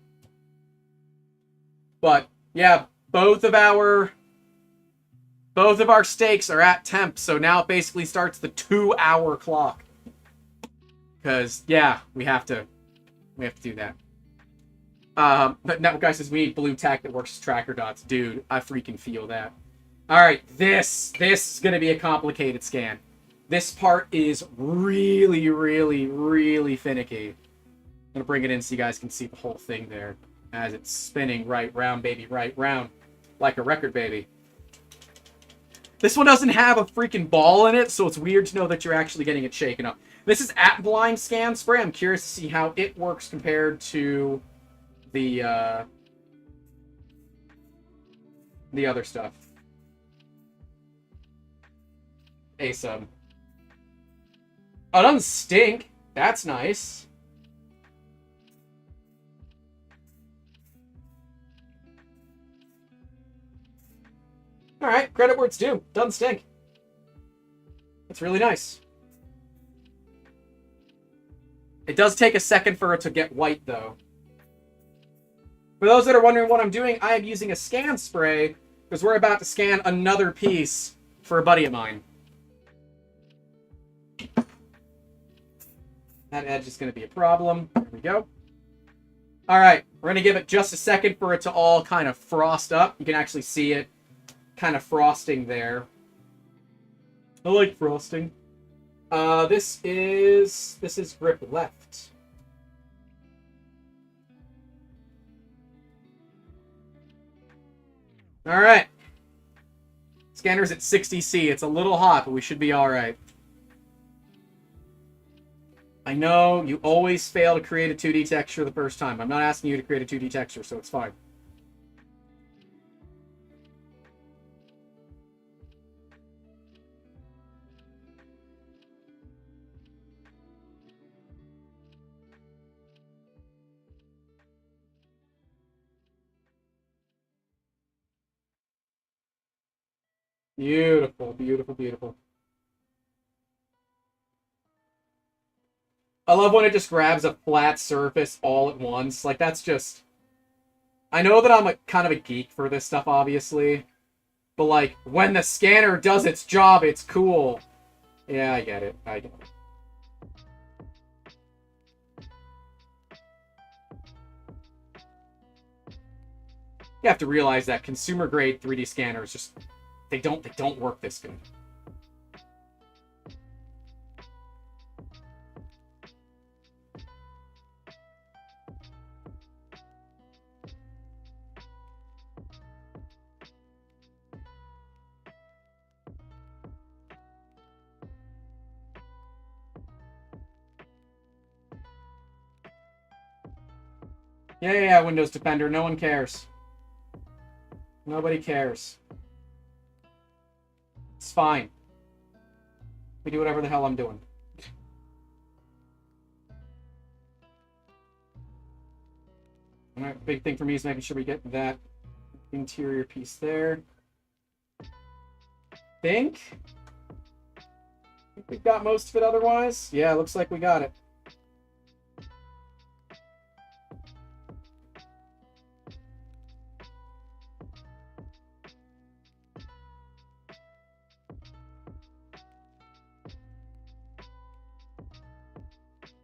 But, yeah, both of our steaks are at temp, so now it basically starts the 2-hour clock. Because, yeah, we have to do that. But now guy says we need blue tack that works as tracker dots. Dude, I freaking feel that. All right, this is going to be a complicated scan. This part is really, really, really finicky. I'm going to bring it in so you guys can see the whole thing there as it's spinning right round, baby, right round, like a record, baby. This one doesn't have a freaking ball in it, so it's weird to know that you're actually getting it shaken up. This is at blind scan spray. I'm curious to see how it works compared to the other stuff. A-sub. Oh, it doesn't stink. That's nice. Alright, credit where it's due. Doesn't stink. That's really nice. It does take a second for it to get white, though. For those that are wondering what I'm doing, I am using a scan spray because we're about to scan another piece for a buddy of mine. That edge is going to be a problem. There we go. All right, we're going to give it just a second for it to all kind of frost up. You can actually see it kind of frosting there. I like frosting. This is grip left. All right. Scanner's at 60C. It's a little hot, but we should be all right. I know you always fail to create a 2D texture the first time. I'm not asking you to create a 2D texture, so it's fine. Beautiful, beautiful, beautiful. I love when it just grabs a flat surface all at once. Like, that's just... I know that I'm kind of a geek for this stuff, obviously. But, like, when the scanner does its job, it's cool. Yeah, I get it. I get it. You have to realize that consumer-grade 3D scanners just... They don't work this good. Yeah, Windows Defender. No one cares. Nobody cares. It's fine. We do whatever the hell I'm doing. Alright, big thing for me is making sure we get that interior piece there. Think we've got most of it otherwise. Yeah, looks like we got it.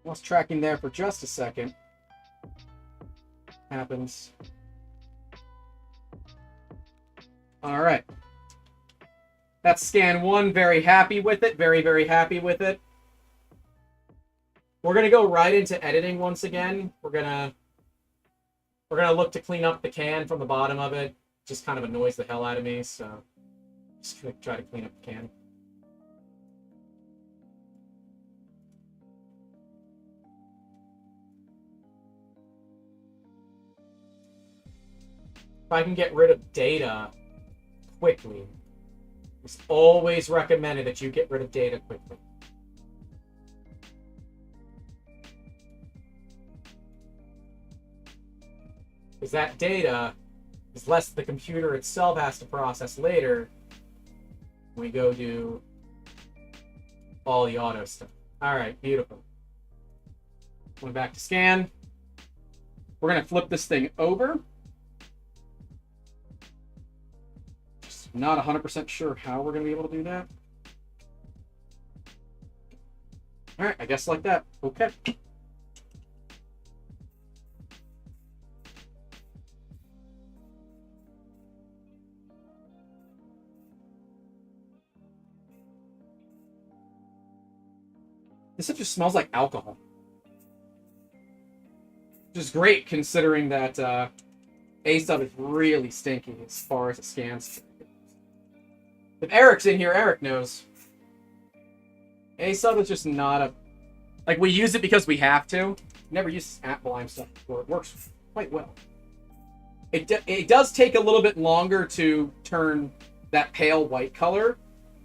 Lost tracking there for just a second. Happens. Alright. That's scan 1. Very happy with it. Very, very happy with it. We're going to go right into editing once again. We're going to look to clean up the can from the bottom of it. Just kind of annoys the hell out of me, so just going to try to clean up the can. If I can get rid of data quickly, it's always recommended that you get rid of data quickly. Because that data is less the computer itself has to process later when we go do all the auto stuff. All right, beautiful. Going back to scan. We're going to flip this thing over. Not 100% sure how we're going to be able to do that. Alright, I guess like that. Okay. This stuff just smells like alcohol. Which is great considering that A sub is really stinky as far as it scans. If Eric's in here, Eric knows. A sub is just not a... Like, we use it because we have to. Never used apple lime stuff before. It works quite well. It does take a little bit longer to turn that pale white color.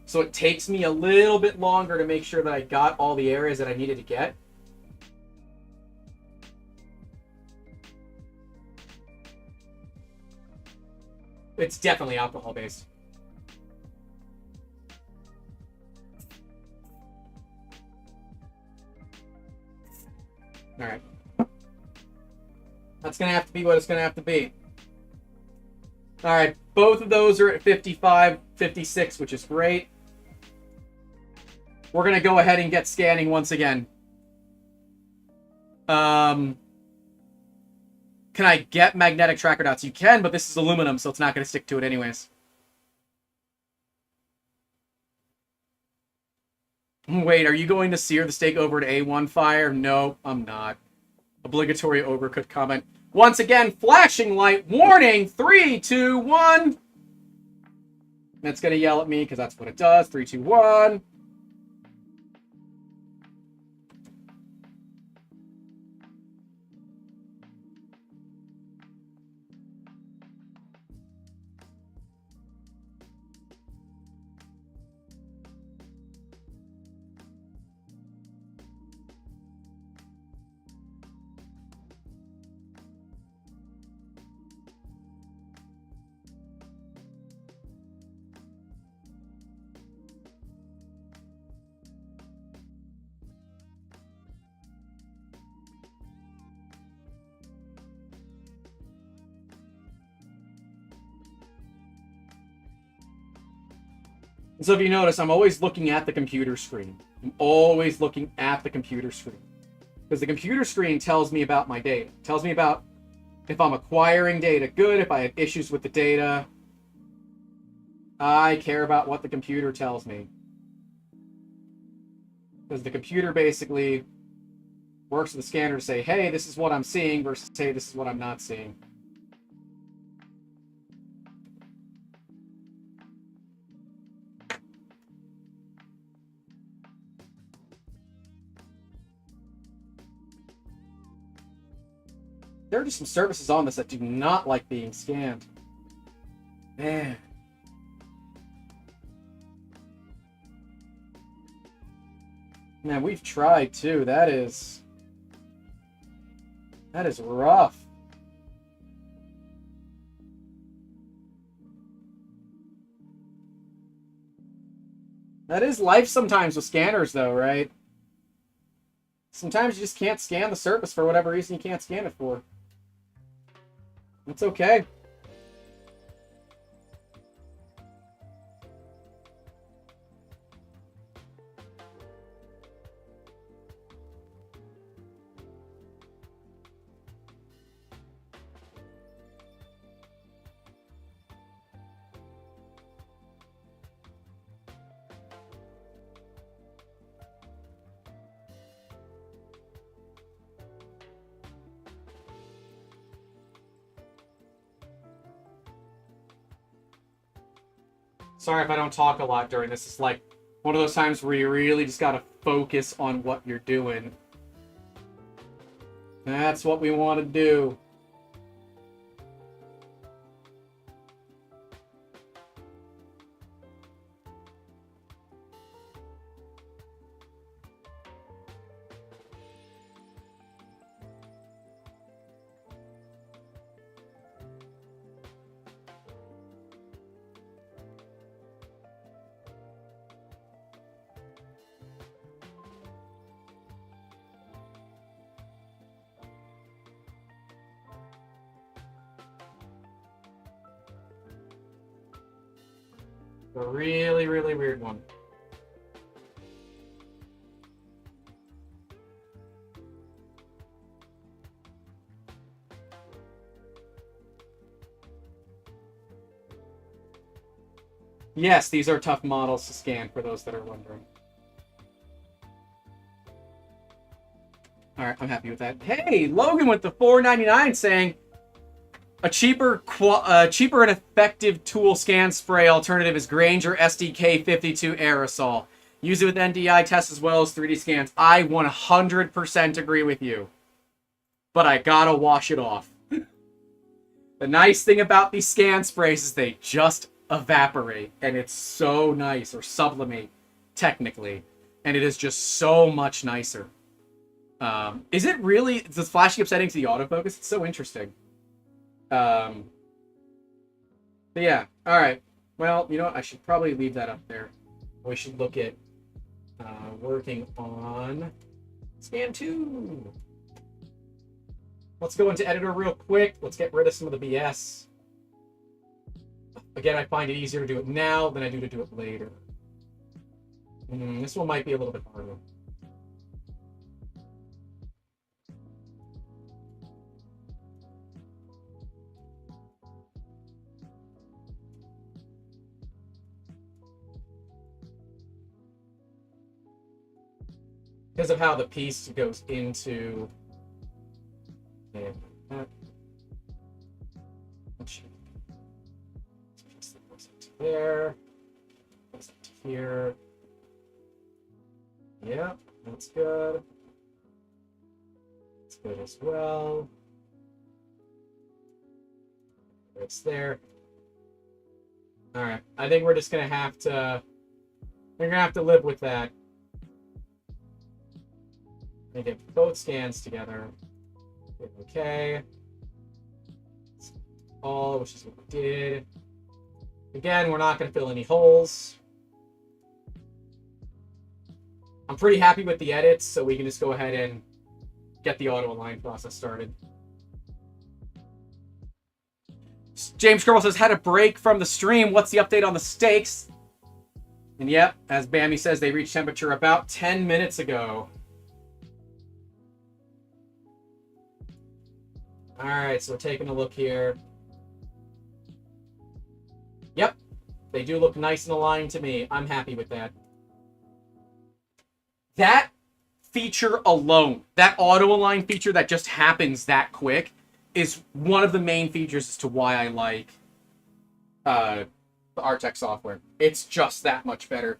So it takes me a little bit longer to make sure that I got all the areas that I needed to get. It's definitely alcohol based. All right. That's going to have to be what it's going to have to be. All right. Both of those are at 55, 56, which is great. We're going to go ahead and get scanning once again. Can I get magnetic tracker dots? You can, but this is aluminum, so it's not going to stick to it anyways. Wait, are you going to sear the steak over to A1 fire? No, I'm not. Obligatory overcooked comment. Once again, flashing light warning. 3, 2, 1. It's going to yell at me because that's what it does. 3, 2, 1. So if you notice, I'm always looking at the computer screen. I'm always looking at the computer screen. Because the computer screen tells me about my data. It tells me about if I'm acquiring data good, if I have issues with the data. I care about what the computer tells me. Because the computer basically works with the scanner to say, hey, this is what I'm seeing, versus, hey, this is what I'm not seeing. There are just some services on this that do not like being scanned. Man. Man, we've tried too. That is rough. That is life sometimes with scanners though, right? Sometimes you just can't scan the surface for whatever reason you can't scan it for. That's okay. Sorry if I don't talk a lot during this. It's like one of those times where you really just gotta focus on what you're doing. That's what we want to do. A really, really weird one. Yes, these are tough models to scan for those that are wondering. All right, I'm happy with that. Hey, Logan with the $4.99 saying a cheaper and effective tool scan spray alternative is Granger SDK 52 aerosol. Use it with NDI tests as well as 3D scans. I 100% agree with you, but I gotta wash it off. The nice thing about these scan sprays is they just evaporate, and it's so nice, or sublimate, technically, and it is just so much nicer. Is it really? Is this flashing up settings the autofocus? It's so interesting. But yeah, all right. Well, you know what? I should probably leave that up there. We should look at working on scan 2. Let's go into editor real quick. Let's get rid of some of the BS. Again, I find it easier to do it now than I do to do it later. This one might be a little bit harder. Because of how the piece goes into there. Goes into here. Yeah, that's good. That's good as well. It's there. All right, I think we're just gonna have to. We're gonna have to live with that. And get both scans together. Okay. All, which is what we did. Again, we're not going to fill any holes. I'm pretty happy with the edits, so we can just go ahead and get the auto-align process started. James Kerbal says, had a break from the stream. What's the update on the steaks? And yep, as Bammy says, they reached temperature about 10 minutes ago. All right, so we're taking a look here. Yep, they do look nice and aligned to me. I'm happy with that. That feature alone, that auto-align feature that just happens that quick, is one of the main features as to why I like the Artec software. It's just that much better.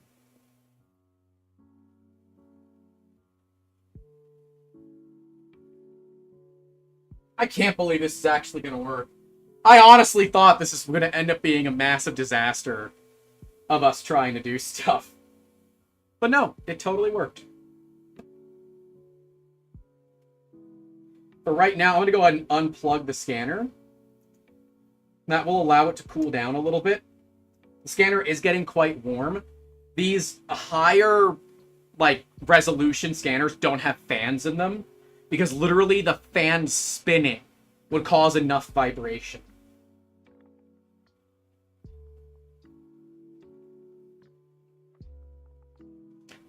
I can't believe this is actually going to work. I honestly thought this is going to end up being a massive disaster of us trying to do stuff. But no, it totally worked. For right now, I'm going to go ahead and unplug the scanner. That will allow it to cool down a little bit. The scanner is getting quite warm. These higher, resolution scanners don't have fans in them, because literally the fan spinning would cause enough vibration.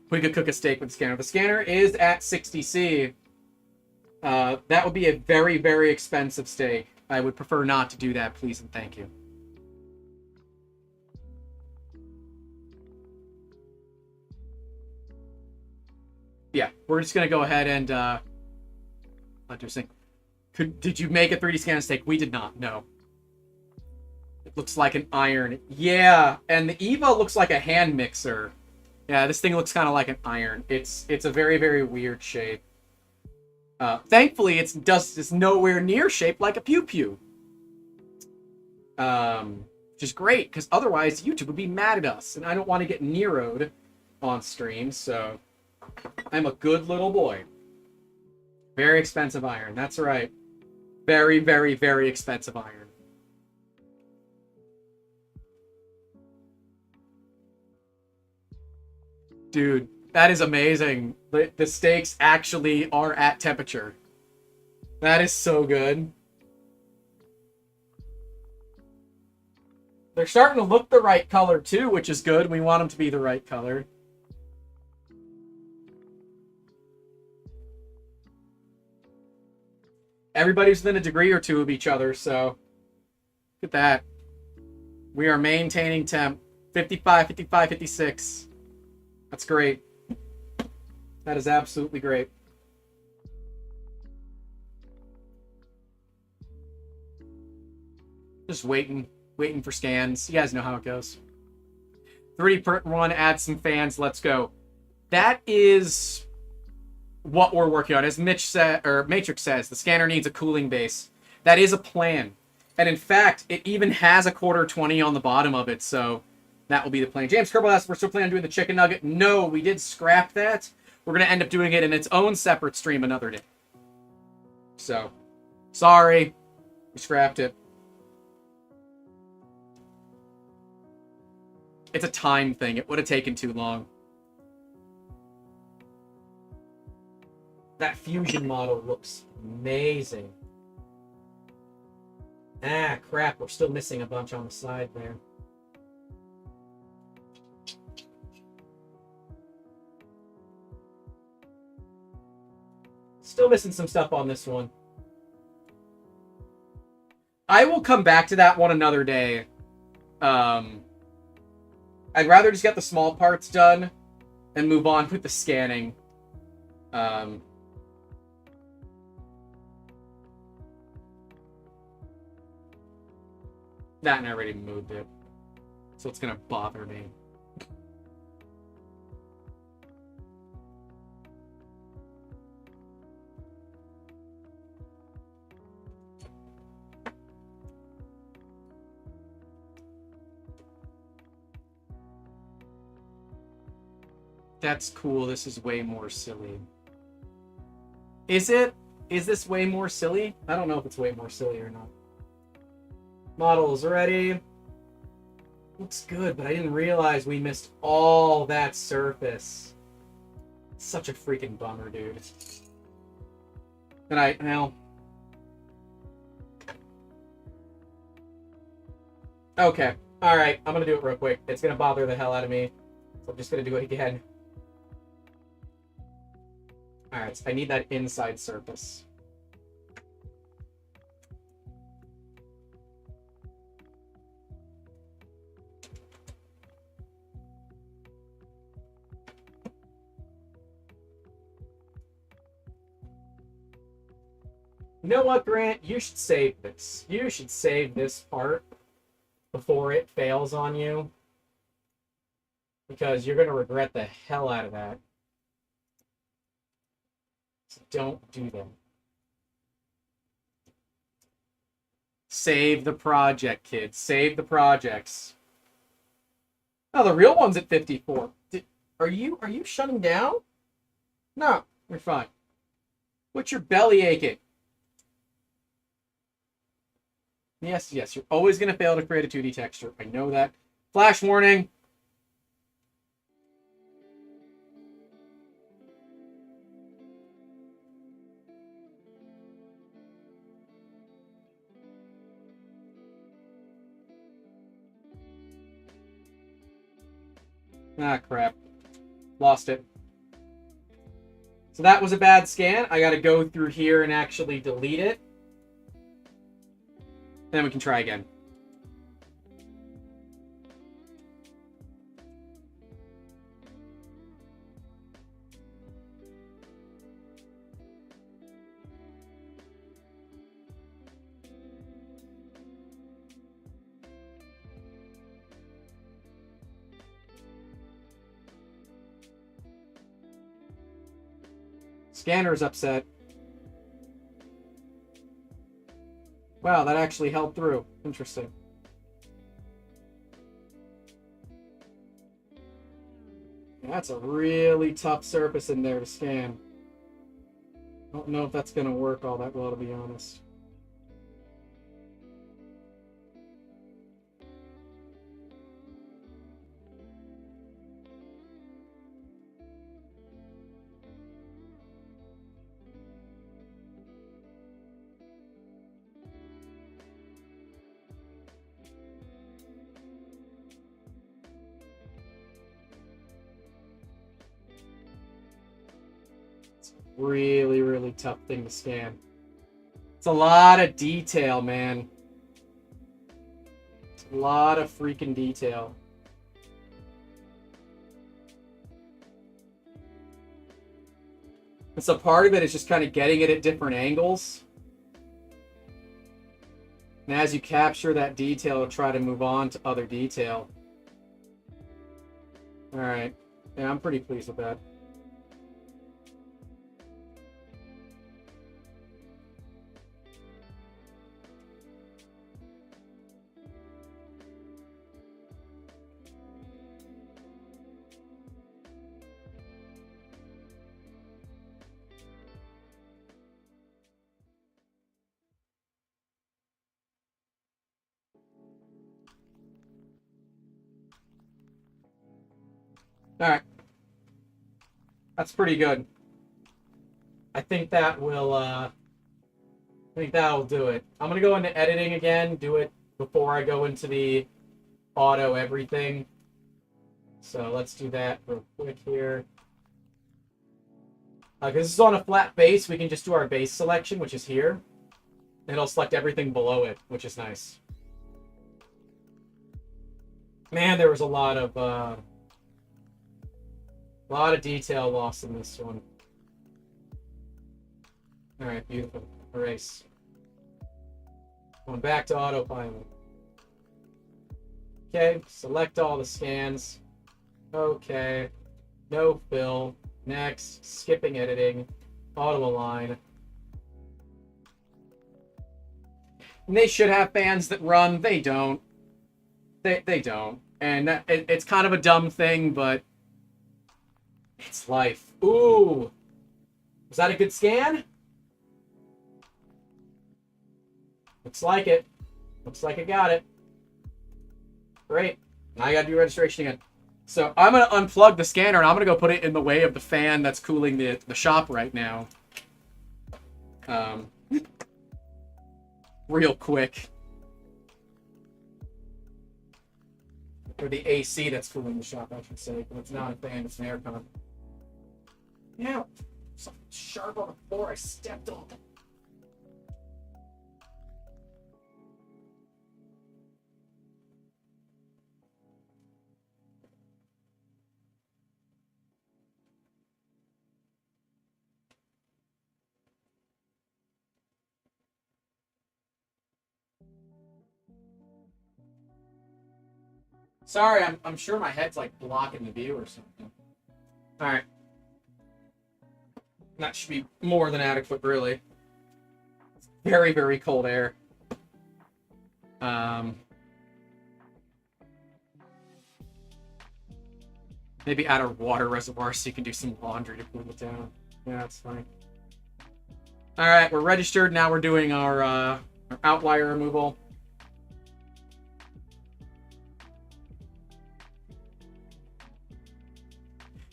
We could cook a steak with the scanner. The scanner is at 60C. That would be a very, very expensive steak. I would prefer not to do that, please and thank you. Yeah, we're just going to go ahead and... Interesting. Did you make a 3D scan steak? We did not. No. It looks like an iron. Yeah, and the Eva looks like a hand mixer. Yeah, this thing looks kind of like an iron. It's a very, very weird shape. Thankfully, it's nowhere near shaped like a pew pew. Which is great, because otherwise YouTube would be mad at us, and I don't want to get Nero'd on stream, so I'm a good little boy. Very expensive iron. That's right. Very, very, very expensive iron. Dude, that is amazing. The steaks actually are at temperature. That is so good. They're starting to look the right color too, which is good. We want them to be the right color. Everybody's within a degree or two of each other, so look at that. We are maintaining temp. 55, 55, 56. That's great. That is absolutely great. Just waiting for scans. You guys know how it goes. 3D print one, add some fans, let's go. That is what we're working on. As Matrix says, the scanner needs a cooling base. That is a plan. And in fact, it even has a quarter 20 on the bottom of it, so that will be the plan. James Kerbal asks, we're still planning on doing the chicken nugget. No, we did scrap that. We're going to end up doing it in its own separate stream another day. So, sorry. We scrapped it. It's a time thing. It would have taken too long. That fusion model looks amazing. Ah, crap. We're still missing a bunch on the side there. Still missing some stuff on this one. I will come back to that one another day. I'd rather just get the small parts done and move on with the scanning. That and I already moved it. So it's going to bother me. That's cool. This is way more silly. Is it? Is this way more silly? I don't know if it's way more silly or not. Models ready. Looks good, but I didn't realize we missed all that surface. Such a freaking bummer, dude. And now... Okay. Alright, I'm gonna do it real quick. It's gonna bother the hell out of me. So I'm just gonna do it again. Alright, so I need that inside surface. You know what, Grant? You should save this. You should save this part before it fails on you. Because you're going to regret the hell out of that. So don't do that. Save the project, kids. Save the projects. Oh, the real one's at 54. Are you shutting down? No, you're fine. What's your belly aching? Yes, you're always going to fail to create a 2D texture. I know that. Flash warning. Ah, crap. Lost it. So that was a bad scan. I got to go through here and actually delete it. Then we can try again. Scanner's upset. Wow, that actually held through. Interesting. That's a really tough surface in there to scan. I don't know if that's going to work all that well, to be honest. Really, really tough thing to scan. It's a lot of detail, man. It's a lot of freaking detail. And so part of it is just kind of getting it at different angles. And as you capture that detail, try to move on to other detail. Alright. Yeah, I'm pretty pleased with that. Alright. That's pretty good. I think that will, I think that'll do it. I'm gonna go into editing again, do it before I go into the auto everything. So let's do that real quick here. Because this is on a flat base, we can just do our base selection, which is here. And it'll select everything below it, which is nice. Man, there was a lot of detail lost in this one. Alright, beautiful. Erase. Going back to autopilot. Okay, select all the scans. Okay. No fill. Next. Skipping editing. Auto align. And they should have fans that run. They don't. They don't. And it's kind of a dumb thing, but it's life. Ooh! Was that a good scan? Looks like it. Looks like I got it. Great. Now I gotta do registration again. So I'm gonna unplug the scanner and I'm gonna go put it in the way of the fan that's cooling the shop right now. Real quick. Or the AC that's cooling the shop, I should say. But it's not a fan, it's an aircon. Yeah, something sharp on the floor I stepped on. Sorry, I'm sure my head's like blocking the view or something. Alright. That should be more than adequate, really. It's very, very cold air. Maybe add a water reservoir so you can do some laundry to cool it down. Yeah, that's fine. Alright, we're registered. Now we're doing our outlier removal.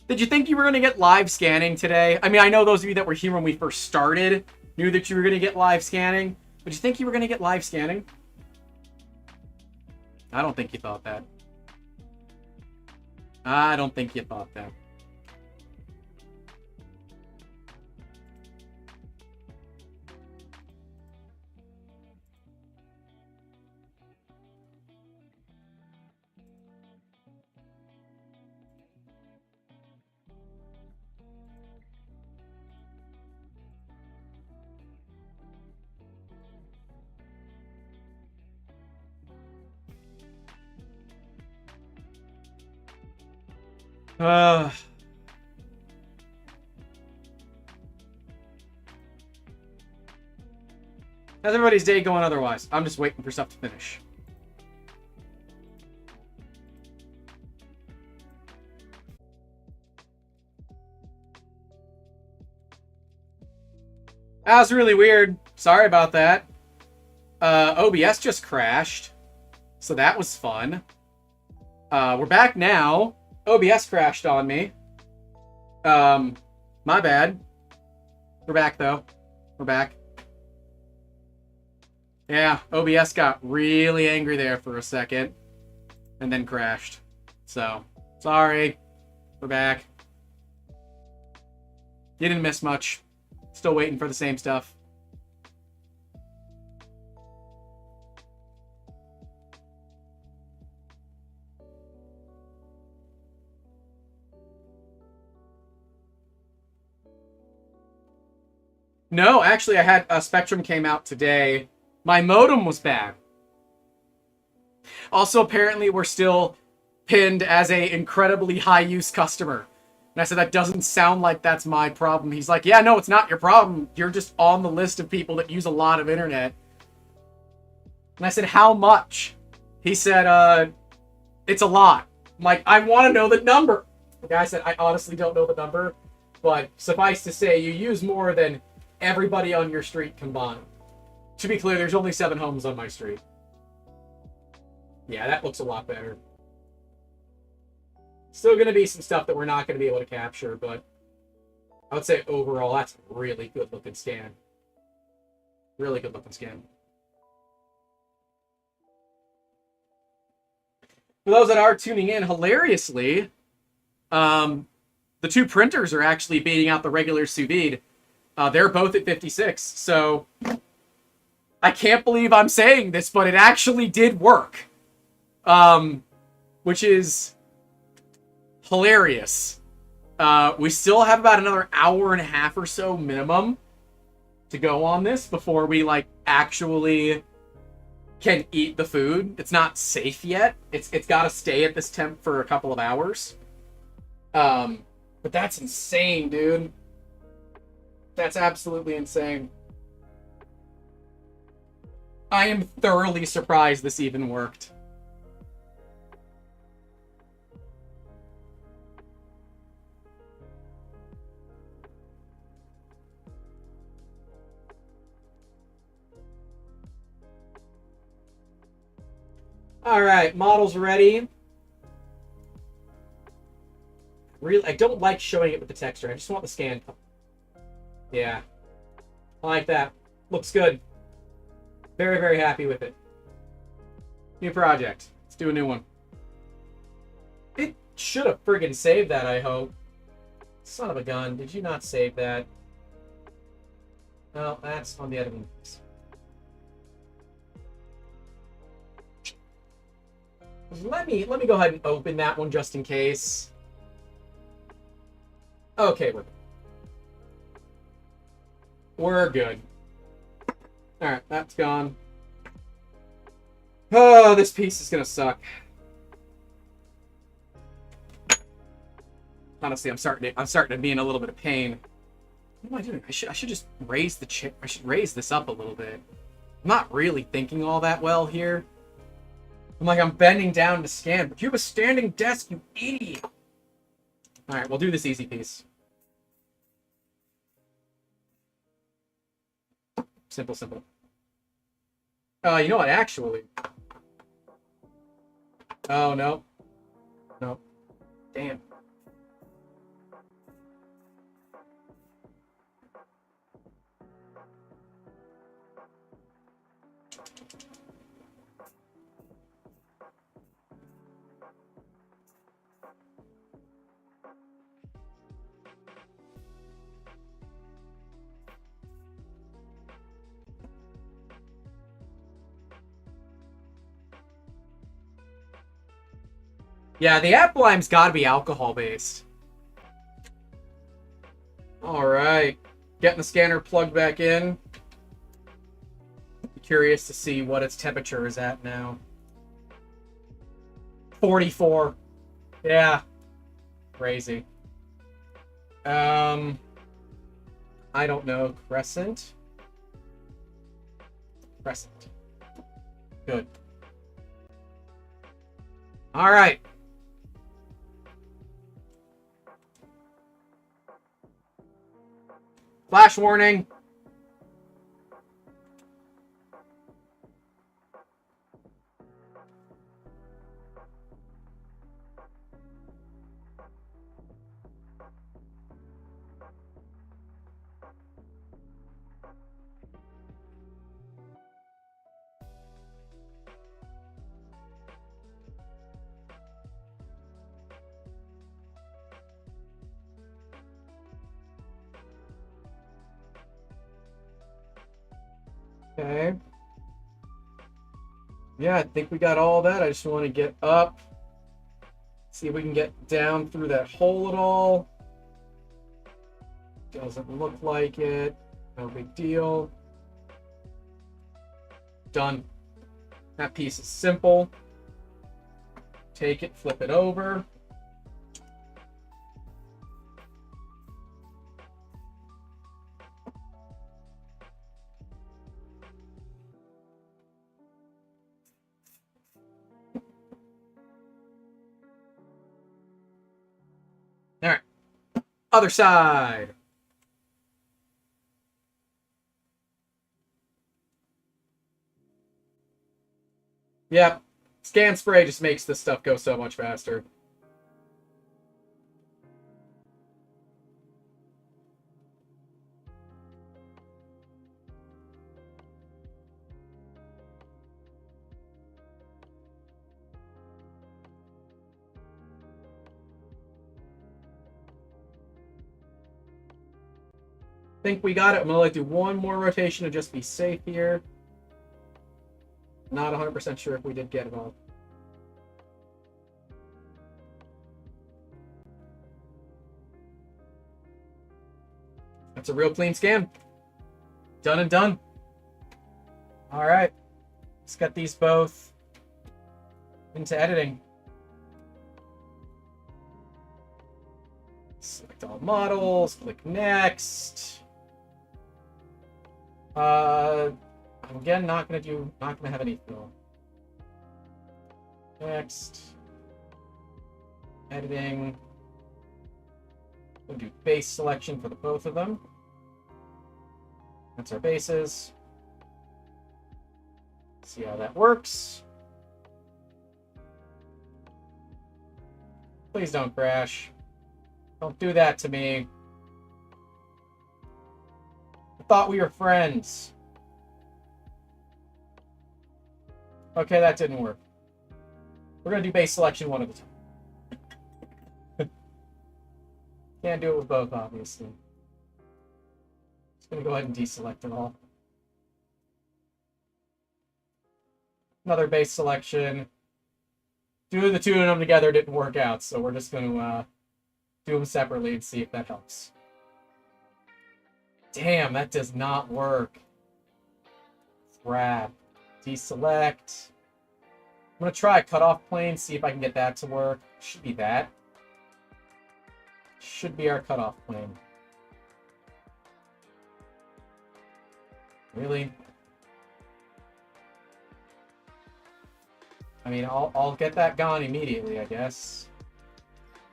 Did you think you were going to get live scanning today? I mean, I know those of you that were here when we first started knew that you were going to get live scanning. But did you think you were going to get live scanning? I don't think you thought that. I don't think you thought that. How's everybody's day going otherwise? I'm just waiting for stuff to finish. That was really weird. Sorry about that. OBS just crashed. So that was fun. We're back now. OBS crashed on me. My bad. We're back, though. We're back. Yeah, OBS got really angry there for a second. And then crashed. So, sorry. We're back. You didn't miss much. Still waiting for the same stuff. No, actually, I had Spectrum came out today. My modem was bad. Also, apparently, we're still pinned as a incredibly high-use customer. And I said, that doesn't sound like that's my problem. He's like, yeah, no, it's not your problem. You're just on the list of people that use a lot of internet. And I said, how much? He said, it's a lot. I'm like, I want to know the number. The guy said, I honestly don't know the number. But suffice to say, you use more than everybody on your street combined. To be clear, there's only 7 homes on my street. Yeah, that looks a lot better. Still going to be some stuff that we're not going to be able to capture, but I would say overall, that's a really good looking scan. Really good looking scan. For those that are tuning in, hilariously, the 2 printers are actually beating out the regular sous vide. They're both at 56, so I can't believe I'm saying this, but it actually did work. Which is hilarious. We still have about another hour and a half or so minimum to go on this before we like actually can eat the food. It's not safe yet. It's got to stay at this temp for a couple of hours. But that's insane, dude. That's absolutely insane. I am thoroughly surprised this even worked. All right, model's ready. Really, I don't like showing it with the texture. I just want the scan. Yeah, I like that. Looks good. Very, very happy with it. New project. Let's do a new one. It should have friggin' saved that, I hope. Son of a gun. Did you not save that? No, that's on the other one. Let me go ahead and open that one just in case. Okay, we're good. Alright, that's gone. Oh, this piece is gonna suck. Honestly, I'm starting to be in a little bit of pain. What am I doing? I should just raise the chair. I should raise this up a little bit. I'm not really thinking all that well here. I'm bending down to scan, but you have a standing desk, you idiot. Alright, we'll do this easy piece. Simple, simple. You know what, actually. Oh, no. No. Damn. Yeah, the apple lime's gotta be alcohol-based. Alright. Getting the scanner plugged back in. Curious to see what its temperature is at now. 44. Yeah. Crazy. I don't know. Crescent? Crescent. Good. Alright. Flash warning. Okay. Yeah, I think we got all that. I just want to get up. See if we can get down through that hole at all. Doesn't look like it. No big deal. Done. That piece is simple. take it, flip it over. All right, other side. Yep, scan spray just makes this stuff go so much faster. Think we got it. I'm gonna do one more rotation to just be safe here. Not 100% sure if we did get it all. That's a real clean scan. Done and done. All right, let's get these both into editing. Select all models, click next. I'm again not gonna have any fill. Next. Editing. We'll do base selection for the both of them. That's our bases. See how that works. Please don't crash. Don't do that to me. I thought we were friends. Okay, that didn't work. We're going to do base selection one at a time. Can't do it with both, obviously. Just going to go ahead and deselect it all. Another base selection. Doing the two of them together didn't work out, so we're just going to do them separately and see if that helps. Damn, that does not work. Crap. Deselect. I'm going to try a cutoff plane, see if I can get that to work. Should be that. Should be our cutoff plane. Really? I mean, I'll get that gone immediately, I guess.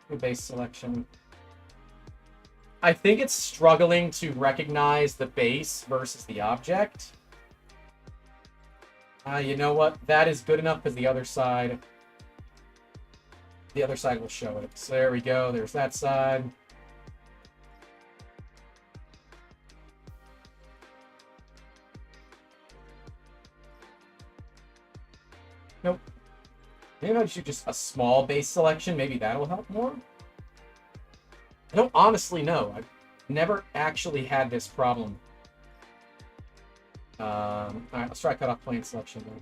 New base selection. I think it's struggling to recognize the base versus the object. You know what? That is good enough because the other side will show it. So there we go. There's that side. Nope. Maybe I should just a small base selection. Maybe that'll help more. I don't honestly know. I've never actually had this problem. Alright, let's try cutoff plane selection then.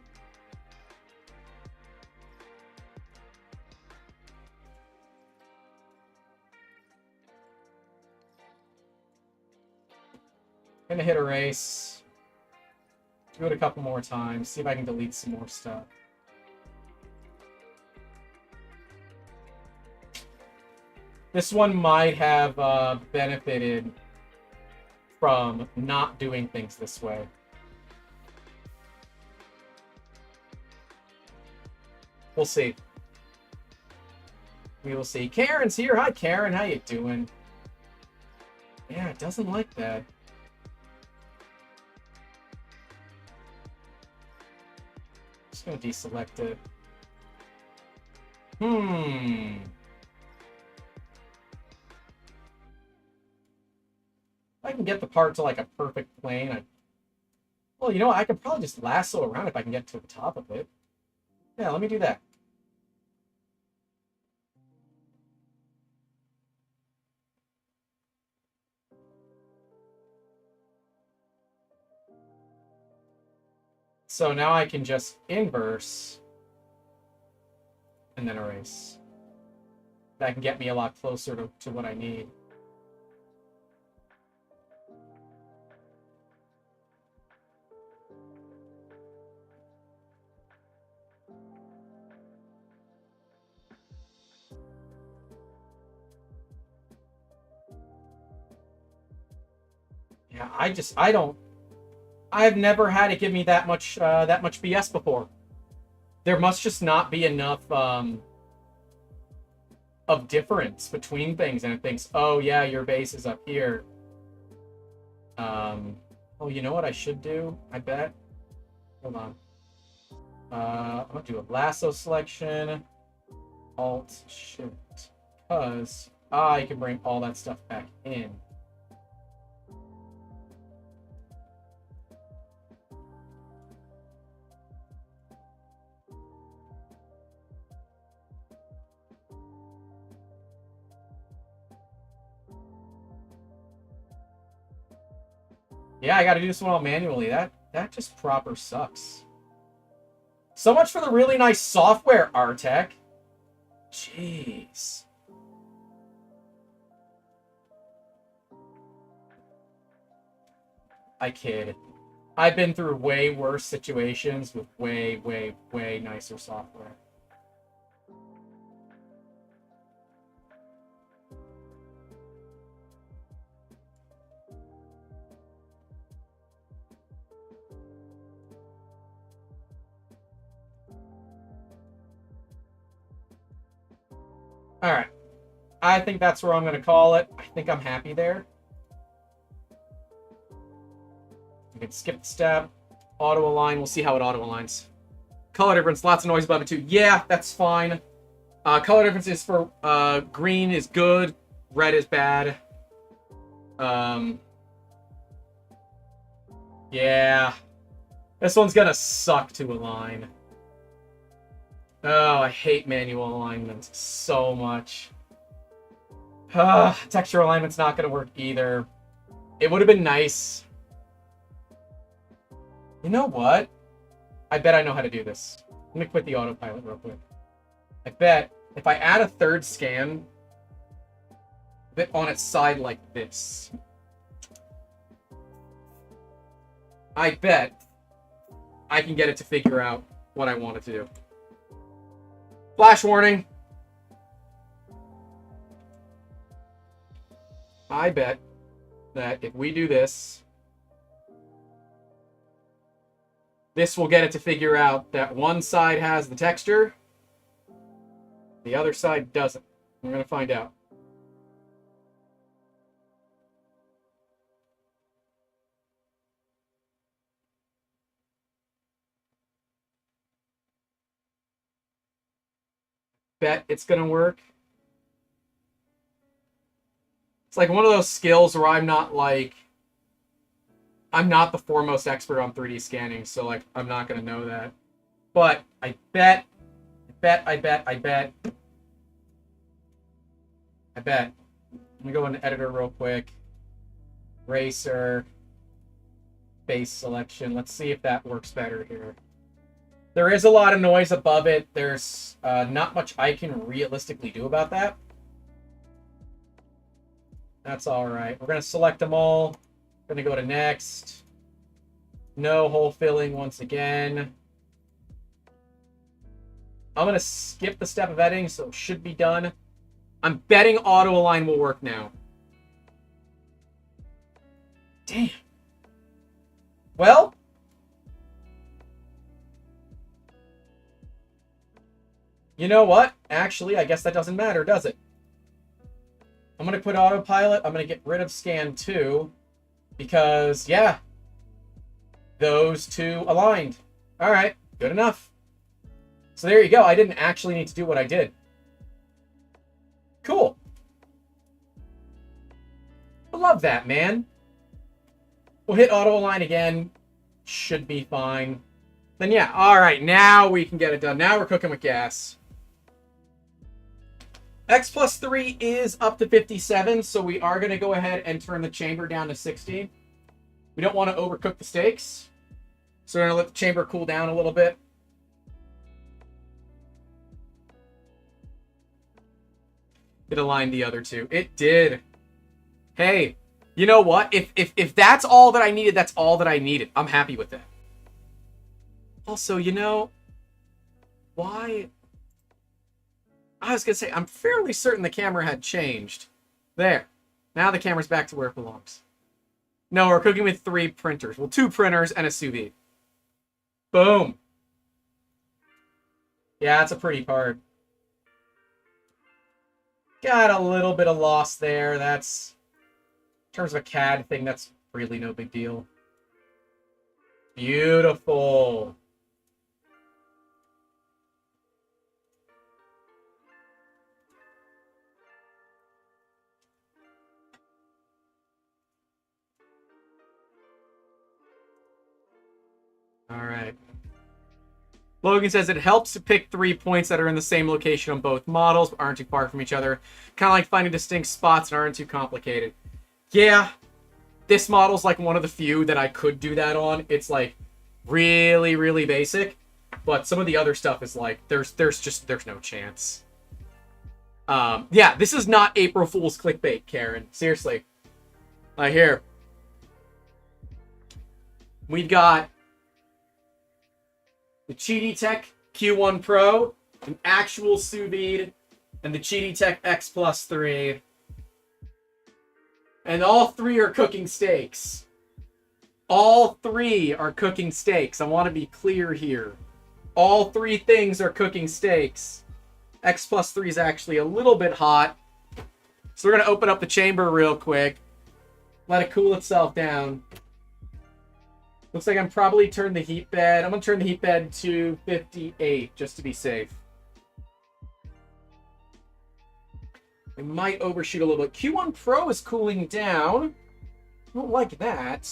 Gonna hit erase. Do it a couple more times. See if I can delete some more stuff. This one might have benefited from not doing things this way. We'll see. We will see. Karen's here. Hi, Karen. How you doing? Yeah, it doesn't like that. Just gonna deselect it. If I can get the part to like a perfect plane, well, you know what? I could probably just lasso around if I can get to the top of it. Yeah, let me do that. So now I can just inverse and then erase. That can get me a lot closer to what I need. Yeah, I've never had it give me that much BS before. There must just not be enough of difference between things, and it thinks, oh yeah, your base is up here. Oh, you know what I should do? I bet. Hold on. I'm gonna do a lasso selection. Alt Shift, because I can bring all that stuff back in. Yeah, I got to do this one all manually. That just proper sucks. So much for the really nice software, Artec. Jeez. I kid. I've been through way worse situations with way, way, way nicer software. All right. I think that's where I'm going to call it. I think I'm happy there. You can skip the step. Auto align. We'll see how it auto aligns. Color difference. Lots of noise above it too. Yeah, that's fine. Color difference is for green is good. Red is bad. Yeah. This one's going to suck to align. Oh, I hate manual alignment so much. Texture alignment's not going to work either. It would have been nice. You know what? I bet I know how to do this. Let me quit the autopilot real quick. I bet if I add a third scan bit on its side like this, I bet I can get it to figure out what I want it to do. Flash warning. I bet that if we do this, this will get it to figure out that one side has the texture, the other side doesn't. We're going to find out. Bet it's going to work. It's like one of those skills where I'm not the foremost expert on 3D scanning, so like I'm not going to know that. But I bet. Let me go into editor real quick. Racer. Base selection. Let's see if that works better here. There is a lot of noise above it. There's not much I can realistically do about that. That's all right. We're going to select them all. Going to go to next. No hole filling once again. I'm going to skip the step of editing, so it should be done. I'm betting auto align will work now. Damn. Well, you know what? Actually, I guess that doesn't matter, does it? I'm going to put autopilot. I'm going to get rid of scan 2 because, yeah, those two aligned. All right, good enough. So there you go. I didn't actually need to do what I did. Cool. I love that, man. We'll hit auto align again. Should be fine. Then yeah, all right, now we can get it done. Now we're cooking with gas. X plus 3 is up to 57, so we are going to go ahead and turn the chamber down to 60. We don't want to overcook the steaks, so we're going to let the chamber cool down a little bit. It aligned the other two. It did. Hey, you know what? If that's all that I needed, that's all that I needed. I'm happy with that. Also, you know, why... I was going to say, I'm fairly certain the camera had changed. There. Now the camera's back to where it belongs. No, we're cooking with 3 printers. Well, 2 printers and a sous vide. Boom. Yeah, that's a pretty part. Got a little bit of loss there. That's, in terms of a CAD thing, that's really no big deal. Beautiful. All right. Logan says it helps to pick 3 points that are in the same location on both models, but aren't too far from each other. Kind of like finding distinct spots and aren't too complicated. Yeah, this model's like one of the few that I could do that on. It's like really, really basic, but some of the other stuff is like there's no chance. Yeah, this is not April Fool's clickbait, Karen. Seriously. Here. We've got the Cheaty Tech Q1 Pro, an actual sous vide, and the Cheaty Tech X Plus 3. And all 3 are cooking steaks. All 3 are cooking steaks. I want to be clear here. All 3 things are cooking steaks. X Plus 3 is actually a little bit hot. So we're going to open up the chamber real quick. Let it cool itself down. Looks like I'm probably turned the heat bed. I'm going to turn the heat bed to 58 just to be safe. I might overshoot a little bit. Q1 Pro is cooling down. I don't like that.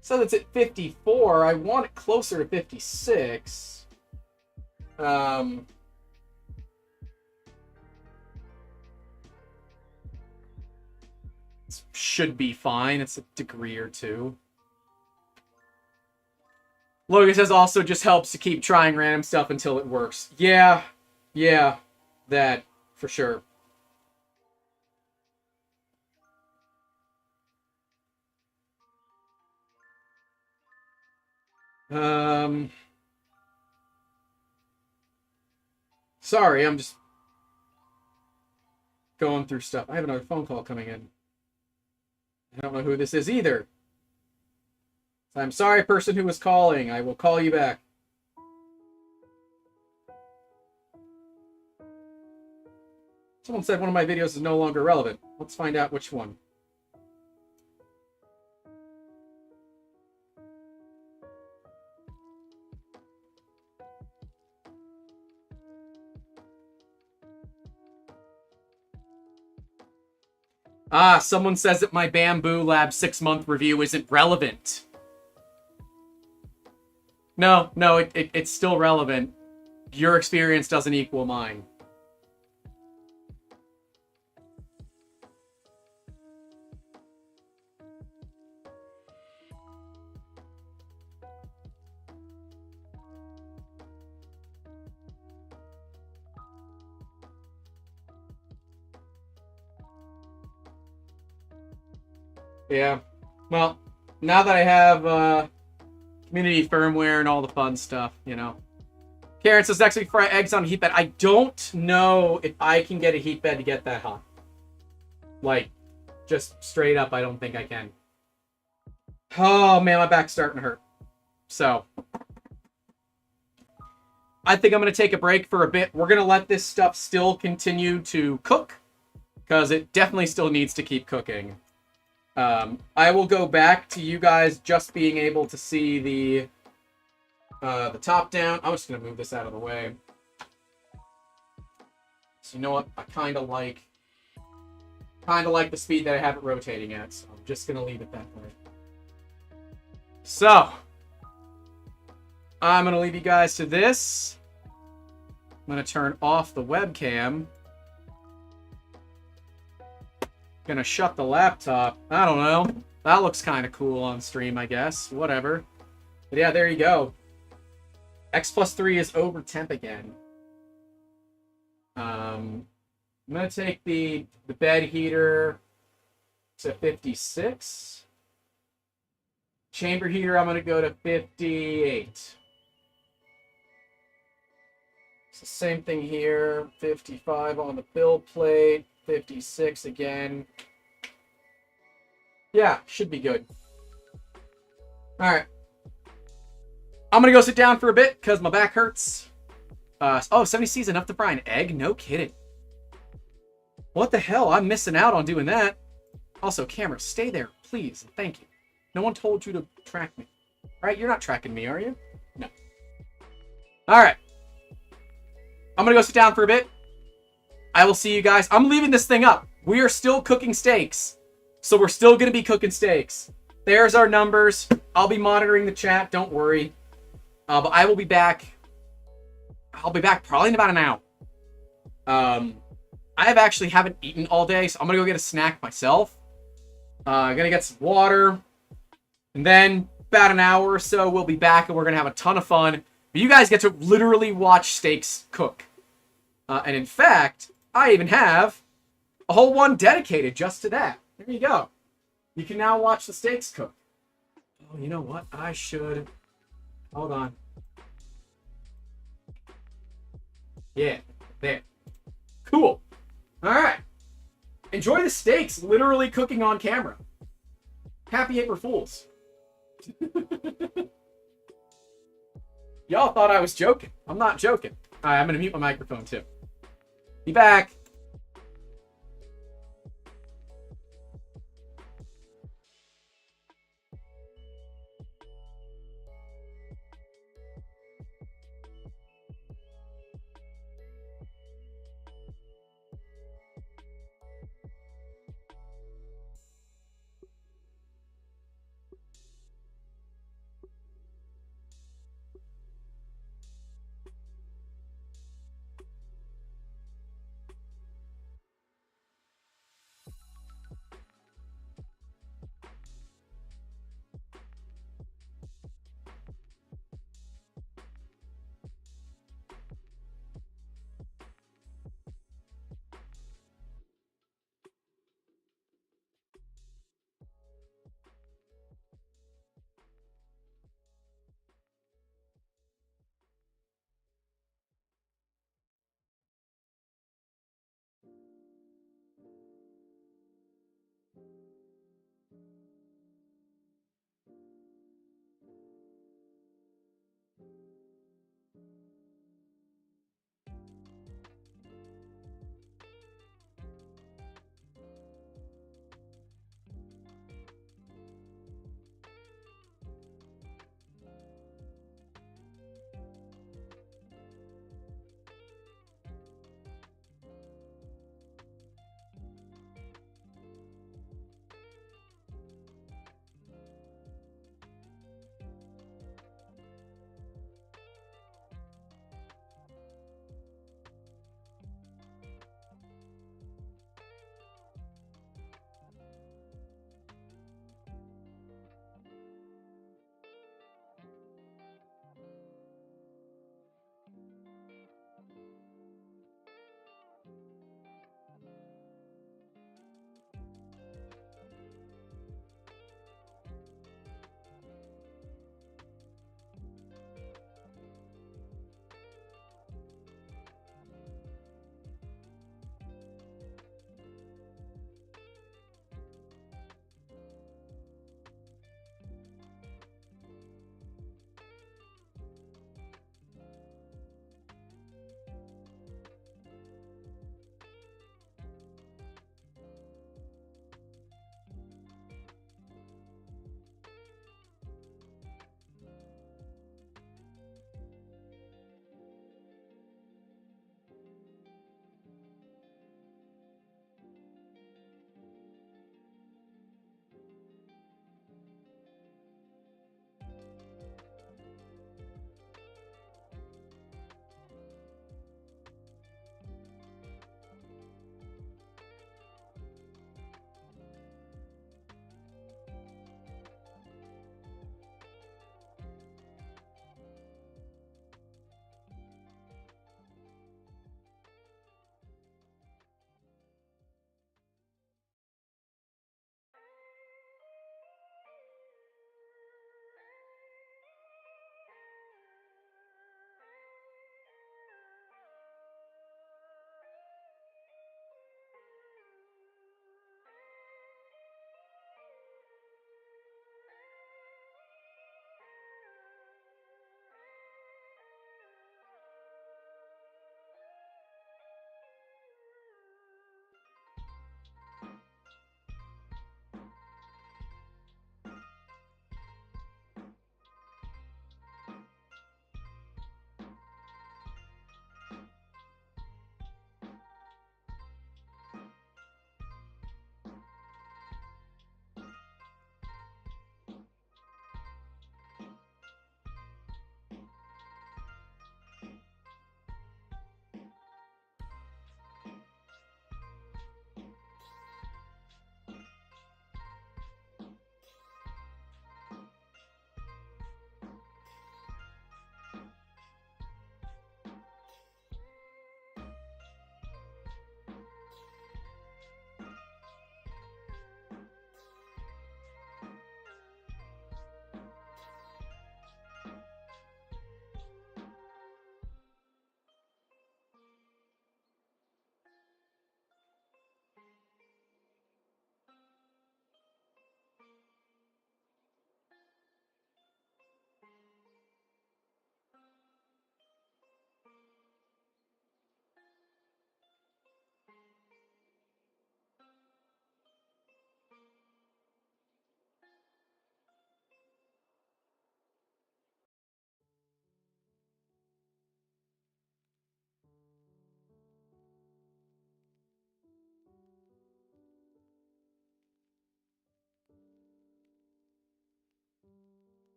So it's at 54. I want it closer to 56. Should be fine. It's a degree or 2. Logan says also just helps to keep trying random stuff until it works. Yeah, that for sure. Sorry, I'm just going through stuff. I have another phone call coming in. I don't know who this is either. I'm sorry, person who was calling. I will call you back. Someone said one of my videos is no longer relevant. Let's find out which one. Ah, someone says that my Bamboo Lab 6-month review isn't relevant. No, it's still relevant. Your experience doesn't equal mine. Yeah. Well, now that I have community firmware and all the fun stuff, you know. Karen says next week fry eggs on a heat bed. I don't know if I can get a heat bed to get that hot. Like, just straight up, I don't think I can. Oh man, my back's starting to hurt. So, I think I'm going to take a break for a bit. We're going to let this stuff still continue to cook, because it definitely still needs to keep cooking. I will go back to you guys just being able to see the top down. I'm just going to move this out of the way. So you know what? I kind of like the speed that I have it rotating at. So I'm just going to leave it that way. So, I'm going to leave you guys to this. I'm going to turn off the webcam. Gonna shut the laptop. I don't know. That looks kind of cool on stream, I guess. Whatever. But yeah, there you go. X plus 3 is over temp again. I'm gonna take the bed heater to 56. Chamber heater, I'm gonna go to 58. It's the same thing here. 55 on the build plate. 56 again. Yeah, should be good. All right. I'm going to go sit down for a bit because my back hurts. 70C is enough to fry an egg? No kidding. What the hell? I'm missing out on doing that. Also, camera, stay there, please. Thank you. No one told you to track me. Right? You're not tracking me, are you? No. All right. I'm going to go sit down for a bit. I will see you guys. I'm leaving this thing up. We are still cooking steaks. So we're still going to be cooking steaks. There's our numbers. I'll be monitoring the chat. Don't worry. But I will be back. I'll be back probably in about an hour. I haven't eaten all day, so I'm going to go get a snack myself. I'm going to get some water. And then about an hour or so, we'll be back and we're going to have a ton of fun. But you guys get to literally watch steaks cook. And in fact, I even have a whole one dedicated just to that. There you go. You can now watch the steaks cook. Oh, you know what? I should... Hold on. Yeah, there. Cool. All right. Enjoy the steaks literally cooking on camera. Happy April Fools. Y'all thought I was joking. I'm not joking. All right, I'm going to mute my microphone too. Be back.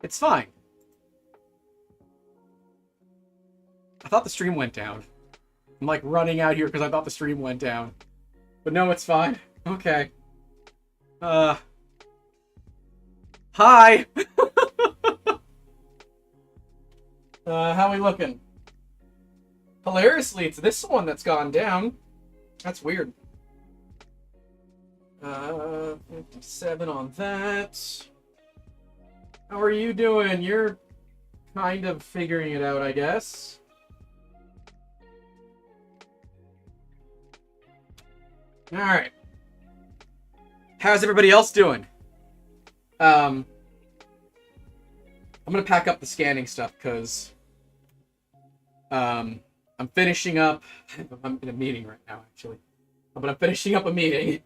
It's fine. I thought the stream went down. I'm like running out here because I thought the stream went down. But no, it's fine. Okay. Hi! How we looking? Hilariously, it's this one that's gone down. That's weird. 57 on that. How are you doing? You're kind of figuring it out, I guess. Alright. How's everybody else doing? I'm gonna pack up the scanning stuff because I'm finishing up. I'm in a meeting right now, actually. But I'm finishing up a meeting,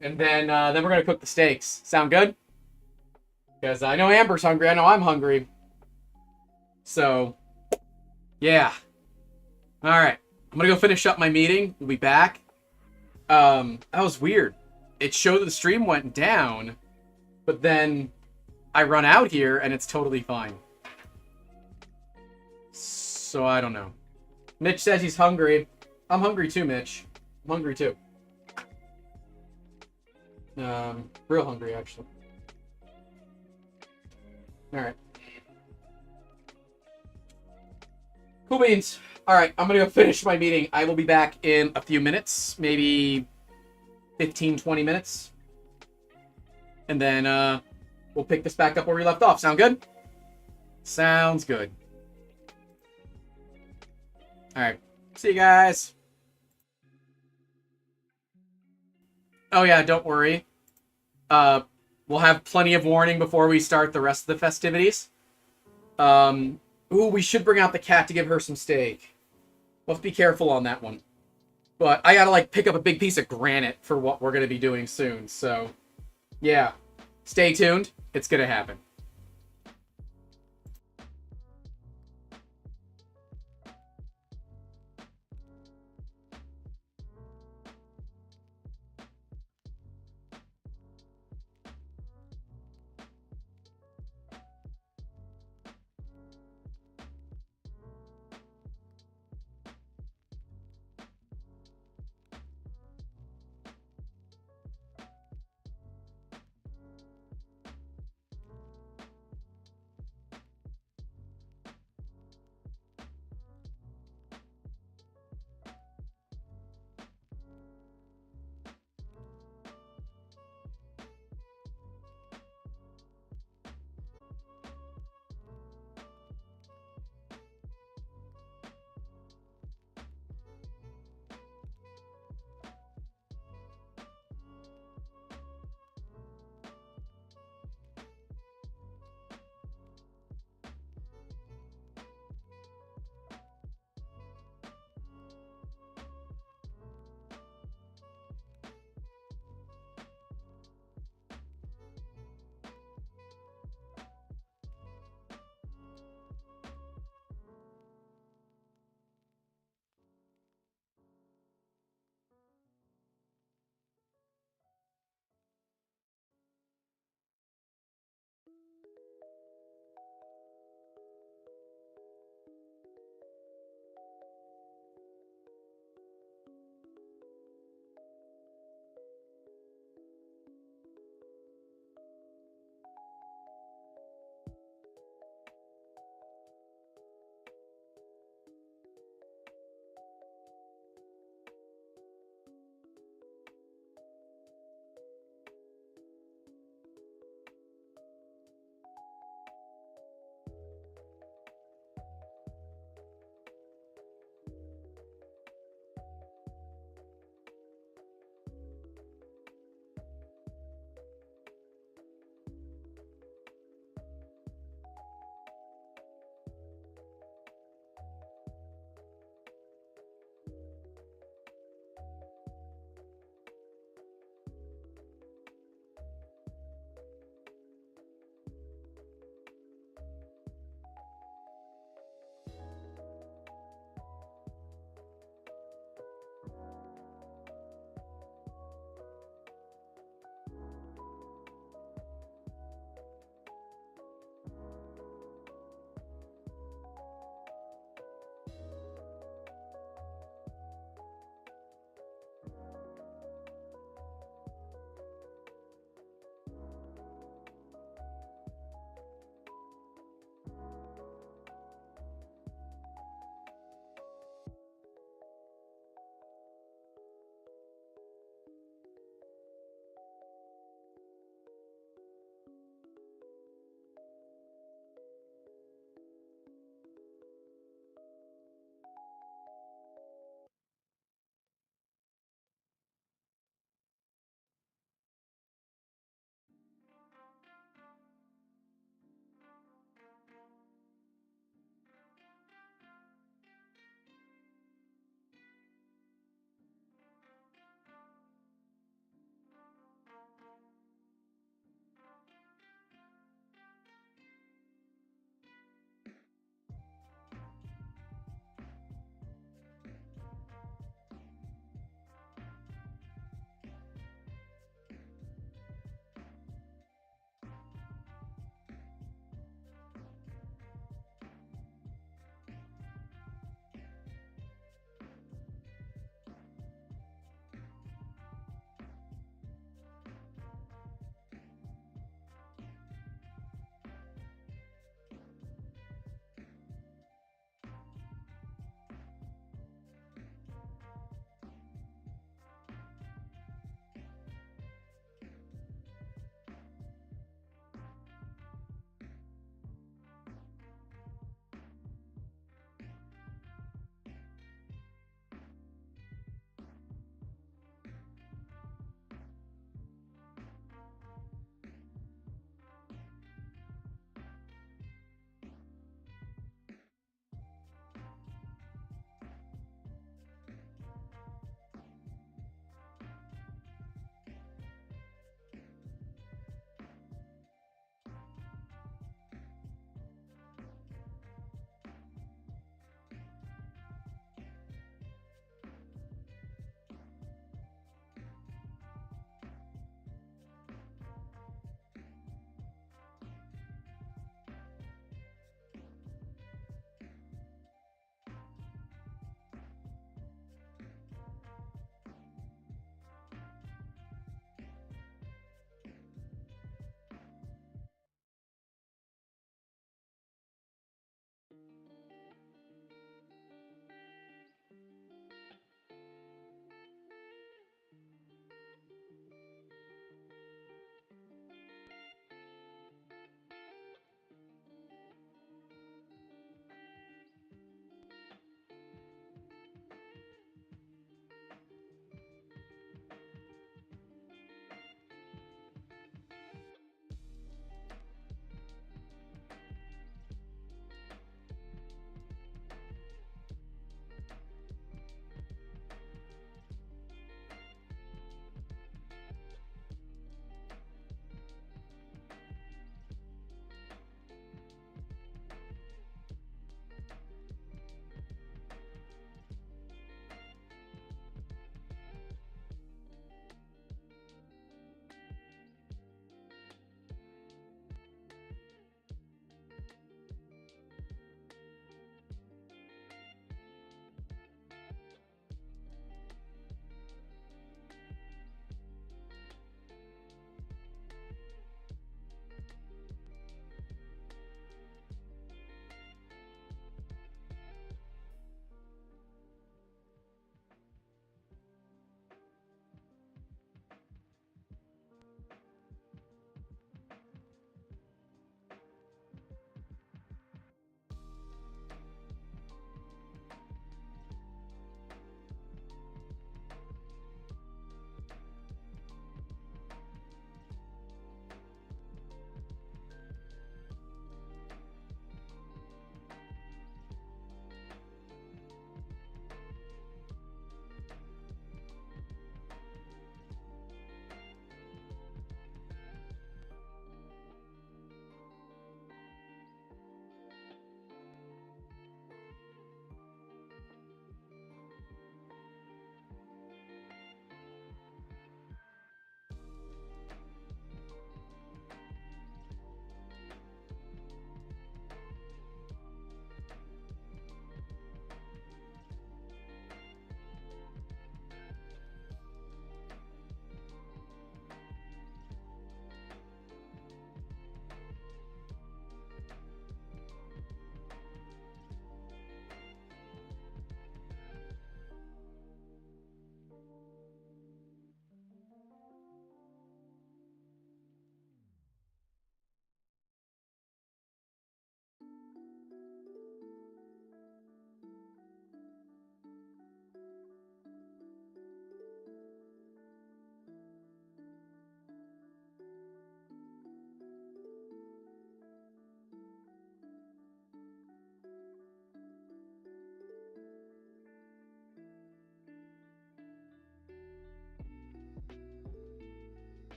and then we're gonna cook the steaks. Sound good? Because I know Amber's hungry. I know I'm hungry. So, yeah. All right. I'm gonna go finish up my meeting. We'll be back. That was weird. It showed that the stream went down, but then I run out here and it's totally fine. So I don't know. Mitch says he's hungry. I'm hungry too, Mitch. I'm hungry too. Real hungry, actually. Alright. Cool beans. Alright, I'm gonna go finish my meeting. I will be back in a few minutes. Maybe 15, 20 minutes. And then, we'll pick this back up where we left off. Sound good? Sounds good. Alright. See you guys. Oh yeah, don't worry. We'll have plenty of warning before we start the rest of the festivities. Ooh, we should bring out the cat to give her some steak. We'll have to be careful on that one. But I gotta, like, pick up a big piece of granite for what we're gonna be doing soon, so... yeah. Stay tuned. It's gonna happen.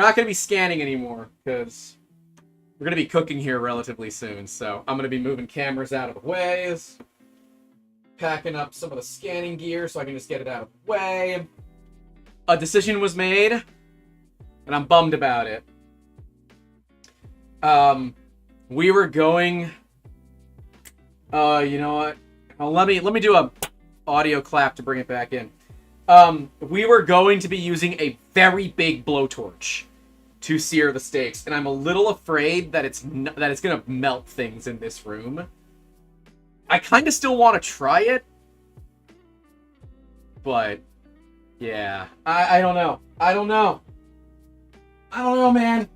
not going to be scanning anymore because we're going to be cooking here relatively soon. So I'm going to be moving cameras out of the way, packing up some of the scanning gear so I can just get it out of the way. A decision was made, and I'm bummed about it. We were going. You know what? Well, let me do a audio clap to bring it back in. We were going to be using a very big blowtorch to sear the steaks, and I'm a little afraid that it's gonna melt things in this room. I kind of still want to try it, but yeah, I don't know. I don't know, man.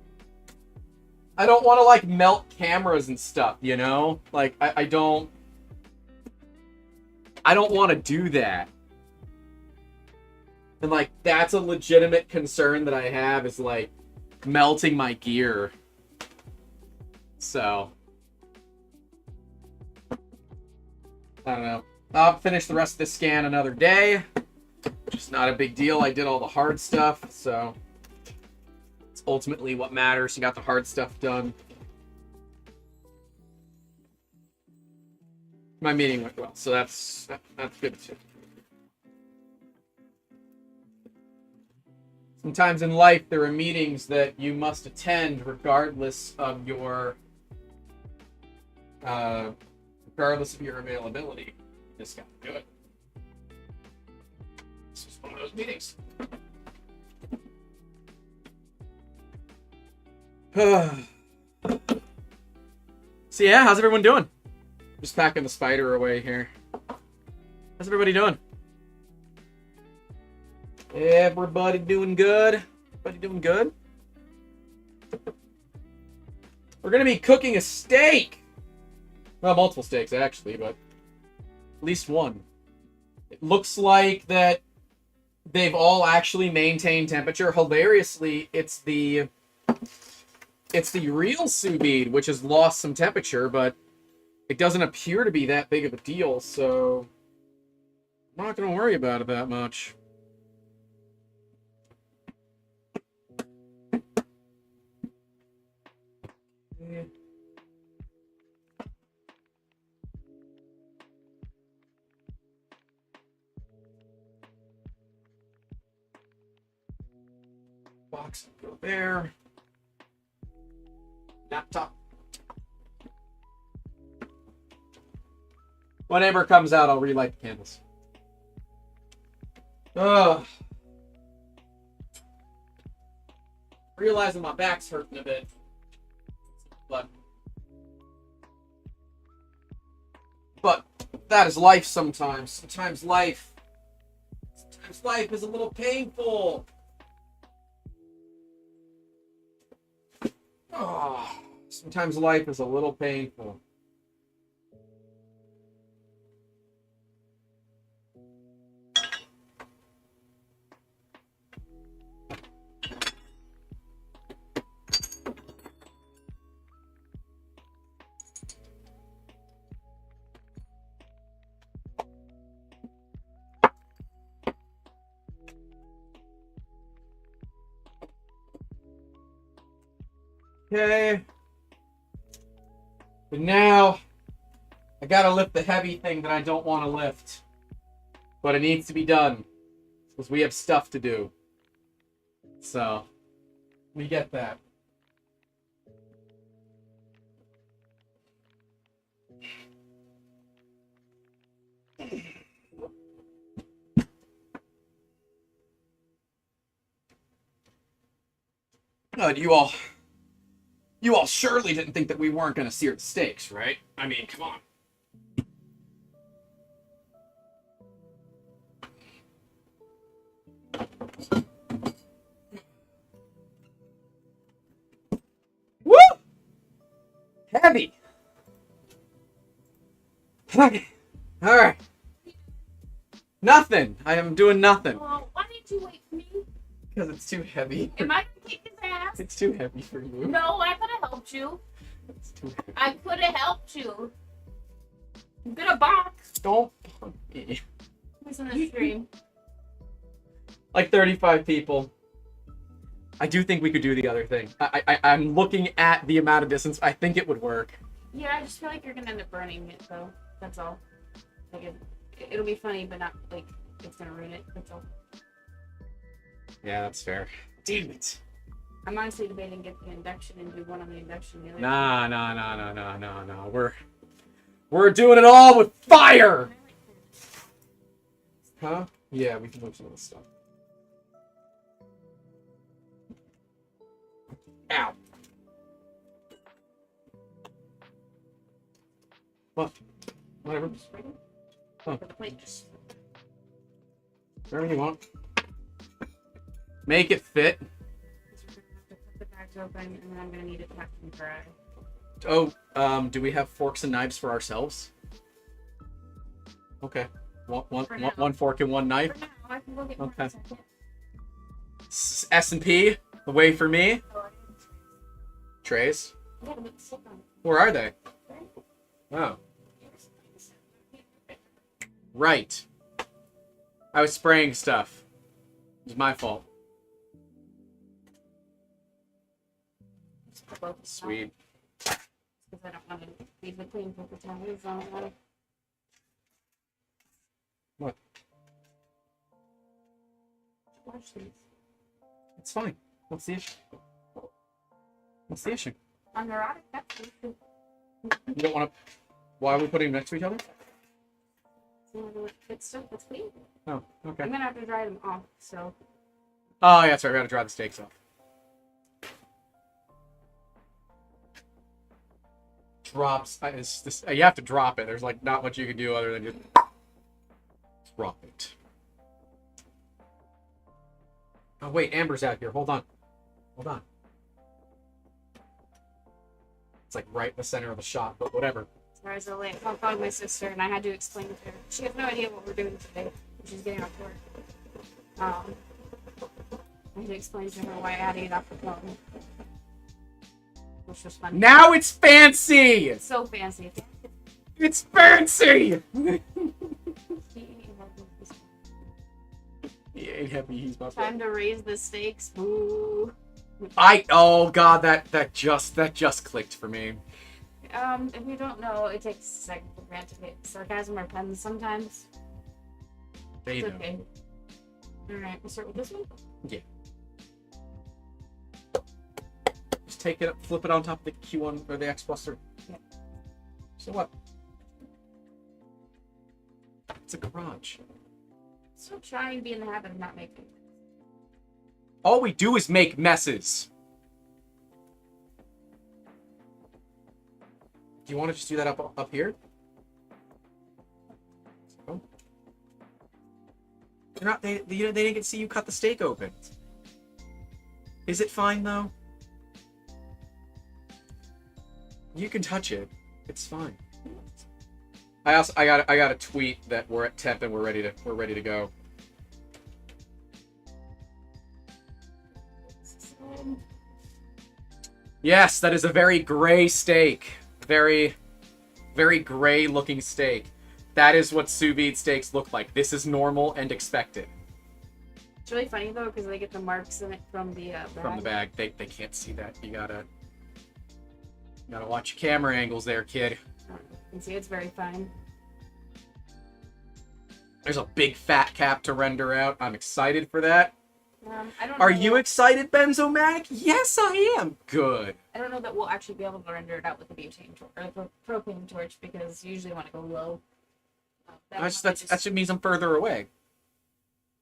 I don't want to like melt cameras and stuff, you know? Like I don't want to do that. And like that's a legitimate concern that I have, is like melting my gear. So I don't know. I'll finish the rest of this scan another day. Just not a big deal. I did all the hard stuff, so it's ultimately what matters. You got the hard stuff done. My meeting went well, so that's good too. Sometimes in life there are meetings that you must attend regardless of your availability. You just gotta do it. This was one of those meetings. So yeah, how's everyone doing? Just packing the spider away here. How's everybody doing? Everybody doing good? Everybody doing good? We're gonna be cooking a steak! Well, multiple steaks actually, but at least one. It looks like that they've all actually maintained temperature. Hilariously, it's the real sous vide which has lost some temperature, but it doesn't appear to be that big of a deal, so I'm not gonna worry about it that much. Box go there. Laptop. Whenever it comes out, I'll relight the candles. Ugh. Realizing my back's hurting a bit. But that is life sometimes. Sometimes life is a little painful. Oh, sometimes life is a little painful. Okay. But now, I gotta lift the heavy thing that I don't want to lift. But it needs to be done. Because we have stuff to do. So, we get that. Good, you all surely didn't think that we weren't going to sear the steaks, right? I mean, come on. Woo! Heavy. Okay. All right. Nothing. I am doing nothing. Well, why did you wait for me? Because it's too heavy. Am I gonna kick his ass? It's too heavy for you. No, I could have helped you. It's too heavy. I could have helped you. I'm gonna box. Don't punk me. Who's in the stream? Like 35 people. I do think we could do the other thing. I'm looking at the amount of distance. I think it would work. Yeah, I just feel like you're gonna end up burning it though. That's all. Like it'll be funny, but not like it's gonna ruin it. That's all. Yeah, that's fair. Damn it. I'm honestly debating get the induction and do one on the induction. The other Nah. We're doing it all with fire. Huh? Yeah, we can move some of this stuff. Ow. What? Whatever. Oh. For the plate, just Whatever you want. Make it fit. put the bags open, and then I'm gonna need it packed and dry. Oh, do we have forks and knives for ourselves? Okay. One fork and one knife. For now, I can go get more. Okay. S&P, the way for me. Trays. Yeah, but sit on it. Where are they? Oh, right. I was spraying stuff. It was my fault. Just put both of them Sweet. out, 'cause I don't want to leave the clean paper towels on. What? Wash these. It's fine. What's the issue? What's the issue? On neurotic, that's good. You don't want to... Why are we putting them next to each other? It's stuff that's clean. Oh, okay. I'm gonna have to dry them off, so. Oh, yeah, that's right. We gotta dry the steaks off. Drops. You have to drop it. There's like not much you can do other than just drop it. Oh wait, Amber's out here. Hold on. It's like right in the center of the shot, but whatever. Sorry, I was late. I called my sister and I had to explain to her. She has no idea what we're doing today. She's getting off work. I had to explain to her why I had to get off the phone. Which was fun. Now it's fancy. It's so fancy. It's fancy. He ain't happy. He's my Time to raise the stakes. Boo. Oh god, that just clicked for me. If you don't know, it takes a second for Grant to get sarcasm or puns sometimes. They It's know. okay. Alright, we'll start with this one. Yeah. Just take it, flip it on top of the Q1 or the X plus 3. Yeah. So what? It's a garage. So try and be in the habit of not making. All we do is make messes. Do you want to just do that up here? So. They're not. They didn't get to see you cut the steak open. Is it fine though? You can touch it. It's fine. I got a tweet that we're at temp and we're ready to go. Yes, that is a very gray steak. Very, very gray looking steak. That is what sous vide steaks look like. This is normal and expected. It's really funny though because they get the marks in it from the bag. From the bag. They can't see that. You gotta watch your camera angles there, kid. You can see it's very fine. There's a big fat cap to render out. I'm excited for that. I don't Are know, you excited, Benzomatic? Yes, I am. Good. I don't know that we'll actually be able to render it out with the butane or the propane torch because you usually want to go low. That just means I'm further away.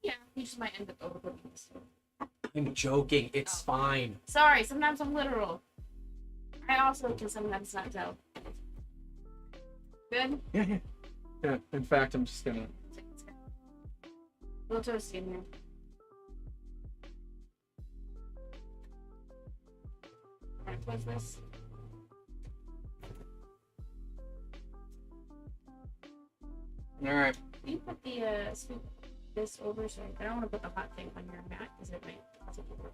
Yeah, you just might end up overcooking this. I'm joking. It's fine. Sorry, sometimes I'm literal. I also can sometimes not tell. Good? Yeah. In fact, I'm just gonna... A little toasty in here. Alright, close this. Alright. Can you put the scoop this over so I don't want to put the hot thing on your mat because it might cause it to work.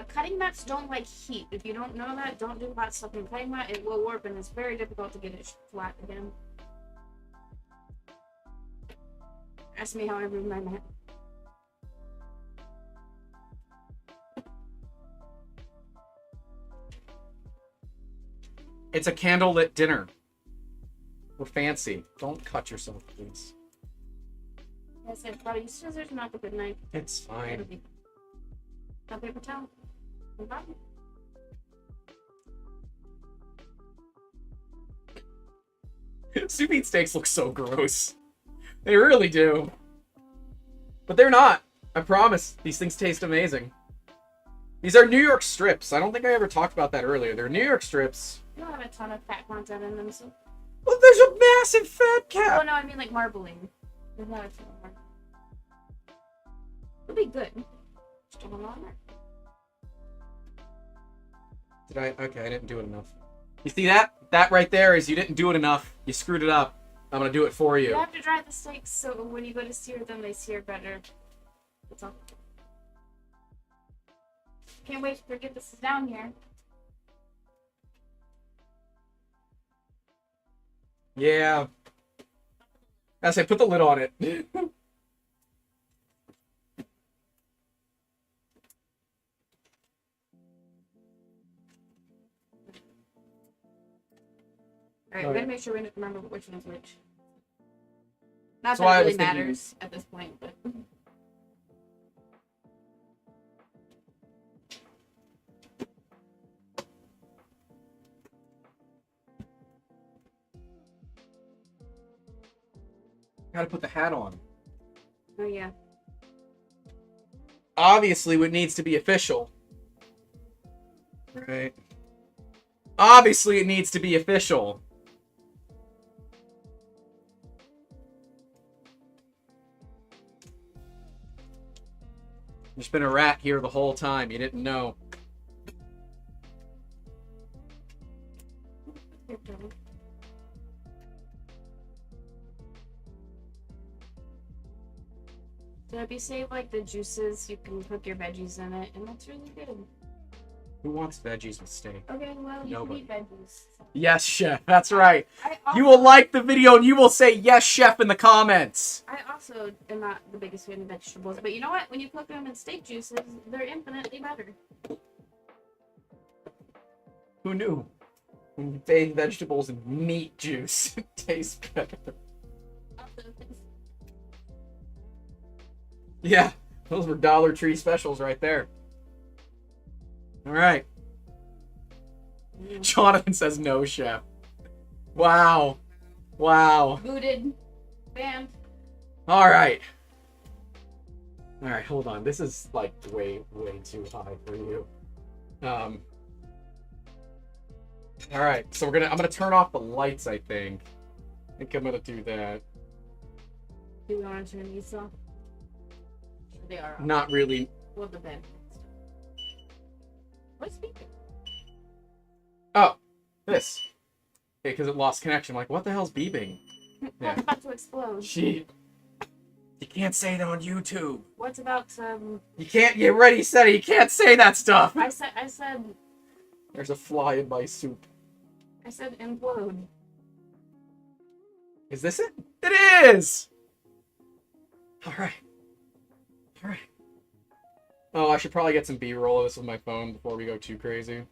Cutting mats don't like heat. If you don't know that, don't do hot stuff in a cutting mat. It will warp and it's very difficult to get it flat again. Ask me how I move my mat. It's a candlelit dinner. We're fancy. Don't cut yourself, please. I said, probably scissors, not a good knife. It's fine. No paper towel. No problem. Sous vide steaks look so gross. They really do. But they're not. I promise. These things taste amazing. These are New York strips. I don't think I ever talked about that earlier. They're New York strips. You don't have a ton of fat content in them, so. Well, there's a massive fat cap. Oh no, I mean like marbling. There's not a ton of marbling. It'll be good. Still on there. Did I? Okay, I didn't do it enough. You see that? That right there is you didn't do it enough. You screwed it up. I'm gonna do it for you. You have to dry the steaks so when you go to sear them, they sear better. That's all. Can't wait to get this down here. Yeah. I say put the lid on it. Alright, we're gonna make sure we remember which one's which. Not That's why I that it was really thinking- matters at this point, but. Gotta put the hat on. Oh yeah. Obviously, it needs to be official. Right. Obviously, it needs to be official. There's been a rat here the whole time. You didn't know. You're done. So if you save like the juices, you can cook your veggies in it, and that's really good. Who wants veggies with steak? Okay, well, you Nobody. can eat veggies. Yes, chef. That's right. I You will also- like the video and you will say yes, chef, in the comments. I also am not the biggest fan of vegetables, but you know what? When you cook them in steak juices, they're infinitely better. Who knew? When you bathe vegetables in meat juice, it tastes better. Yeah, those were Dollar Tree specials right there. All right. Jonathan says no, chef. Wow. Wow. Booted. Banned. All right. All right, hold on. This is like way too high for you. All right, so I'm gonna turn off the lights. I think I'm gonna do that. Do we want to turn these off? They are off. Not really. Well, the bed. What's speaking? Oh, this. Okay, because it lost connection. I'm like, what the hell's beeping? Yeah. What's about to explode? She. You can't say that on YouTube. What's about You can't. You already said it. You can't say that stuff. I said There's a fly in my soup. implode. Is this it? It is! Alright. Alright. Oh, I should probably get some B-roll of this with my phone before we go too crazy.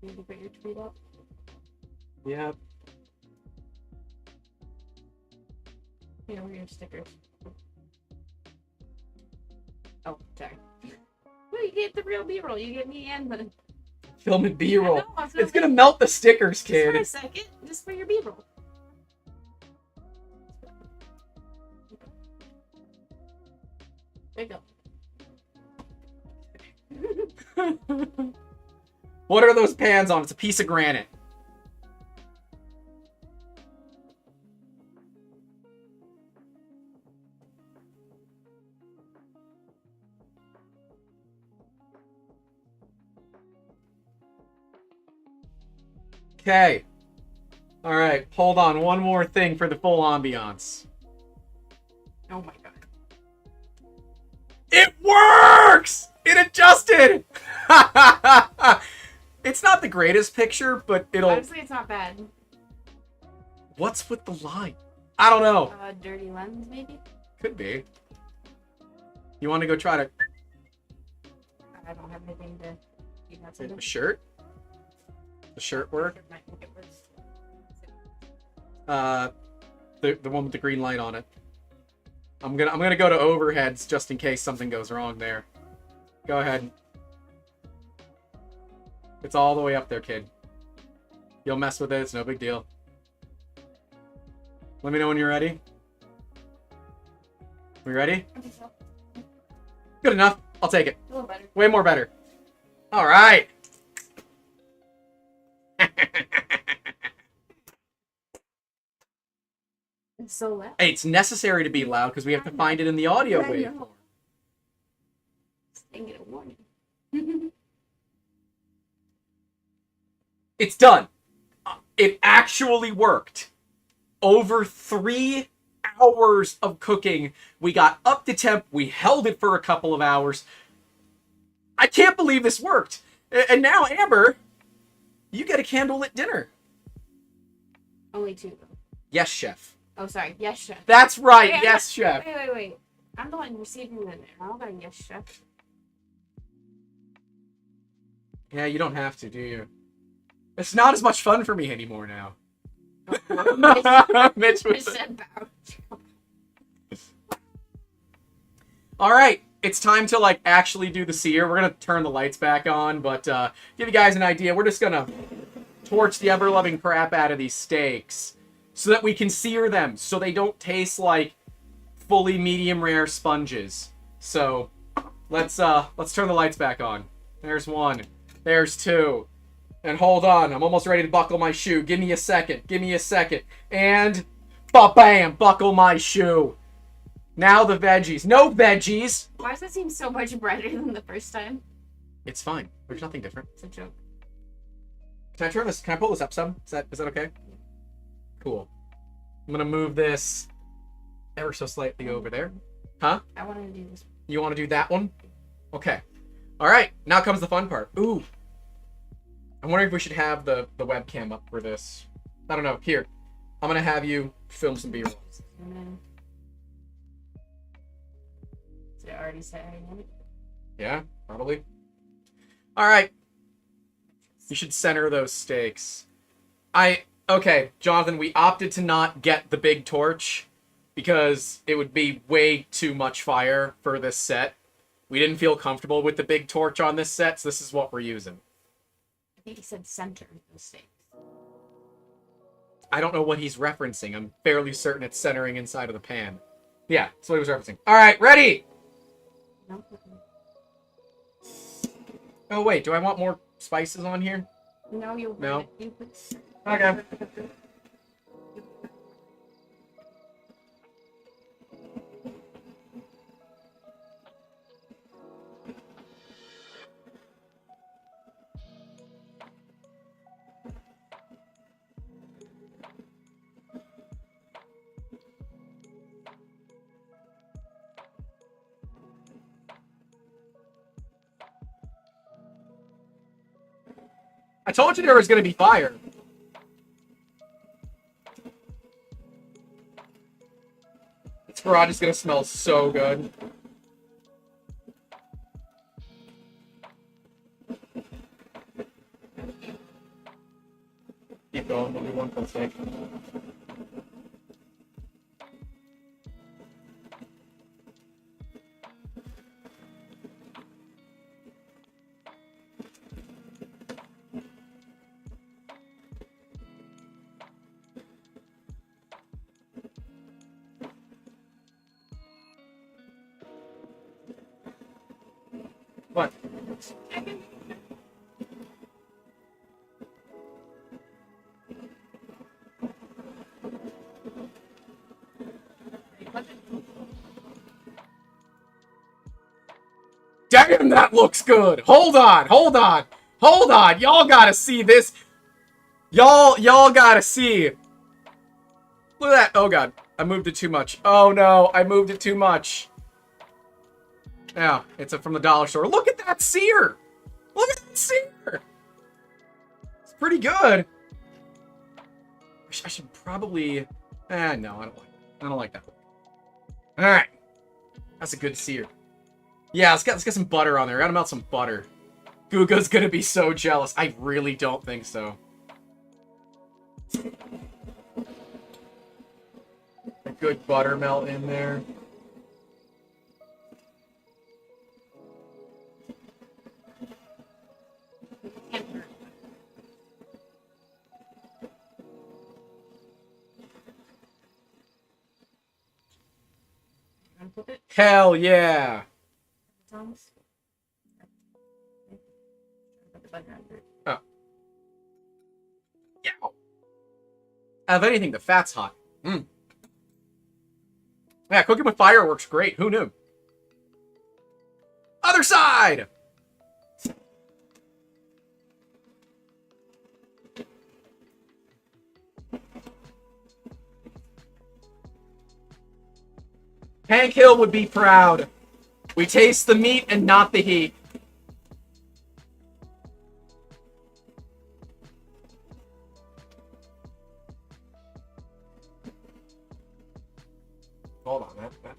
Maybe put your tweet up. Yep. Here are your stickers. Oh, sorry. Well, you get the real B-roll. You get me and the. Filming B-roll. I know, I was It's gonna gonna melt the stickers, Just for a kid. second, just for your B-roll. There you go. What are those pans on? It's a piece of granite. Okay. Alright, hold on. One more thing for the full ambiance. Oh my god. It works! It adjusted! It's not the greatest picture, but it'll... Honestly, it's not bad. What's with the line? I don't know. Dirty lens, maybe? Could be. You want to go try to I don't have anything to. You have the something? shirt? The shirt work? Might make it worse. The one with the green light on it. I'm gonna go to overheads just in case something goes wrong there. Go ahead. It's all the way up there, kid. You'll mess with it. It's no big deal. Let me know when you're ready. We ready? I think so. Good enough. I'll take it. A little better. Way more better. All right. It's so loud. Hey, it's necessary to be loud because we have to find it in the audio I waveform. know. Didn't get a warning. It's done. It actually worked. Over 3 hours of cooking. We got up to temp. We held it for a couple of hours. I can't believe this worked. And now, Amber, you get a candlelit dinner. Only 2 though. Yes, chef. Oh, sorry. Yes, chef. That's right. Wait, Yes, chef. Wait. I'm the one receiving the dinner. I don't got a yes, chef. Yeah, you don't have to, do you? It's not as much fun for me anymore now. Mitch was said bow. All right, it's time to like actually do the sear. We're gonna turn the lights back on, but give you guys an idea. We're just gonna torch the ever-loving crap out of these steaks so that we can sear them, so they don't taste like fully medium rare sponges. So let's turn the lights back on. There's 1. There's 2. And hold on, I'm almost ready to buckle my shoe. Give me a second. Give me a second. And ba-bam, buckle my shoe. Now the veggies. No veggies. Why does it seem so much brighter than the first time? It's fine. There's nothing different. It's a joke. Can I turn this? Can I pull this up some? Is that okay? Cool. I'm gonna move this ever so slightly over there. Huh? I want to do this. You want to do that one? Okay. All right. Now comes the fun part. Ooh. I'm wondering if we should have the webcam up for this. I don't know. Here. I'm gonna have you film some B-roll. Did it already say I want it? Yeah, probably. All right. You should center those steaks. Okay, Jonathan, we opted to not get the big torch because it would be way too much fire for this set. We didn't feel comfortable with the big torch on this set, so this is what we're using. I think he said center mistake. I don't know what he's referencing. I'm fairly certain it's centering inside of the pan. Yeah, that's what he was referencing. All right, ready? No. Oh, wait, do I want more spices on here? No, you. No. You put. Okay. I told you there was going to be fire. This garage is going to smell so good. Keep going. We'll do one full steak. What? Damn, that looks good. Hold on. Y'all gotta see this. Y'all gotta see. Look at that. Oh god, I moved it too much. Oh no, I moved it too much. Yeah, it's from the dollar store. Look at that sear. Look at that sear. It's pretty good. I should probably. No, I don't like that. All right, that's a good sear. Yeah, let's get some butter on there. I gotta melt some butter. Guga's gonna be so jealous. I really don't think so. A good buttermelt in there. Hell yeah! Oh. Yeah. Out of anything, the fat's hot. Mm. Yeah, cooking with fire works great. Who knew? Other side! Hank Hill would be proud. We taste the meat and not the heat. Hold on, that.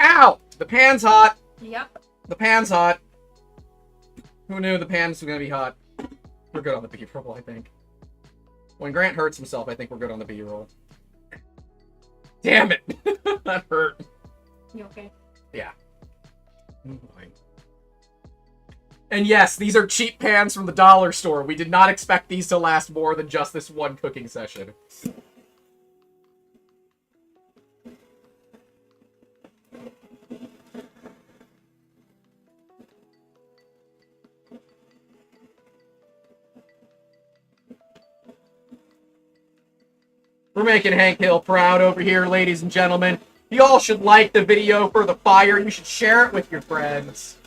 Ow! The pan's hot. Yep. The pan's hot. Who knew the pan's was gonna be hot? We're good on the B-roll, I think. When Grant hurts himself, I think we're good on the B-roll. Damn it! That hurt. You okay? Yeah. And yes, these are cheap pans from the dollar store. We did not expect these to last more than just this one cooking session. We're making Hank Hill proud over here, ladies and gentlemen. You all should like the video for the fire. You should share it with your friends.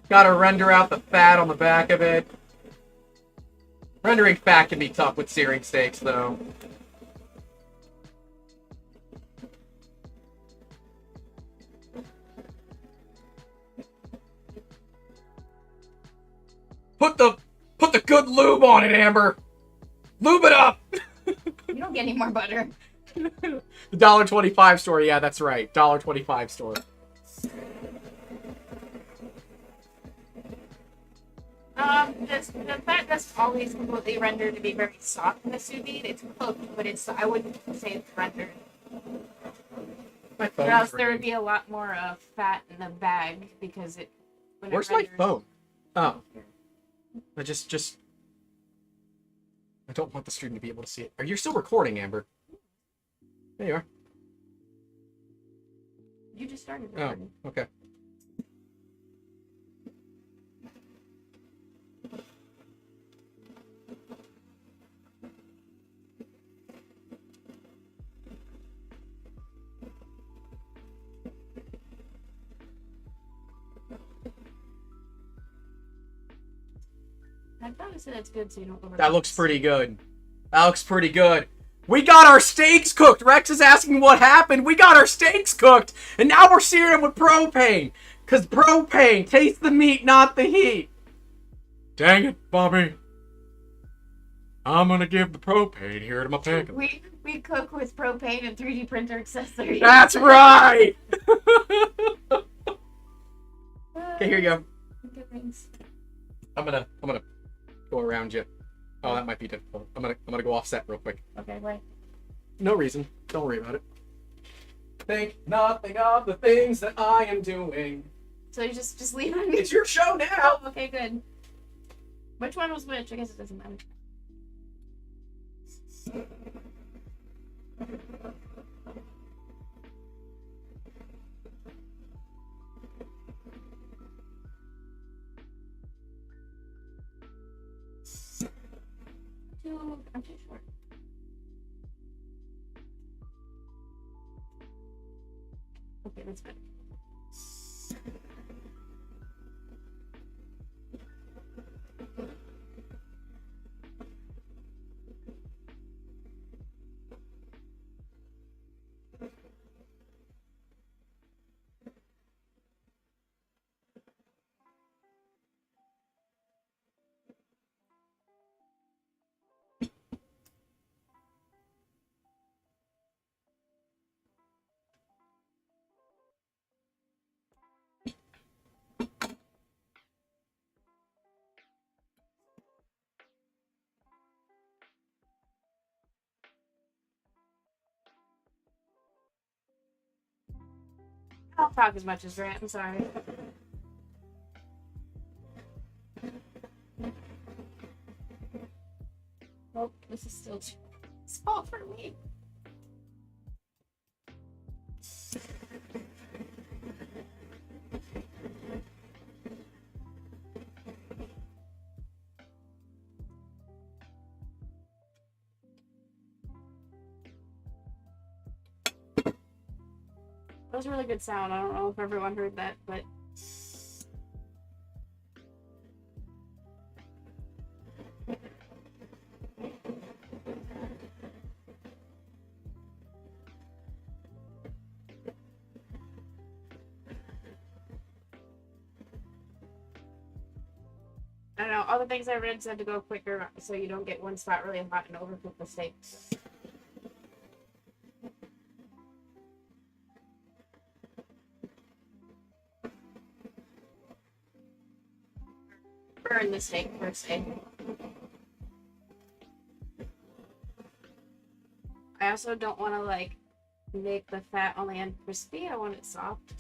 Gotta render out the fat on the back of it. Rendering fat can be tough with searing steaks, though. Put the good lube on it, Amber. Lube it up. You don't get any more butter. The $1.25 store. Yeah, that's right. $1.25 store. The fat doesn't always completely render to be very soft in the sous vide. It's cooked, but I wouldn't say it's rendered. My Or else there would be a lot more fat in the bag because it. Where's my phone? Oh. I just. I don't want the student to be able to see it. Are you still recording, Amber? There you are. You just started recording. Oh, okay. I'd probably say that's good so you don't overcook. That looks pretty good. That looks pretty good. We got our steaks cooked. Rex is asking what happened. We got our steaks cooked. And now we're searing them with propane. Because propane tastes the meat, not the heat. Dang it, Bobby. I'm going to give the propane here to my pancake. We cook with propane and 3D printer accessories. That's right. Okay, here you go. Good things. I'm gonna go around you. Oh, that might be difficult. I'm gonna go offset real quick. Okay, wait. No reason. Don't worry about it. Think nothing of the things that I am doing. So you just leave it on me? It's your show now. Oh, okay, good. Which one was which? I guess it doesn't matter. I'm too short. Okay, that's better. I'll talk as much as Grant. I'm sorry. Oh, this is still too small for me. That was a really good sound. I don't know if everyone heard that, but I don't know. All the things I read said to go quicker so you don't get one spot really hot and overcook the steak. Burn the steak per se. I also don't want to like make the fat on the end crispy. I want it soft.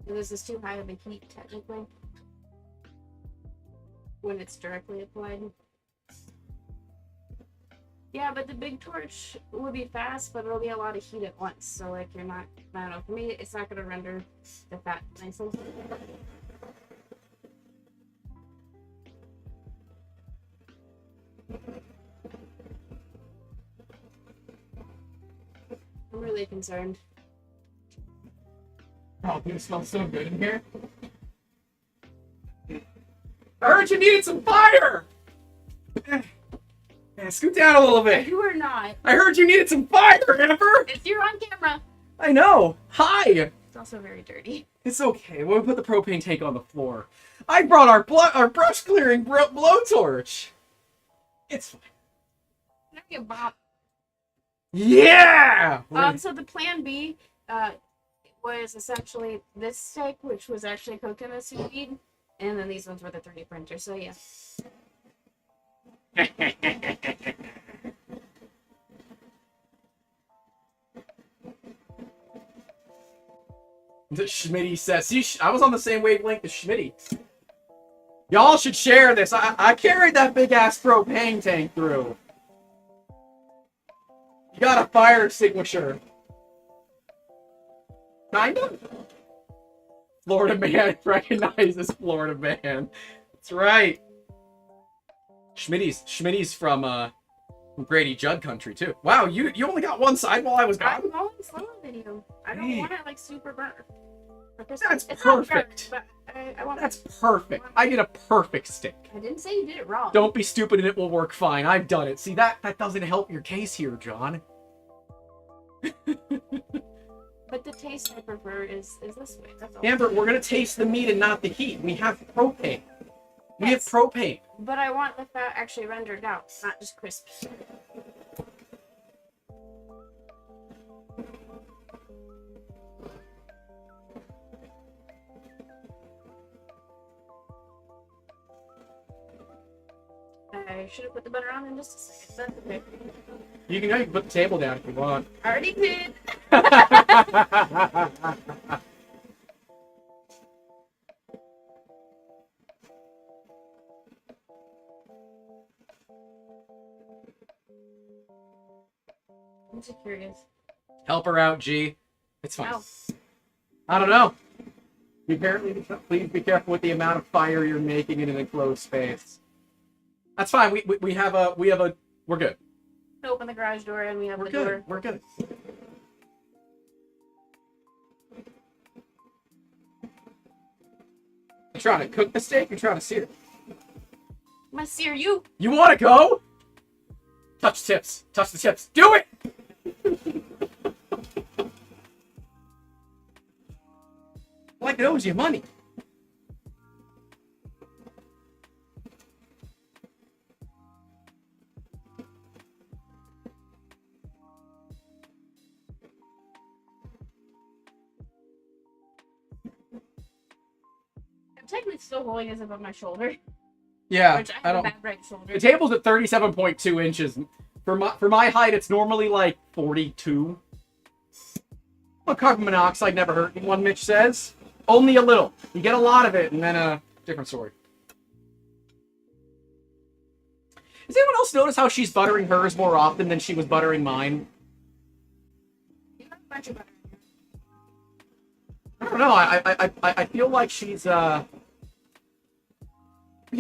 This is too high of a heat technically when it's directly applied. Yeah, but the big torch will be fast, but it'll be a lot of heat at once. So like you're not, I don't know, for me it's not going to render the fat nicely. I'm really concerned. Oh, it smells so good in here. I heard you needed some fire! Yeah, scoot down a little bit. You are not. I heard you needed some fire, Amber! If you're on camera. I know. Hi! It's also very dirty. It's okay. We'll put the propane tank on the floor. I brought our brush clearing blowtorch. It's fine. Not a bop. Yeah! So the plan B was essentially this steak, which was actually cooked in a sous vide, and then these ones were the 3D printer. So yeah. The Schmitty says, see, I was on the same wavelength as Schmitty. Y'all should share this. I carried that big ass propane tank through. You got a fire extinguisher. Kind of. Florida man recognizes Florida man. That's right. Schmitty's from Grady Judd country too. Wow, you only got one side while I was gone. I'm always slow video. I don't want it like super burnt. That's it's perfect. Not burnt, but I want That's perfect. I did a perfect steak. I didn't say you did it wrong. Don't be stupid and it will work fine. I've done it. See, that doesn't help your case here, John. But the taste I prefer is this way. That's all. Amber, we're gonna taste the meat and not the heat. We have propane. We have Yes. propane. But I want the fat actually rendered out, not just crisp. I should have put the butter on in just a second. That's okay. You can put the table down if you want. I already did. I'm just curious. Help her out, G. It's fine. Ow. I don't know. Please be careful with the amount of fire you're making in an enclosed space. That's fine. We have a we're good. Open the garage door and we have We're the good. door. We're good. You trying to cook the steak? You're trying to sear it. I'm gonna sear you. You want to go? Touch tips. Touch the tips. Do it. Like it owes you money. I'm technically still holding this above my shoulder. Yeah, Which I I have a don't. bad right shoulder. The table's at 37.2 inches. For my height, it's normally like 42. Well, carbon monoxide never hurt anyone, Mitch says. Only a little. You get a lot of it, and then different story. Does anyone else notice how she's buttering hers more often than she was buttering mine? You have a bunch of butter. I don't know. I feel like she's being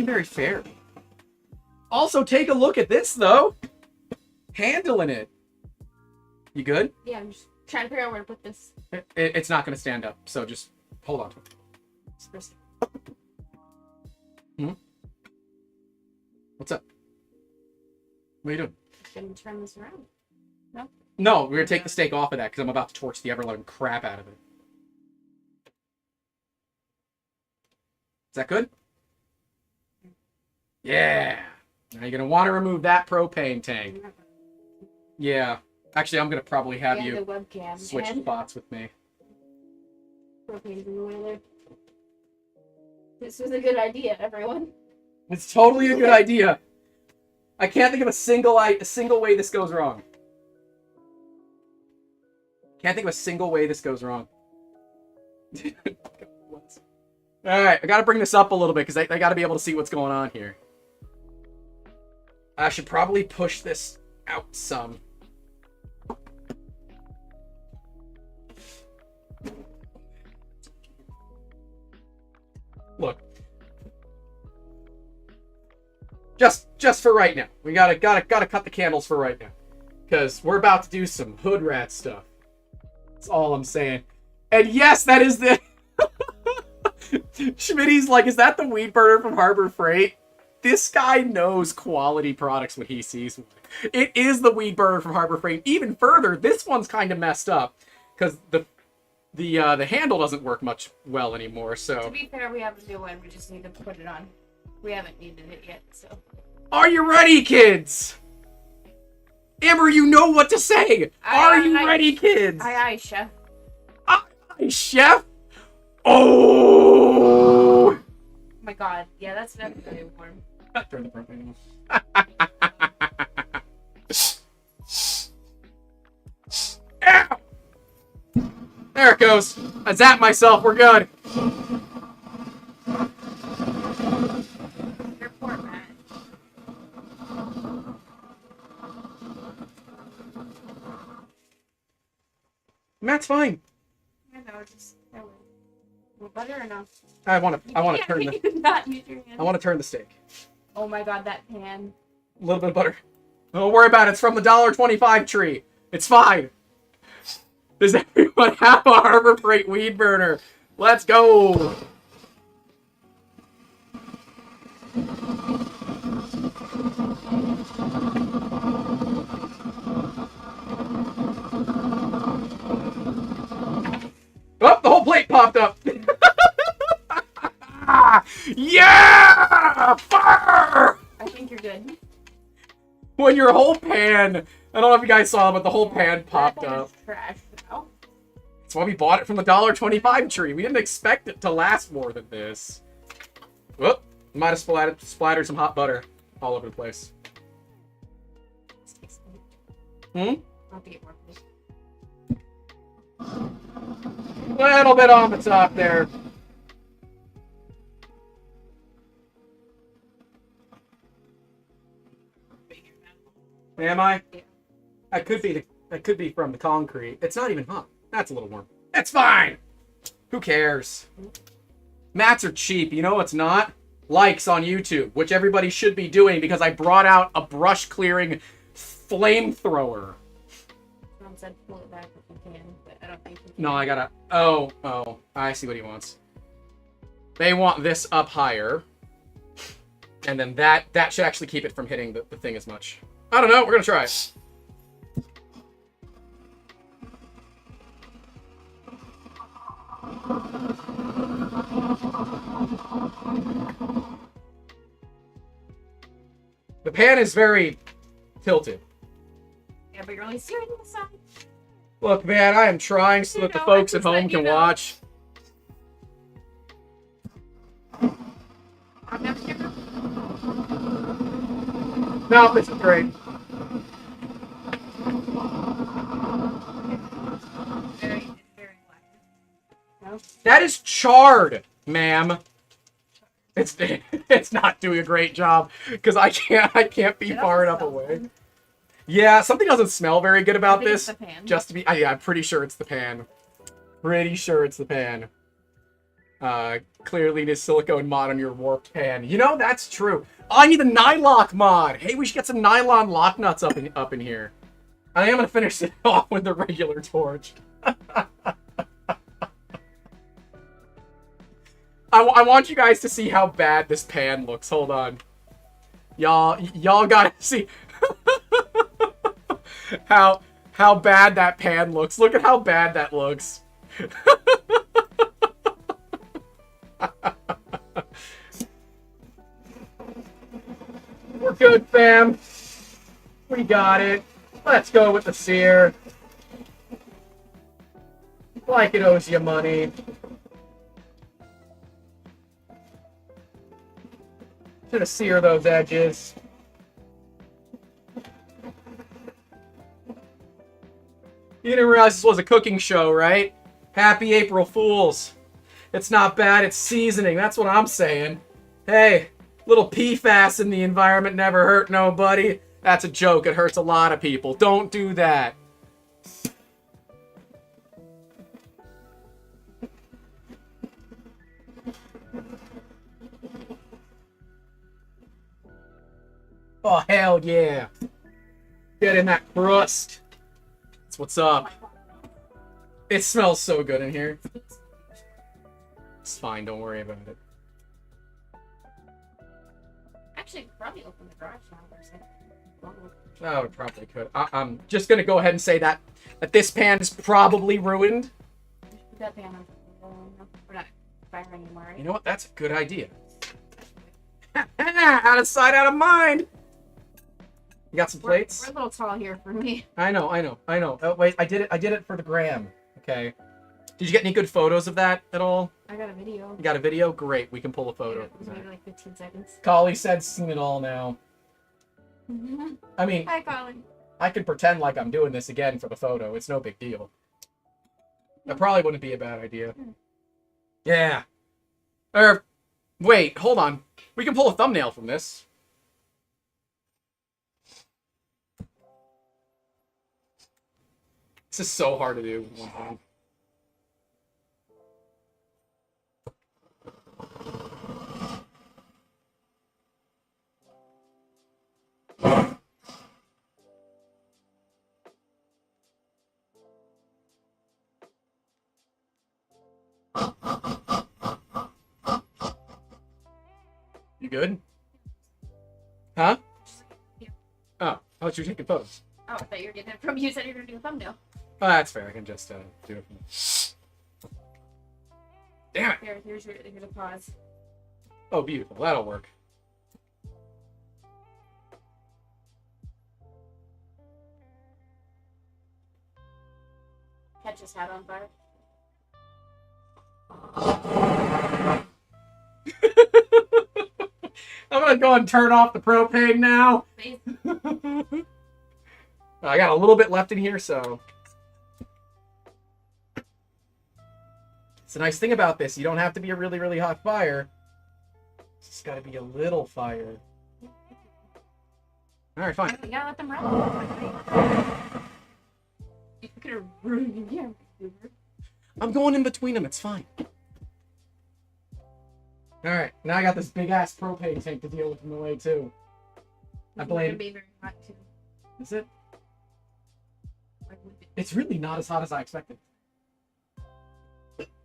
very fair. Also, take a look at this though. Handling it. You good? Yeah, I'm just trying to figure out where to put this. It's not going to stand up, so just hold on to it. What's up? What are you doing? Gonna turn this around. No, we're going to take the steak off of that because I'm about to torch the ever-loving crap out of it. Is that good? Yeah. Now you're going to want to remove that propane tank. Yeah. Actually, I'm going to probably have The you webcam switch and spots with me. propane's in the way there. This was a good idea, everyone. It's totally a good idea. I can't think of a single way this goes wrong. Can't think of a single way this goes wrong. Alright, I gotta bring this up a little bit because I gotta be able to see what's going on here. I should probably push this out some. Look. Just for right now. We gotta cut the candles for right now. Because we're about to do some hood rat stuff. That's all I'm saying. And yes, that is the... Schmitty's like, is that the weed burner from Harbor Freight? This guy knows quality products when he sees one. It is the weed burner from Harbor Freight. Even further, this one's kind of messed up. Because the handle doesn't work much well anymore, so... To be fair, we have a new one. We just need to put it on. We haven't needed it yet, so... Are you ready, kids? Amber, you know what to say. Are you ready, kids? Aye, chef. Aye, chef. Oh! Oh my god. Yeah, that's definitely warm. Turn the propane off. Ow! There it goes. I zapped myself. We're good. Your poor Matt. Matt's fine. I know, just... Well, butter or no? I want to turn the... Not use your hand. I want to turn the steak. Oh my god, that pan. A little bit of butter. Don't worry about it. It's from the $1.25 tree. It's fine. Does everyone have a Harbor Freight weed burner? Let's go. Oh, the whole plate popped up. Yeah! Fire! I think you're good. When your whole pan, I don't know if you guys saw, but the whole pan popped That pan up. is trash now. That's why we bought it from the $1.25 tree. We didn't expect it to last more than this. Whoop. Might have splattered some hot butter all over the place. Hmm? I'll get more please. Little bit on the top there. Am I? Yeah. That could be from the concrete. It's not even hot. That's a little warm. It's fine. Who cares? Mats are cheap. You know what's not? Likes on YouTube, which everybody should be doing because I brought out a brush clearing flamethrower. Mom said pull it back if you can, but I don't think you can. No, I gotta... Oh. I see what he wants. They want this up higher. And then that should actually keep it from hitting the thing as much. I don't know. We're gonna try it. The pan is very tilted. Yeah, but you're only searing the side. Look, man, I am trying so that the folks at home can watch. I'm never gonna... No, this is great. Very, very black. No? That is charred, ma'am. It's not doing a great job because I can't be It far doesn't enough smell away. good. Yeah, something doesn't smell very good I about think this. it's the pan. Just to be, yeah, I'm pretty sure it's the pan. Pretty sure it's the pan. Clearly the silicone mod on your warped pan. You know, that's true. Oh, I need the nylock mod. Hey, we should get some nylon lock nuts up in here. I am gonna finish it off with the regular torch. I want you guys to see how bad this pan looks. Hold on. Y'all gotta see how bad that pan looks. Look at how bad that looks. We're good, fam. We got it. Let's go with the sear. Like it owes you money. Should sear those edges. You didn't realize this was a cooking show, right? Happy April Fools. It's not bad, it's seasoning. That's what I'm saying. Hey, little PFAS in the environment never hurt nobody. That's a joke. It hurts a lot of people. Don't do that. Oh, hell yeah. Get in that crust. That's what's up. It smells so good in here. It's fine, don't worry about it. Actually, you could probably open the garage now. Oh, it probably could. I'm just gonna go ahead and say that this pan is probably ruined. Put that pan on. We're not firing anymore, right? You know what? That's a good idea. Out of sight, out of mind. You got some plates? We're a little tall here for me. I know. Oh wait, I did it for the gram. Okay. Did you get any good photos of that at all? I got a video. You got a video? Great, we can pull a photo. It was maybe like 15 seconds. Collie said seen it all now. I mean, Hi, Colin. I could pretend like I'm doing this again for the photo. It's no big deal. That probably wouldn't be a bad idea. Yeah. Wait, hold on. We can pull a thumbnail from this. This is so hard to do. You good? Huh? Oh, I thought you were taking photos. Oh, I thought you were getting it from you. Said you were going to do a thumbnail. Oh, that's fair. I can just do it from Damn it. Here's a pause. Oh, beautiful. That'll work. Catch his hat on fire. I'm gonna go and turn off the propane now. I got a little bit left in here, so. It's a nice thing about this. You don't have to be a really, really hot fire. It's just gotta be a little fire. Alright, fine. You gotta let them run. You could have ruined your I'm going in between them. It's fine. Alright, now I got this big-ass propane tank to deal with in the way, too. I blame... It's gonna be very hot, too. Is it? It's really not as hot as I expected.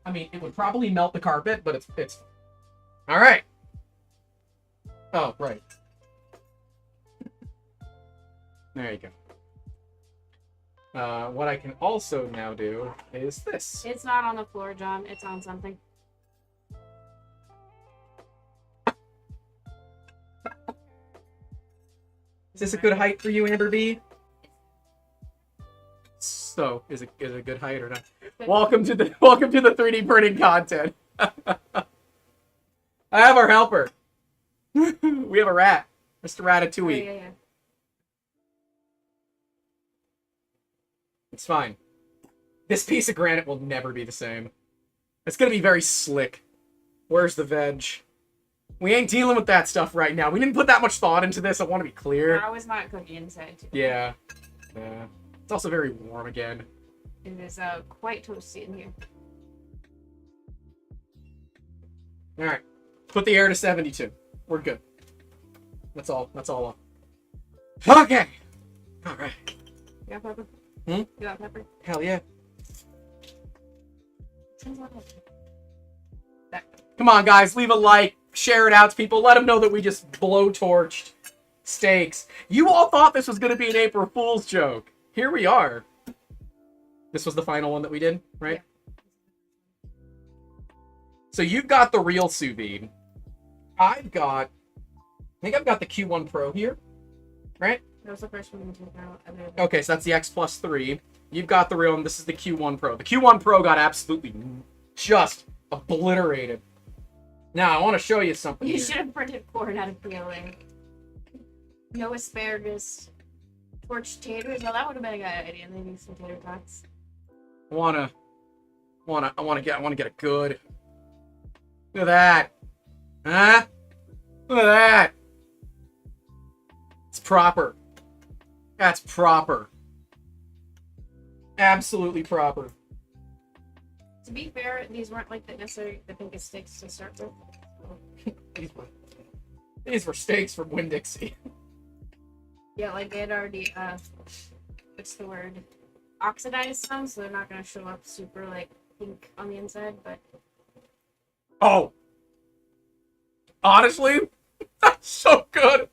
I mean, it would probably melt the carpet, but it's... Alright. Oh, right. There you go. What I can also now do is this. It's not on the floor, John. It's on something. Is this a good height for you, Amber B? So, is it a good height or not? Welcome to the 3D printing content. I have our helper. We have a rat, Mr. Ratatouille. Oh, yeah. It's fine. This piece of granite will never be the same. It's gonna be very slick. Where's the veg? We ain't dealing with that stuff right now. We didn't put that much thought into this. I want to be clear. I was not cooking inside. Yeah. It's also very warm again. It is quite toasty in here. All right. Put the air to 72. We're good. That's all. That's all. Okay. All right. You got pepper? Hmm? You got pepper? Hell yeah. Sounds like that. Come on, guys. Leave a like. Share it out to people. Let them know that we just blowtorched steaks. You all thought this was going to be an April Fool's joke. Here we are. This was the final one that we did, right? Yeah. So you've got the real sous vide. I think I've got the Q1 Pro here, right? That was the first one we took out. Okay, so that's the X Plus 3. You've got the real one. This is the Q1 Pro. The Q1 Pro got absolutely just obliterated. Now, I want to show you something You here. should have printed corn out of PLA. No asparagus. Torched taters. Well, that would have been a good idea. Maybe some tater tots. I want to get it good. Look at that. Huh? Look at that. It's proper. That's proper. Absolutely proper. To be fair, these weren't like necessarily the biggest sticks to start with. These were steaks from Winn-Dixie. Yeah, like they had already what's the word? Oxidized some, so they're not gonna show up super like pink on the inside, but Oh. Honestly, that's so good.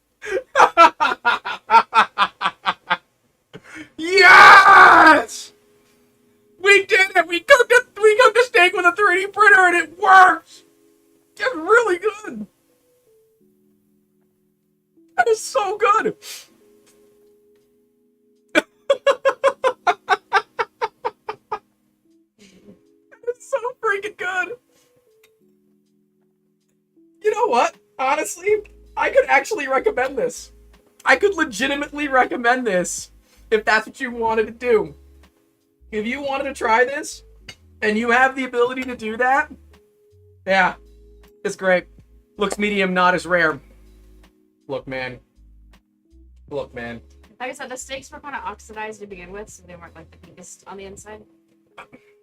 Yes! We did it! We cooked a steak with a 3D printer and it works! It's really good! That is so good! It's so freaking good! You know what? Honestly, I could actually recommend this. I could legitimately recommend this if that's what you wanted to do. If you wanted to try this, and you have the ability to do that, yeah, it's great. Looks medium, not as rare. Look, man. Look, man. like I said, the steaks were kind of oxidized to begin with, so they weren't like the biggest on the inside.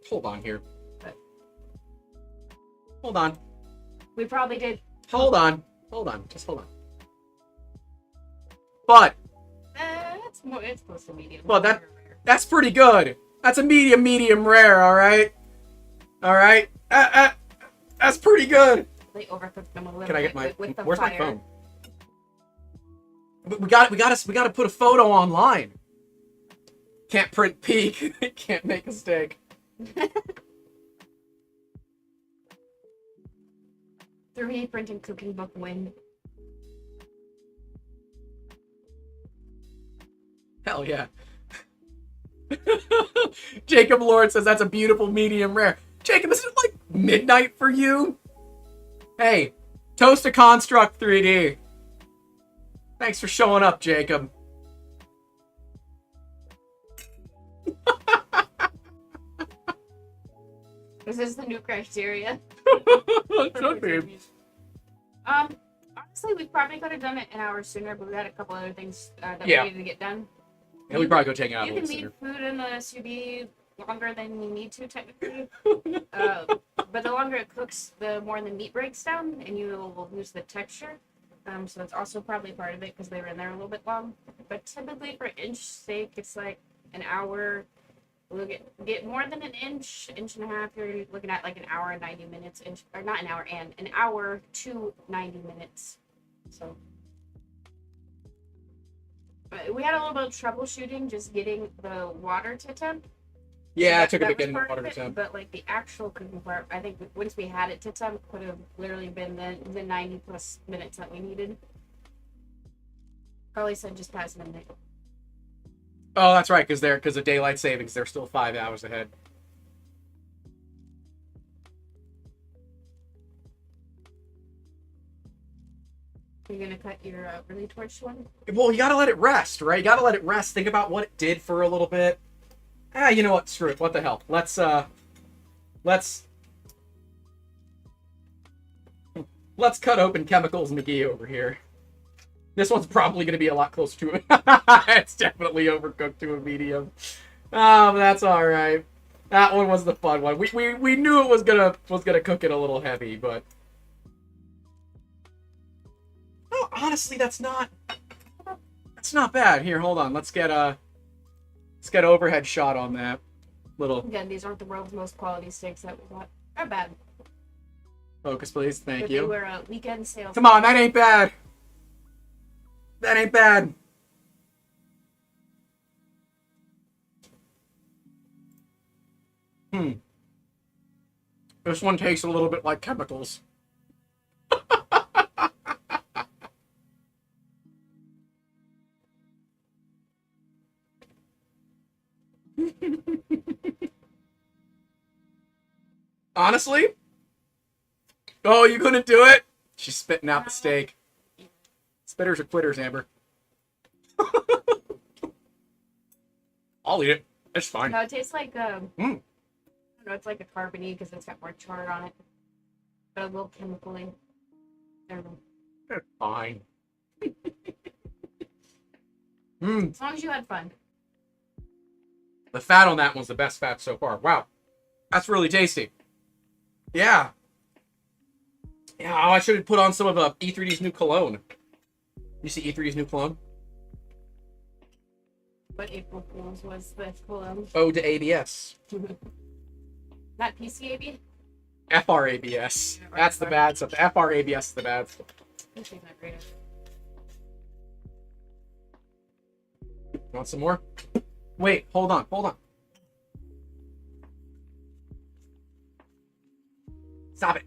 Hold on here. But hold on. we probably did. Hold on. Hold on. Just hold on. But It's close to medium. Well, that's pretty good. That's a medium rare, all right? All right? That's pretty good. They overcooked them a little Can I get bit with the where's fire. my phone? We got to put a photo online. Can't print peak. Can't make a steak. 3D printing cooking book win. Hell yeah. Jacob Lord says that's a beautiful medium rare. Jacob, this is like midnight for you. Hey, Toast a Construct 3D. Thanks for showing up, Jacob. This is the new criteria. Should be. Honestly, we probably could have done it an hour sooner, but we had a couple other things that Yeah. we needed to get done. Yeah, we probably go take it out a You little can sooner. leave food in the sous vide longer than you need to, technically. But the longer it cooks, the more the meat breaks down, and you will lose the texture. So that's also probably part of it, because they were in there a little bit long. But typically for inch steak, it's like an hour. We'll get more than an inch and a half. You're looking at like an hour and 90 minutes, or not an hour and an hour to 90 minutes. So. But we had a little bit of troubleshooting just getting the water to temp. Yeah, So it took a that bit was getting the part water of to it, temp. But like the actual cooking part, I think once we had it to temp, could have literally been the 90 plus minutes that we needed. Probably said just past midnight. Oh, that's right, because of daylight savings, they're still 5 hours ahead. You're gonna cut your really torched one? Well, you gotta let it rest, right? You gotta let it rest. Think about what it did for a little bit. You know what? Screw it. What the hell? Let's cut open Chemicals McGee over here. This one's probably going to be a lot closer to it. It's definitely overcooked to a medium. But that's all right. That one was the fun one. We knew it was gonna cook it a little heavy, but oh, honestly, that's not bad. Here, hold on. Let's get overhead shot on that little. Again, these aren't the world's most quality steaks that we got. They're bad. Focus, please. Thank But you. they were a weekend sale. Come on, that ain't bad. That ain't bad. This one tastes a little bit like Chemicals. Honestly? Oh, you couldn't do it? She's spitting out the steak. Spitters are quitters, Amber. I'll eat it. It's fine. No, it tastes like I don't know, it's like a carbony because it's got more char on it, but a little chemically. I don't know. It's fine. As long as you had fun. The fat on that one's the best fat so far. Wow. That's really tasty. Yeah. Yeah, I should have put on some of E3D's new cologne. You see E3D's new cologne? But April Fool's was the cologne. Ode to ABS. Not PCAB? FRABS. That's the bad stuff. The FRABS is the bad stuff. This is not great. Want some more? Wait, hold on. Stop it.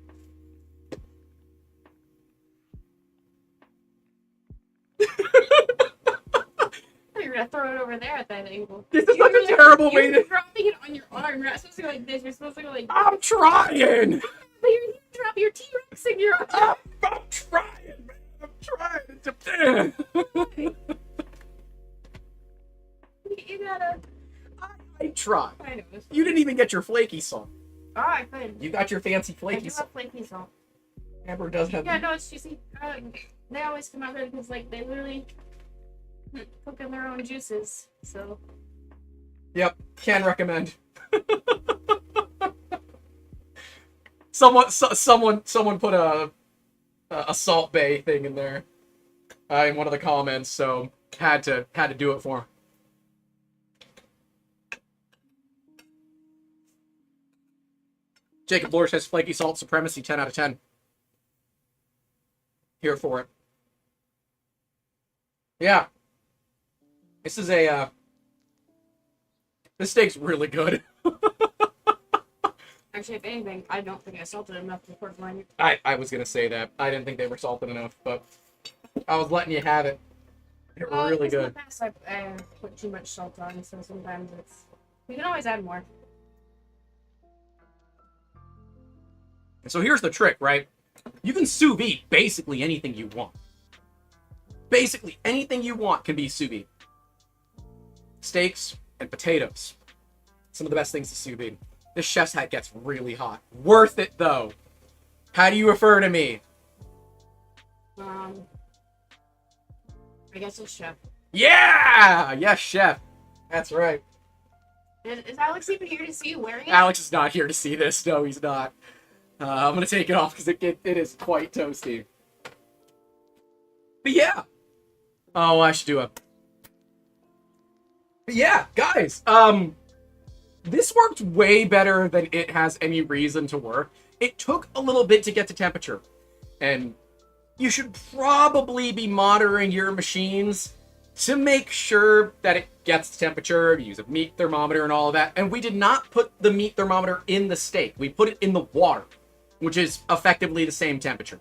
You're gonna throw it over there at that angle. This is such a terrible way You're to... dropping it on your arm. You're not supposed to go like this. You're supposed to go like. I'm trying! But you drop your T-Rex in your arm. I'm trying, man. I'm trying. You gotta. I tried. I know. You didn't even get your flaky salt. Oh, I could. You got your fancy I flaky do salt. have flaky salt. Amber does have... Yeah, no, it's juicy. They always come out good because, like, they literally cook in their own juices. So. Yep, can recommend. Someone put a Salt Bay thing in there in one of the comments, so had to do it for him. Jacob Lorsch has flaky salt supremacy, 10 out of 10. Here for it. Yeah. This is a this steak's really good. Actually, if anything, I don't think I salted enough to put mine. I was gonna say that. I didn't think they were salted enough, but I was letting you have it. They're really good. In the past, I put too much salt on, so sometimes it's. You can always add more. So here's the trick, right? You can sous vide basically anything you want. Basically anything you want can be sous vide. Steaks and potatoes. Some of the best things to sous vide. This chef's hat gets really hot. Worth it, though. How do you refer to me? I guess it's chef. Yeah! Yes, chef. That's right. Is Alex even here to see you wearing it? Alex is not here to see this. No, he's not. I'm going to take it off because it is quite toasty. But yeah. Oh, I should do a... But yeah, guys. This worked way better than it has any reason to work. It took a little bit to get to temperature. And you should probably be monitoring your machines to make sure that it gets to temperature. Use a meat thermometer and all of that. And we did not put the meat thermometer in the steak. We put it in the water, which is effectively the same temperature.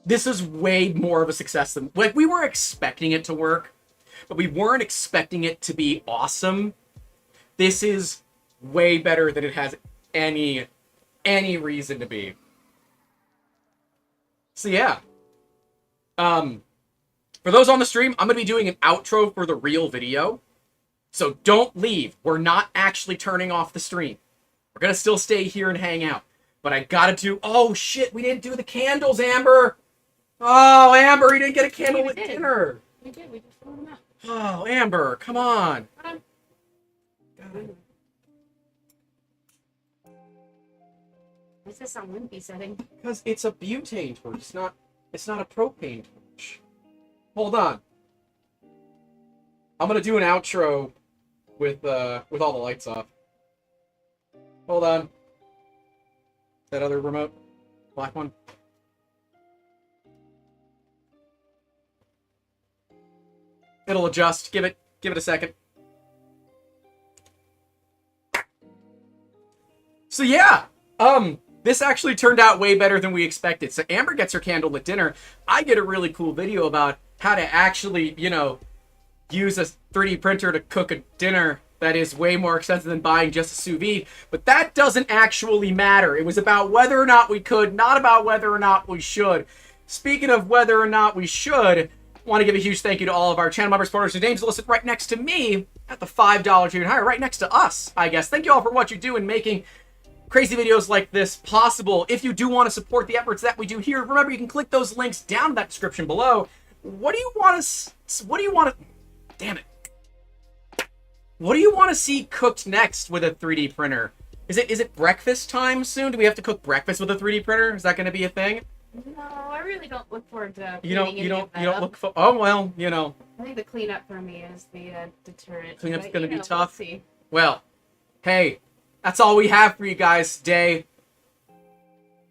This is way more of a success than... Like, we were expecting it to work, but we weren't expecting it to be awesome. This is way better than it has any reason to be. So yeah. For those on the stream, I'm going to be doing an outro for the real video. So don't leave. We're not actually turning off the stream. We're going to still stay here and hang out. But I got to do... Oh, shit. We didn't do the candles, Amber. Oh, Amber, you didn't get a candle at dinner. We did. We just threw them out. Oh, Amber, come on. Hold on. What's this on wimpy setting? Because it's a butane torch. It's not a propane torch. Hold on. I'm going to do an outro with all the lights off. Hold on. That other remote? Black one? It'll adjust. Give it a second. So yeah, this actually turned out way better than we expected. So Amber gets her candle at dinner. I get a really cool video about how to actually, you know, use a 3D printer to cook a dinner that is way more expensive than buying just a sous vide. But that doesn't actually matter. It was about whether or not we could, not about whether or not we should. Speaking of whether or not we should, I want to give a huge thank you to all of our channel members, supporters, whose names are listed right next to me at the $5 tier and higher, right next to us, I guess. Thank you all for what you do in making crazy videos like this possible. If you do want to support the efforts that we do here, remember you can click those links down in that description below. What do you want to... Damn it. What do you want to see cooked next with a 3D printer? Is it breakfast time soon? Do we have to cook breakfast with a 3D printer? Is that going to be a thing? No, I really don't look forward to You don't look for... Oh, well, you know. I think the cleanup for me is the deterrent. Cleanup's But, going to be we'll tough. see. Well, hey, that's all we have for you guys today.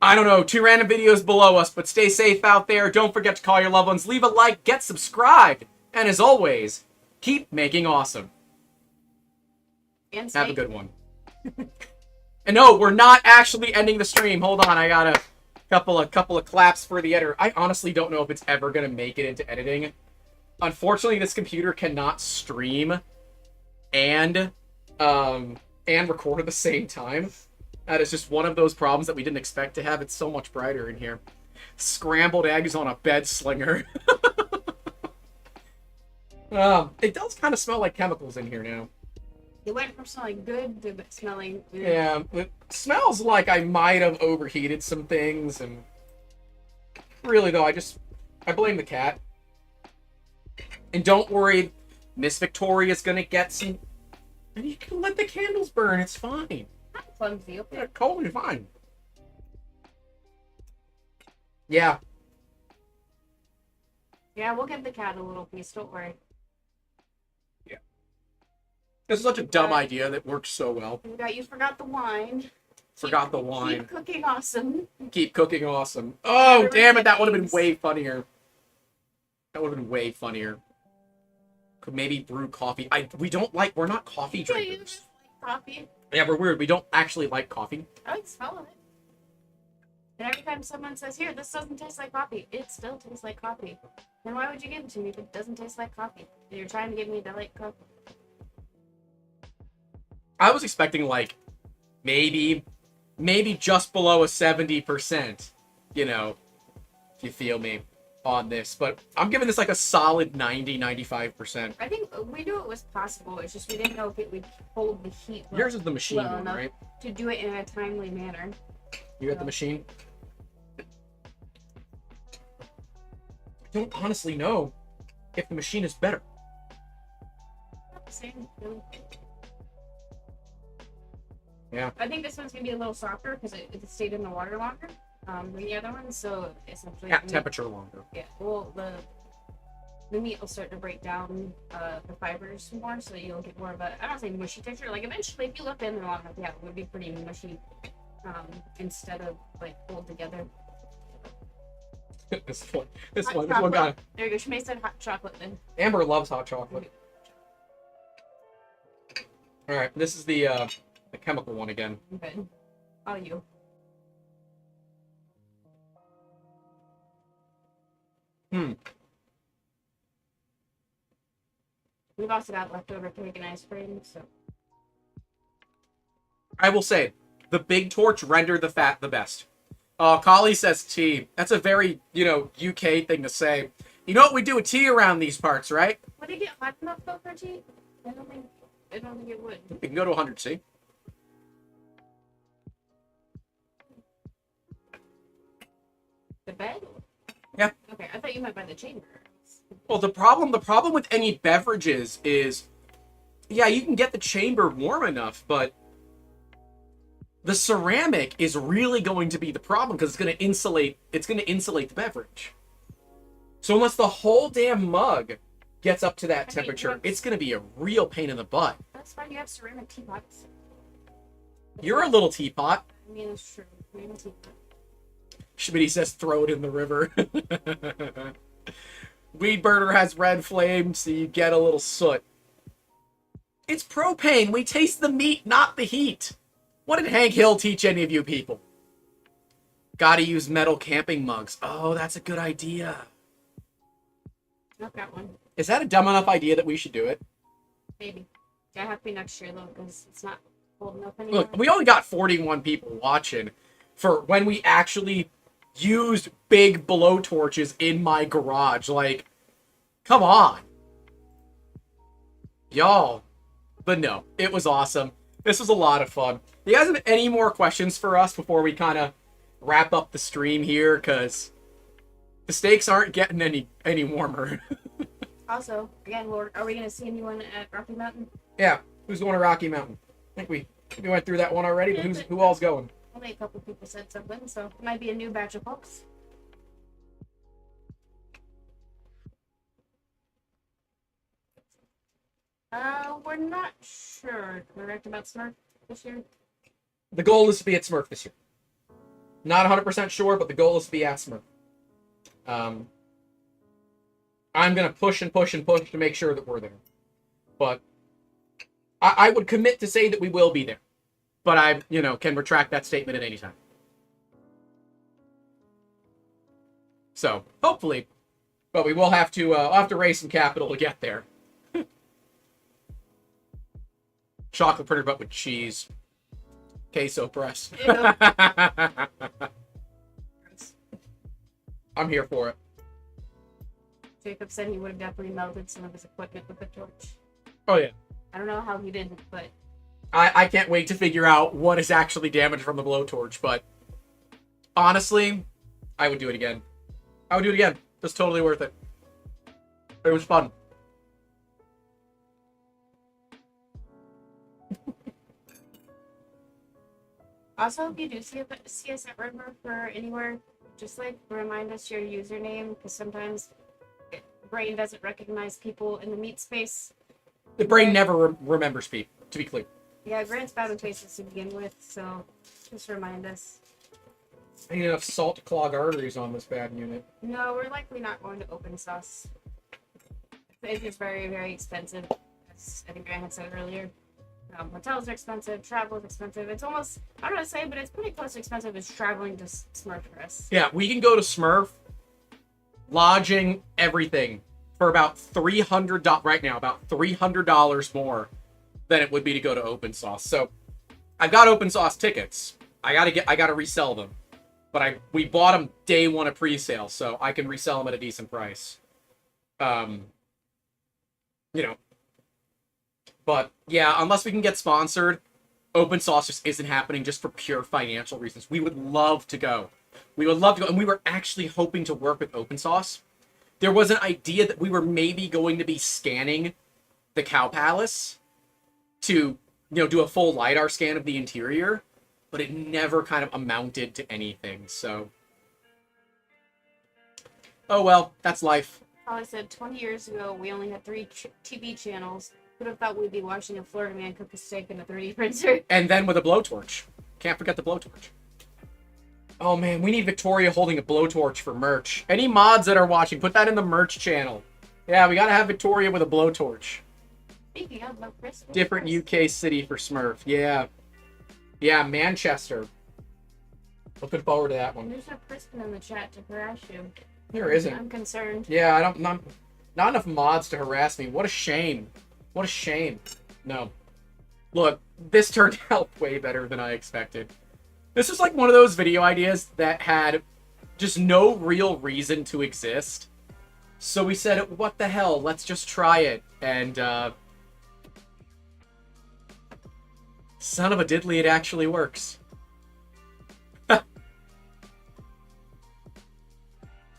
I don't know, 2 random videos below us, but stay safe out there. Don't forget to call your loved ones. Leave a like, get subscribed. And as always, keep making awesome. And Have a steak. good one. And no, we're not actually ending the stream. Hold on, I got a couple of claps for the editor. I honestly don't know if it's ever gonna make it into editing. Unfortunately, this computer cannot stream and record at the same time. That is just one of those problems that we didn't expect to have. It's so much brighter in here. Scrambled eggs on a bed slinger. It does kind of smell like chemicals in here now. It went from smelling good to smelling weird. Yeah, it smells like I might have overheated some things, and really though, I blame the cat. And don't worry, Miss Victoria's gonna get some, and you can let the candles burn, it's fine. I'm clumsy, okay. They're totally fine. Yeah. Yeah, we'll give the cat a little piece, don't worry. This is such a dumb idea that works so well. You forgot the wine. Forgot the wine. Keep cooking awesome. Keep cooking awesome. Oh, Everyone damn it, said that would have been eggs. way funnier. That would have been way funnier. Could maybe brew coffee. We're not coffee Do you drinkers. just like coffee? Yeah, we're weird. We don't actually like coffee. I like the smell of it. And every time someone says, here, this doesn't taste like coffee, it still tastes like coffee. Then why would you give it to me if it doesn't taste like coffee? You're trying to give me the like coffee. I was expecting like maybe just below a 70%, you know, if you feel me on this, but I'm giving this like a solid 95%. I think we knew it was possible, it's just we didn't know if it would hold the heat well, Yours is the machine well one, enough right? to do it in a timely manner. You got the machine? I don't honestly know if the machine is better. Not the same, really. Yeah. I think this one's gonna be a little softer because it stayed in the water longer than the other one, so essentially At temperature longer. Yeah, well, the meat will start to break down the fibers more, so you'll get more of a, I don't say mushy texture. Like eventually, if you left it in there long enough, yeah, it would be pretty mushy instead of like pulled together. This Hot one chocolate. got There you go. She made said hot chocolate then. Amber loves hot chocolate. All right, this is the chemical one again. Okay. Oh, you. We've also got leftover cake and ice cream, so. I will say, the big torch rendered the fat the best. Collie says tea. That's a very, UK thing to say. You know what we do with tea around these parts, right? Would it get hot enough though for tea? I don't think. I don't think it would. We can go to 100C. The bed? Yeah. Okay, I thought you meant by the chamber. Well, the problem with any beverages is, yeah, you can get the chamber warm enough, but the ceramic is really going to be the problem because it's going to insulate the beverage. So unless the whole damn mug gets up to that temperature, it's going to be a real pain in the butt. That's why you have ceramic teapots. You're a little teapot. I mean, it's true. You're a teapot. Schmitty says throw it in the river. Weed burner has red flame, so you get a little soot. It's propane. We taste the meat, not the heat. What did Hank Hill teach any of you people? Gotta use metal camping mugs. Oh, that's a good idea. I've got one. Is that a dumb enough idea that we should do it? Maybe. Yeah, I have to be next year, though, because it's not cold enough anymore. Look, we only got 41 people watching for when we actually used big blowtorches in my garage. Like, come on. Y'all. But no, it was awesome. This was a lot of fun. You guys have any more questions for us before we kind of wrap up the stream here? Because the steaks aren't getting any warmer. Also, again, are we going to see anyone at Rocky Mountain? Yeah, who's going to Rocky Mountain? I think we went through that one already, but who all's going? Only a couple people said something, so it might be a new batch of folks. We're not sure, correct, about Smurf this year? The goal is to be at Smurf this year. Not 100% sure, but the goal is to be at Smurf. I'm going to push and push and push to make sure that we're there. But I would commit to say that we will be there. But I, can retract that statement at any time. So, hopefully. But we will have to, raise some capital to get there. Chocolate printer, but with cheese. Queso press. I'm here for it. Jacob said he would have definitely melted some of his equipment with the torch. Oh, yeah. I don't know how he didn't, but... I can't wait to figure out what is actually damaged from the blowtorch, but... honestly, I would do it again. I would do it again. It's totally worth it. It was fun. Also, if you do see us at River or anywhere, just remind us your username, because sometimes brain doesn't recognize people in the meat space. The brain never remembers people, to be clear. Yeah, Grant's bad with faces to begin with, so just remind us. I need enough salt to clog arteries on this bad unit. No, we're likely not going to open sauce. It is very, very expensive, as I think Grant had said earlier. Hotels are expensive, travel is expensive. It's almost, I don't know how to say, but it's pretty close to expensive as traveling to Smurf for us. Yeah, we can go to Smurf, lodging, everything, for about $300 right now, about $300 more than it would be to go to Open Sauce. So I've got Open Sauce tickets. I gotta resell them. But we bought them day one of pre-sale, so I can resell them at a decent price. But yeah, unless we can get sponsored, Open Sauce just isn't happening just for pure financial reasons. We would love to go. We would love to go, and we were actually hoping to work with Open Sauce. There was an idea that we were maybe going to be scanning the Cow Palace to, do a full LiDAR scan of the interior, but it never kind of amounted to anything, so... oh well, that's life. I said 20 years ago, we only had 3 TV channels. Who'd have thought we'd be watching a Florida man cook a steak in a 3D printer? And then with a blowtorch. Can't forget the blowtorch. Oh man, we need Victoria holding a blowtorch for merch. Any mods that are watching, put that in the merch channel. Yeah, we gotta have Victoria with a blowtorch. Speaking of Chris, Different UK city for Smurf. Yeah. Yeah, Manchester. Looking forward to that one. There's no Crispin in the chat to harass you. There isn't. I'm concerned. Yeah, not enough mods to harass me. What a shame. What a shame. No. Look, this turned out way better than I expected. This was like one of those video ideas that had just no real reason to exist. So we said, what the hell, let's just try it. And Son of a diddly, it actually works.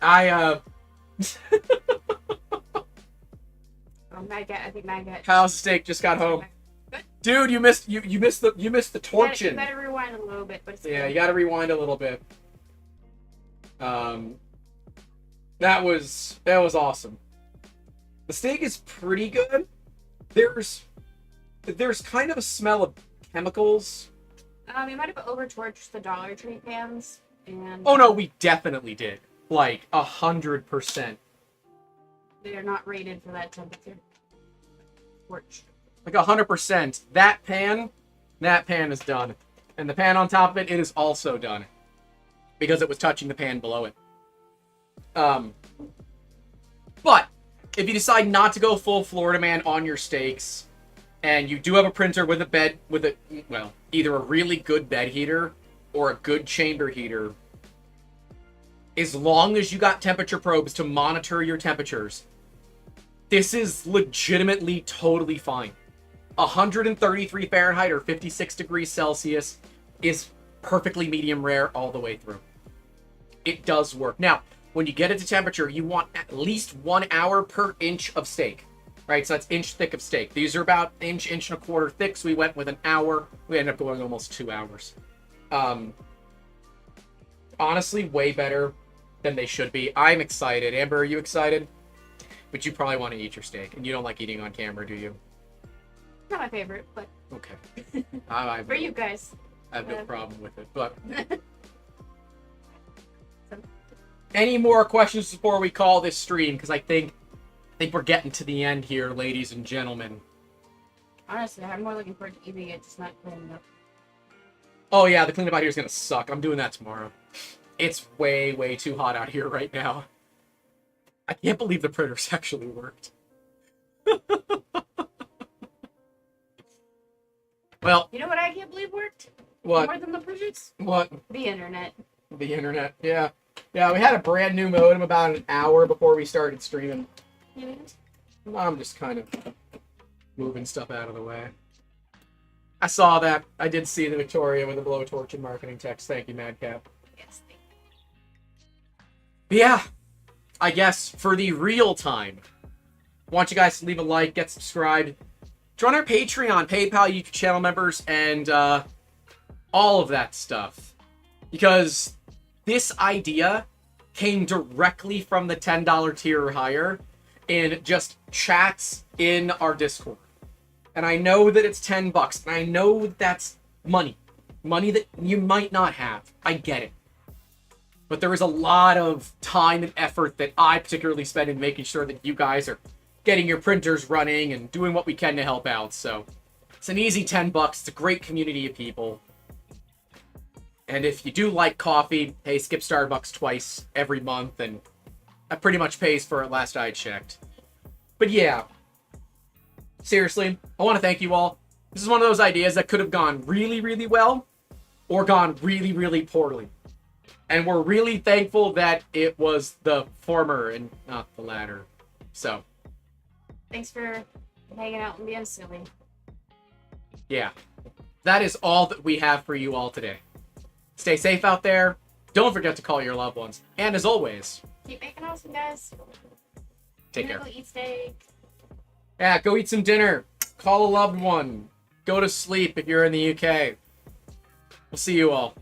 I Oh, Maggot, I think Maggot. How's the steak just got home? Good. Dude, you missed the torching. You better rewind a little bit, but it's Yeah, good. you gotta rewind a little bit. That was awesome. The steak is pretty good. There's kind of a smell of chemicals. You might have over-torched the Dollar Tree pans, and Oh no, we definitely did. Like 100%. they are not rated for that temperature. Torch. Like 100%. That pan is done. And the pan on top of it, it is also done. Because it was touching the pan below it. But if you decide not to go full Florida man on your steaks, and you do have a printer with either a really good bed heater or a good chamber heater, as long as you got temperature probes to monitor your temperatures, this is legitimately totally fine. 133 Fahrenheit or 56 degrees Celsius is perfectly medium rare all the way through. It does work. Now, when you get it to temperature, you want at least 1 hour per inch of steak. Right, so that's inch thick of steak. These are about inch and a quarter thick, so we went with an hour. We ended up going almost 2 hours. Honestly, way better than they should be. I'm excited. Amber, are you excited? But you probably want to eat your steak, and you don't like eating on camera, do you? Not my favorite, but Okay. I for you guys. have no problem with it, but... Any more questions before we call this stream? Because I think we're getting to the end here, ladies and gentlemen. Honestly, I'm more looking forward to eating it, just not cleaning up. Oh yeah, the cleanup out here is gonna suck. I'm doing that tomorrow. It's way, way too hot out here right now. I can't believe the printers actually worked. Well, You know what I can't believe worked? what? More than the printers? What? The internet. The internet, yeah. Yeah, we had a brand new modem about an hour before we started streaming. I'm just kind of moving stuff out of the way. I saw that. I did see the Victoria with the blowtorch and marketing text. Thank you, Madcap. Yes, thank you. But yeah, I guess for the real time, I want you guys to leave a like, get subscribed, join our Patreon, PayPal, YouTube channel members, and all of that stuff. Because this idea came directly from the $10 tier or higher in just chats in our Discord. And I know that it's $10, and I know that's money. Money that you might not have. I get it. But there is a lot of time and effort that I particularly spend in making sure that you guys are getting your printers running and doing what we can to help out. So it's an easy $10. It's a great community of people. And if you do like coffee, hey, skip Starbucks twice every month, and that pretty much pays for it last I checked. But yeah, seriously, I want to thank you all. This is one of those ideas that could have gone really, really well, or gone really, really poorly. And we're really thankful that it was the former and not the latter. So, Thanks for hanging out and being silly. yeah, that is all that we have for you all today. Stay safe out there. Don't forget to call your loved ones. And as always, Keep making awesome, guys. take care. Go eat steak. Yeah, go eat some dinner. Call a loved one. Go to sleep if you're in the UK. We'll see you all.